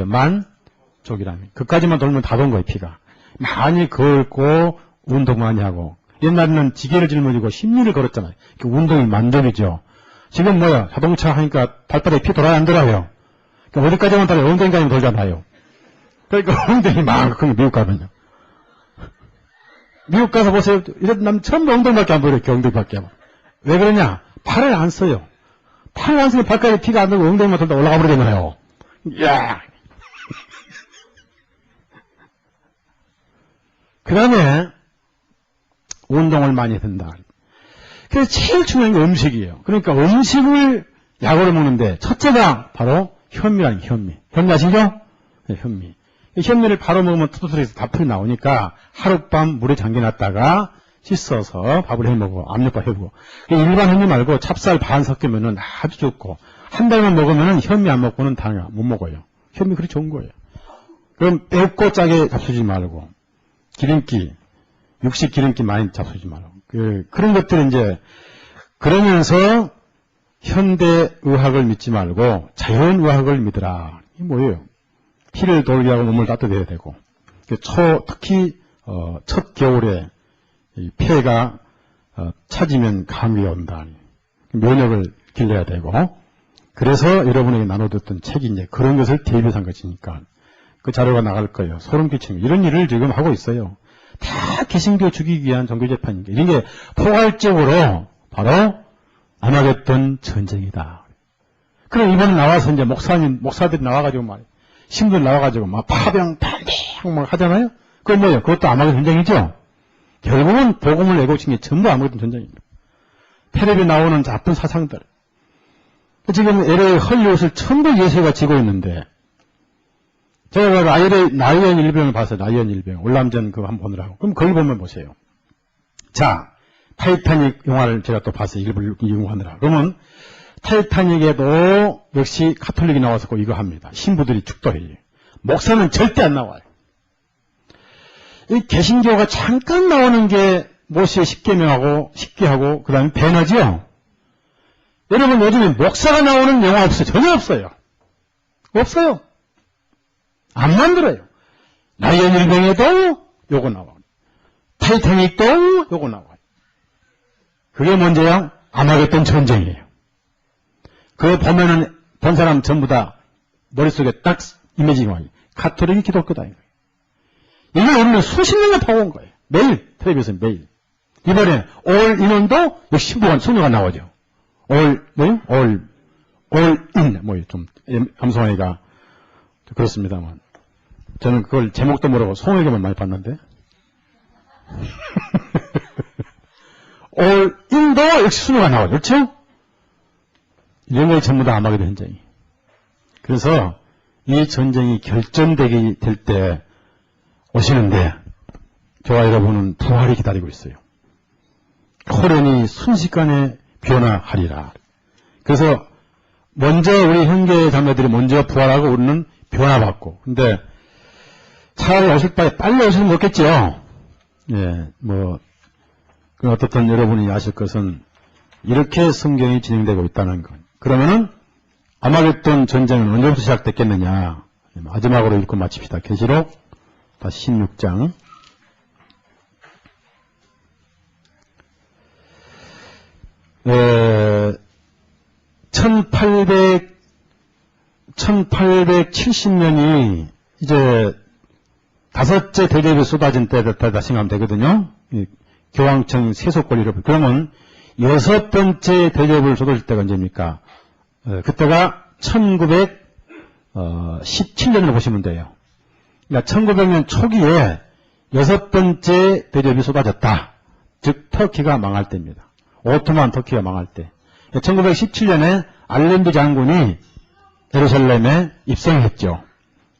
만족이라면. 그까지만 돌면 다 돈 거예요, 피가. 많이 걷고, 운동 많이 하고. 옛날에는 지게를 짊어지고 10리를 걸었잖아요. 그 운동이 만족이죠. 지금 자동차 하니까 발바닥에 피 돌아야 안 돌아요. 그러니까 어디까지만 돌아요? 엉덩이까지만 돌잖아요. 그러니까 엉덩이 만큼 미국 가면요. 미국 가서 보세요. 이런 남 처음부터 엉덩이밖에 안 보여요. 엉덩이밖에 안 보여요. 왜 그러냐? 팔을 안 써요. 팔을 안 쓰면 발가락에 피가 안 나고 엉덩이만 돌다 올라가 버리잖아요. 야! 그 다음에 운동을 많이 한다. 그래서 제일 중요한 게 음식이에요. 그러니까 음식을 약으로 먹는데 첫째가 바로 현미라는 게 현미. 현미 아시죠? 네, 현미. 현미를 바로 먹으면 투투투에서 다 풀이 나오니까 하룻밤 물에 잠겨놨다가 씻어서 밥을 해먹고 압력밥 해보고. 일반 현미 말고 찹쌀 반 섞으면은 아주 좋고, 한 달만 먹으면은 현미 안 먹고는 당연 못 먹어요. 현미 그리 좋은 거예요. 그럼 맵고 짜게 잡수지 말고, 기름기, 육식 기름기 많이 잡수지 말고. 그런 것들은 이제, 그러면서 현대의학을 믿지 말고 자연의학을 믿으라. 이게 뭐예요? 피를 돌게 하고 몸을 따뜻해야 되고, 특히, 첫 겨울에 이 폐가 차지면 감기가 온다. 면역을 길러야 되고, 그래서 여러분에게 나눠줬던 책이 이제 그런 것을 대비한 것이니까 그 자료가 나갈 거예요. 소름 끼치는 이런 일을 지금 하고 있어요. 다 개신교 죽이기 위한 종교재판입니다. 이런 게 포괄적으로 바로 아마겟돈 전쟁이다. 그럼 이번에 나와서 이제 목사들이 나와가지고 말이에요. 신부들 나와가지고 막 파병 막 하잖아요. 그건 뭐예요? 그것도 아마겟돈 전쟁이죠? 결국은 복음을 내고친 게 전부 아마겟돈 전쟁입니다. 텔레비에 나오는 나쁜 사상들. 지금 LA 헐리우드를 전부 예수가 지고 있는데, 제가 나이언 일병을 봤어요. 나이언 일병. 올람전 그거 한번 보느라고. 그럼 거기 보면 보세요. 자, 타이타닉 영화를 제가 또 봤어요. 일부를 이용하느라. 그러면 타이타닉에도 역시 가톨릭이 나와서 이거 합니다. 신부들이 축도해요. 목사는 절대 안 나와요. 이 개신교가 잠깐 나오는 게 모세의 십계명하고 십계하고 그 다음에 배나지요. 여러분 요즘에 목사가 나오는 영화 없어요. 전혀 없어요. 없어요. 안 만들어요. 나이언 일병에도 요거 나와요. 타이타닉도 요거 나와요. 그게 뭔지요? 아마겟돈 전쟁이에요. 그거 보면은 본 사람 전부 다 머릿속에 딱 이미지가 와요. 가톨릭이 기독교다. 이거 우리는 수십 년을 봐온 거예요. 매일 텔레비전 매일. 이번에 올 인원도 역시 신부가 소녀가 나오죠. 올 인 좀 암송하기가 그렇습니다만 저는 그걸 제목도 모르고 송에게만 많이 봤는데 올 인도 역시 소녀가 나오죠. 그렇죠? 이런 게 전부 다 아마겟돈 전쟁이. 그래서 이 전쟁이 결정되게 될 때 오시는데 저와 여러분은 부활이 기다리고 있어요. 호련히 순식간에 변화하리라. 그래서 먼저 우리 형제 자매들이 먼저 부활하고 우리는 변화받고. 근데 차라리 오실 바에 빨리 오시면 좋겠죠. 예, 어떻든 여러분이 아실 것은 이렇게 성경이 진행되고 있다는 것. 그러면은 아마겟돈 전쟁은 언제부터 시작됐겠느냐. 마지막으로 읽고 마칩시다. 계시록 다시 16장. 1870년이 이제 다섯째 대접이 쏟아진 때다 생각하면 되거든요. 교황청 세속 권리를. 그러면 여섯 번째 대접을 쏟아질 때가 언제입니까? 그때가 1917년을 보시면 돼요. 그러니까 1900년 초기에 여섯 번째 대접이 쏟아졌다. 즉 터키가 망할 때입니다. 오토만 터키가 망할 때. 1917년에 알렌드 장군이 예루살렘에 입성했죠.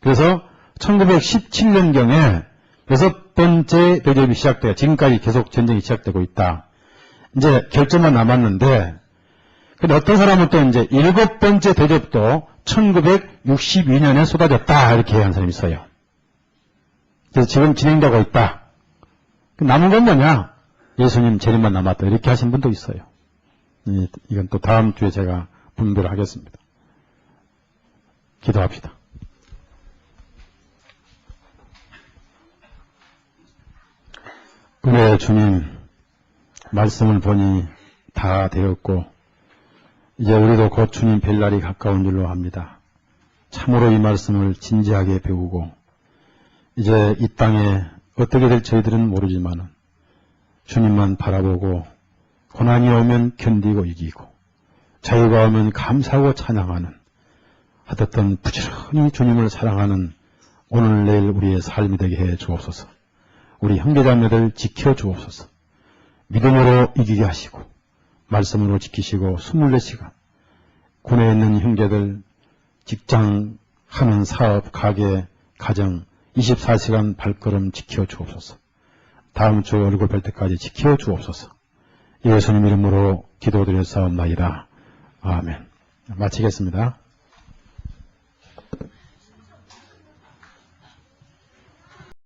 그래서 1917년경에 여섯 번째 대접이 시작돼요. 지금까지 계속 전쟁이 시작되고 있다. 이제 결정만 남았는데, 근데 어떤 사람은 또 이제 일곱 번째 대접도 1962년에 쏟아졌다. 이렇게 얘기하는 사람이 있어요. 그래서 지금 진행되고 있다. 남은 건 뭐냐? 예수님 재림만 남았다. 이렇게 하신 분도 있어요. 이건 또 다음 주에 제가 분별을 하겠습니다. 기도합시다. 그래 주님, 말씀을 보니 다 되었고 이제 우리도 곧 주님 뵐 날이 가까운 줄로 압니다. 참으로 이 말씀을 진지하게 배우고 이제 이 땅에 어떻게 될 저희들은 모르지만 주님만 바라보고 고난이 오면 견디고 이기고 자유가 오면 감사하고 찬양하는 하여튼 부지런히 주님을 사랑하는 오늘 내일 우리의 삶이 되게 해 주옵소서. 우리 형제자매들 지켜 주옵소서. 믿음으로 이기게 하시고 말씀으로 지키시고 24시간 군에 있는 형제들 직장 하는 사업, 가게, 가정 24시간 발걸음 지켜 주옵소서. 다음 주 얼굴 뵐 때까지 지켜 주옵소서. 예수님 이름으로 기도드렸사옵나이다. 아멘. 마치겠습니다.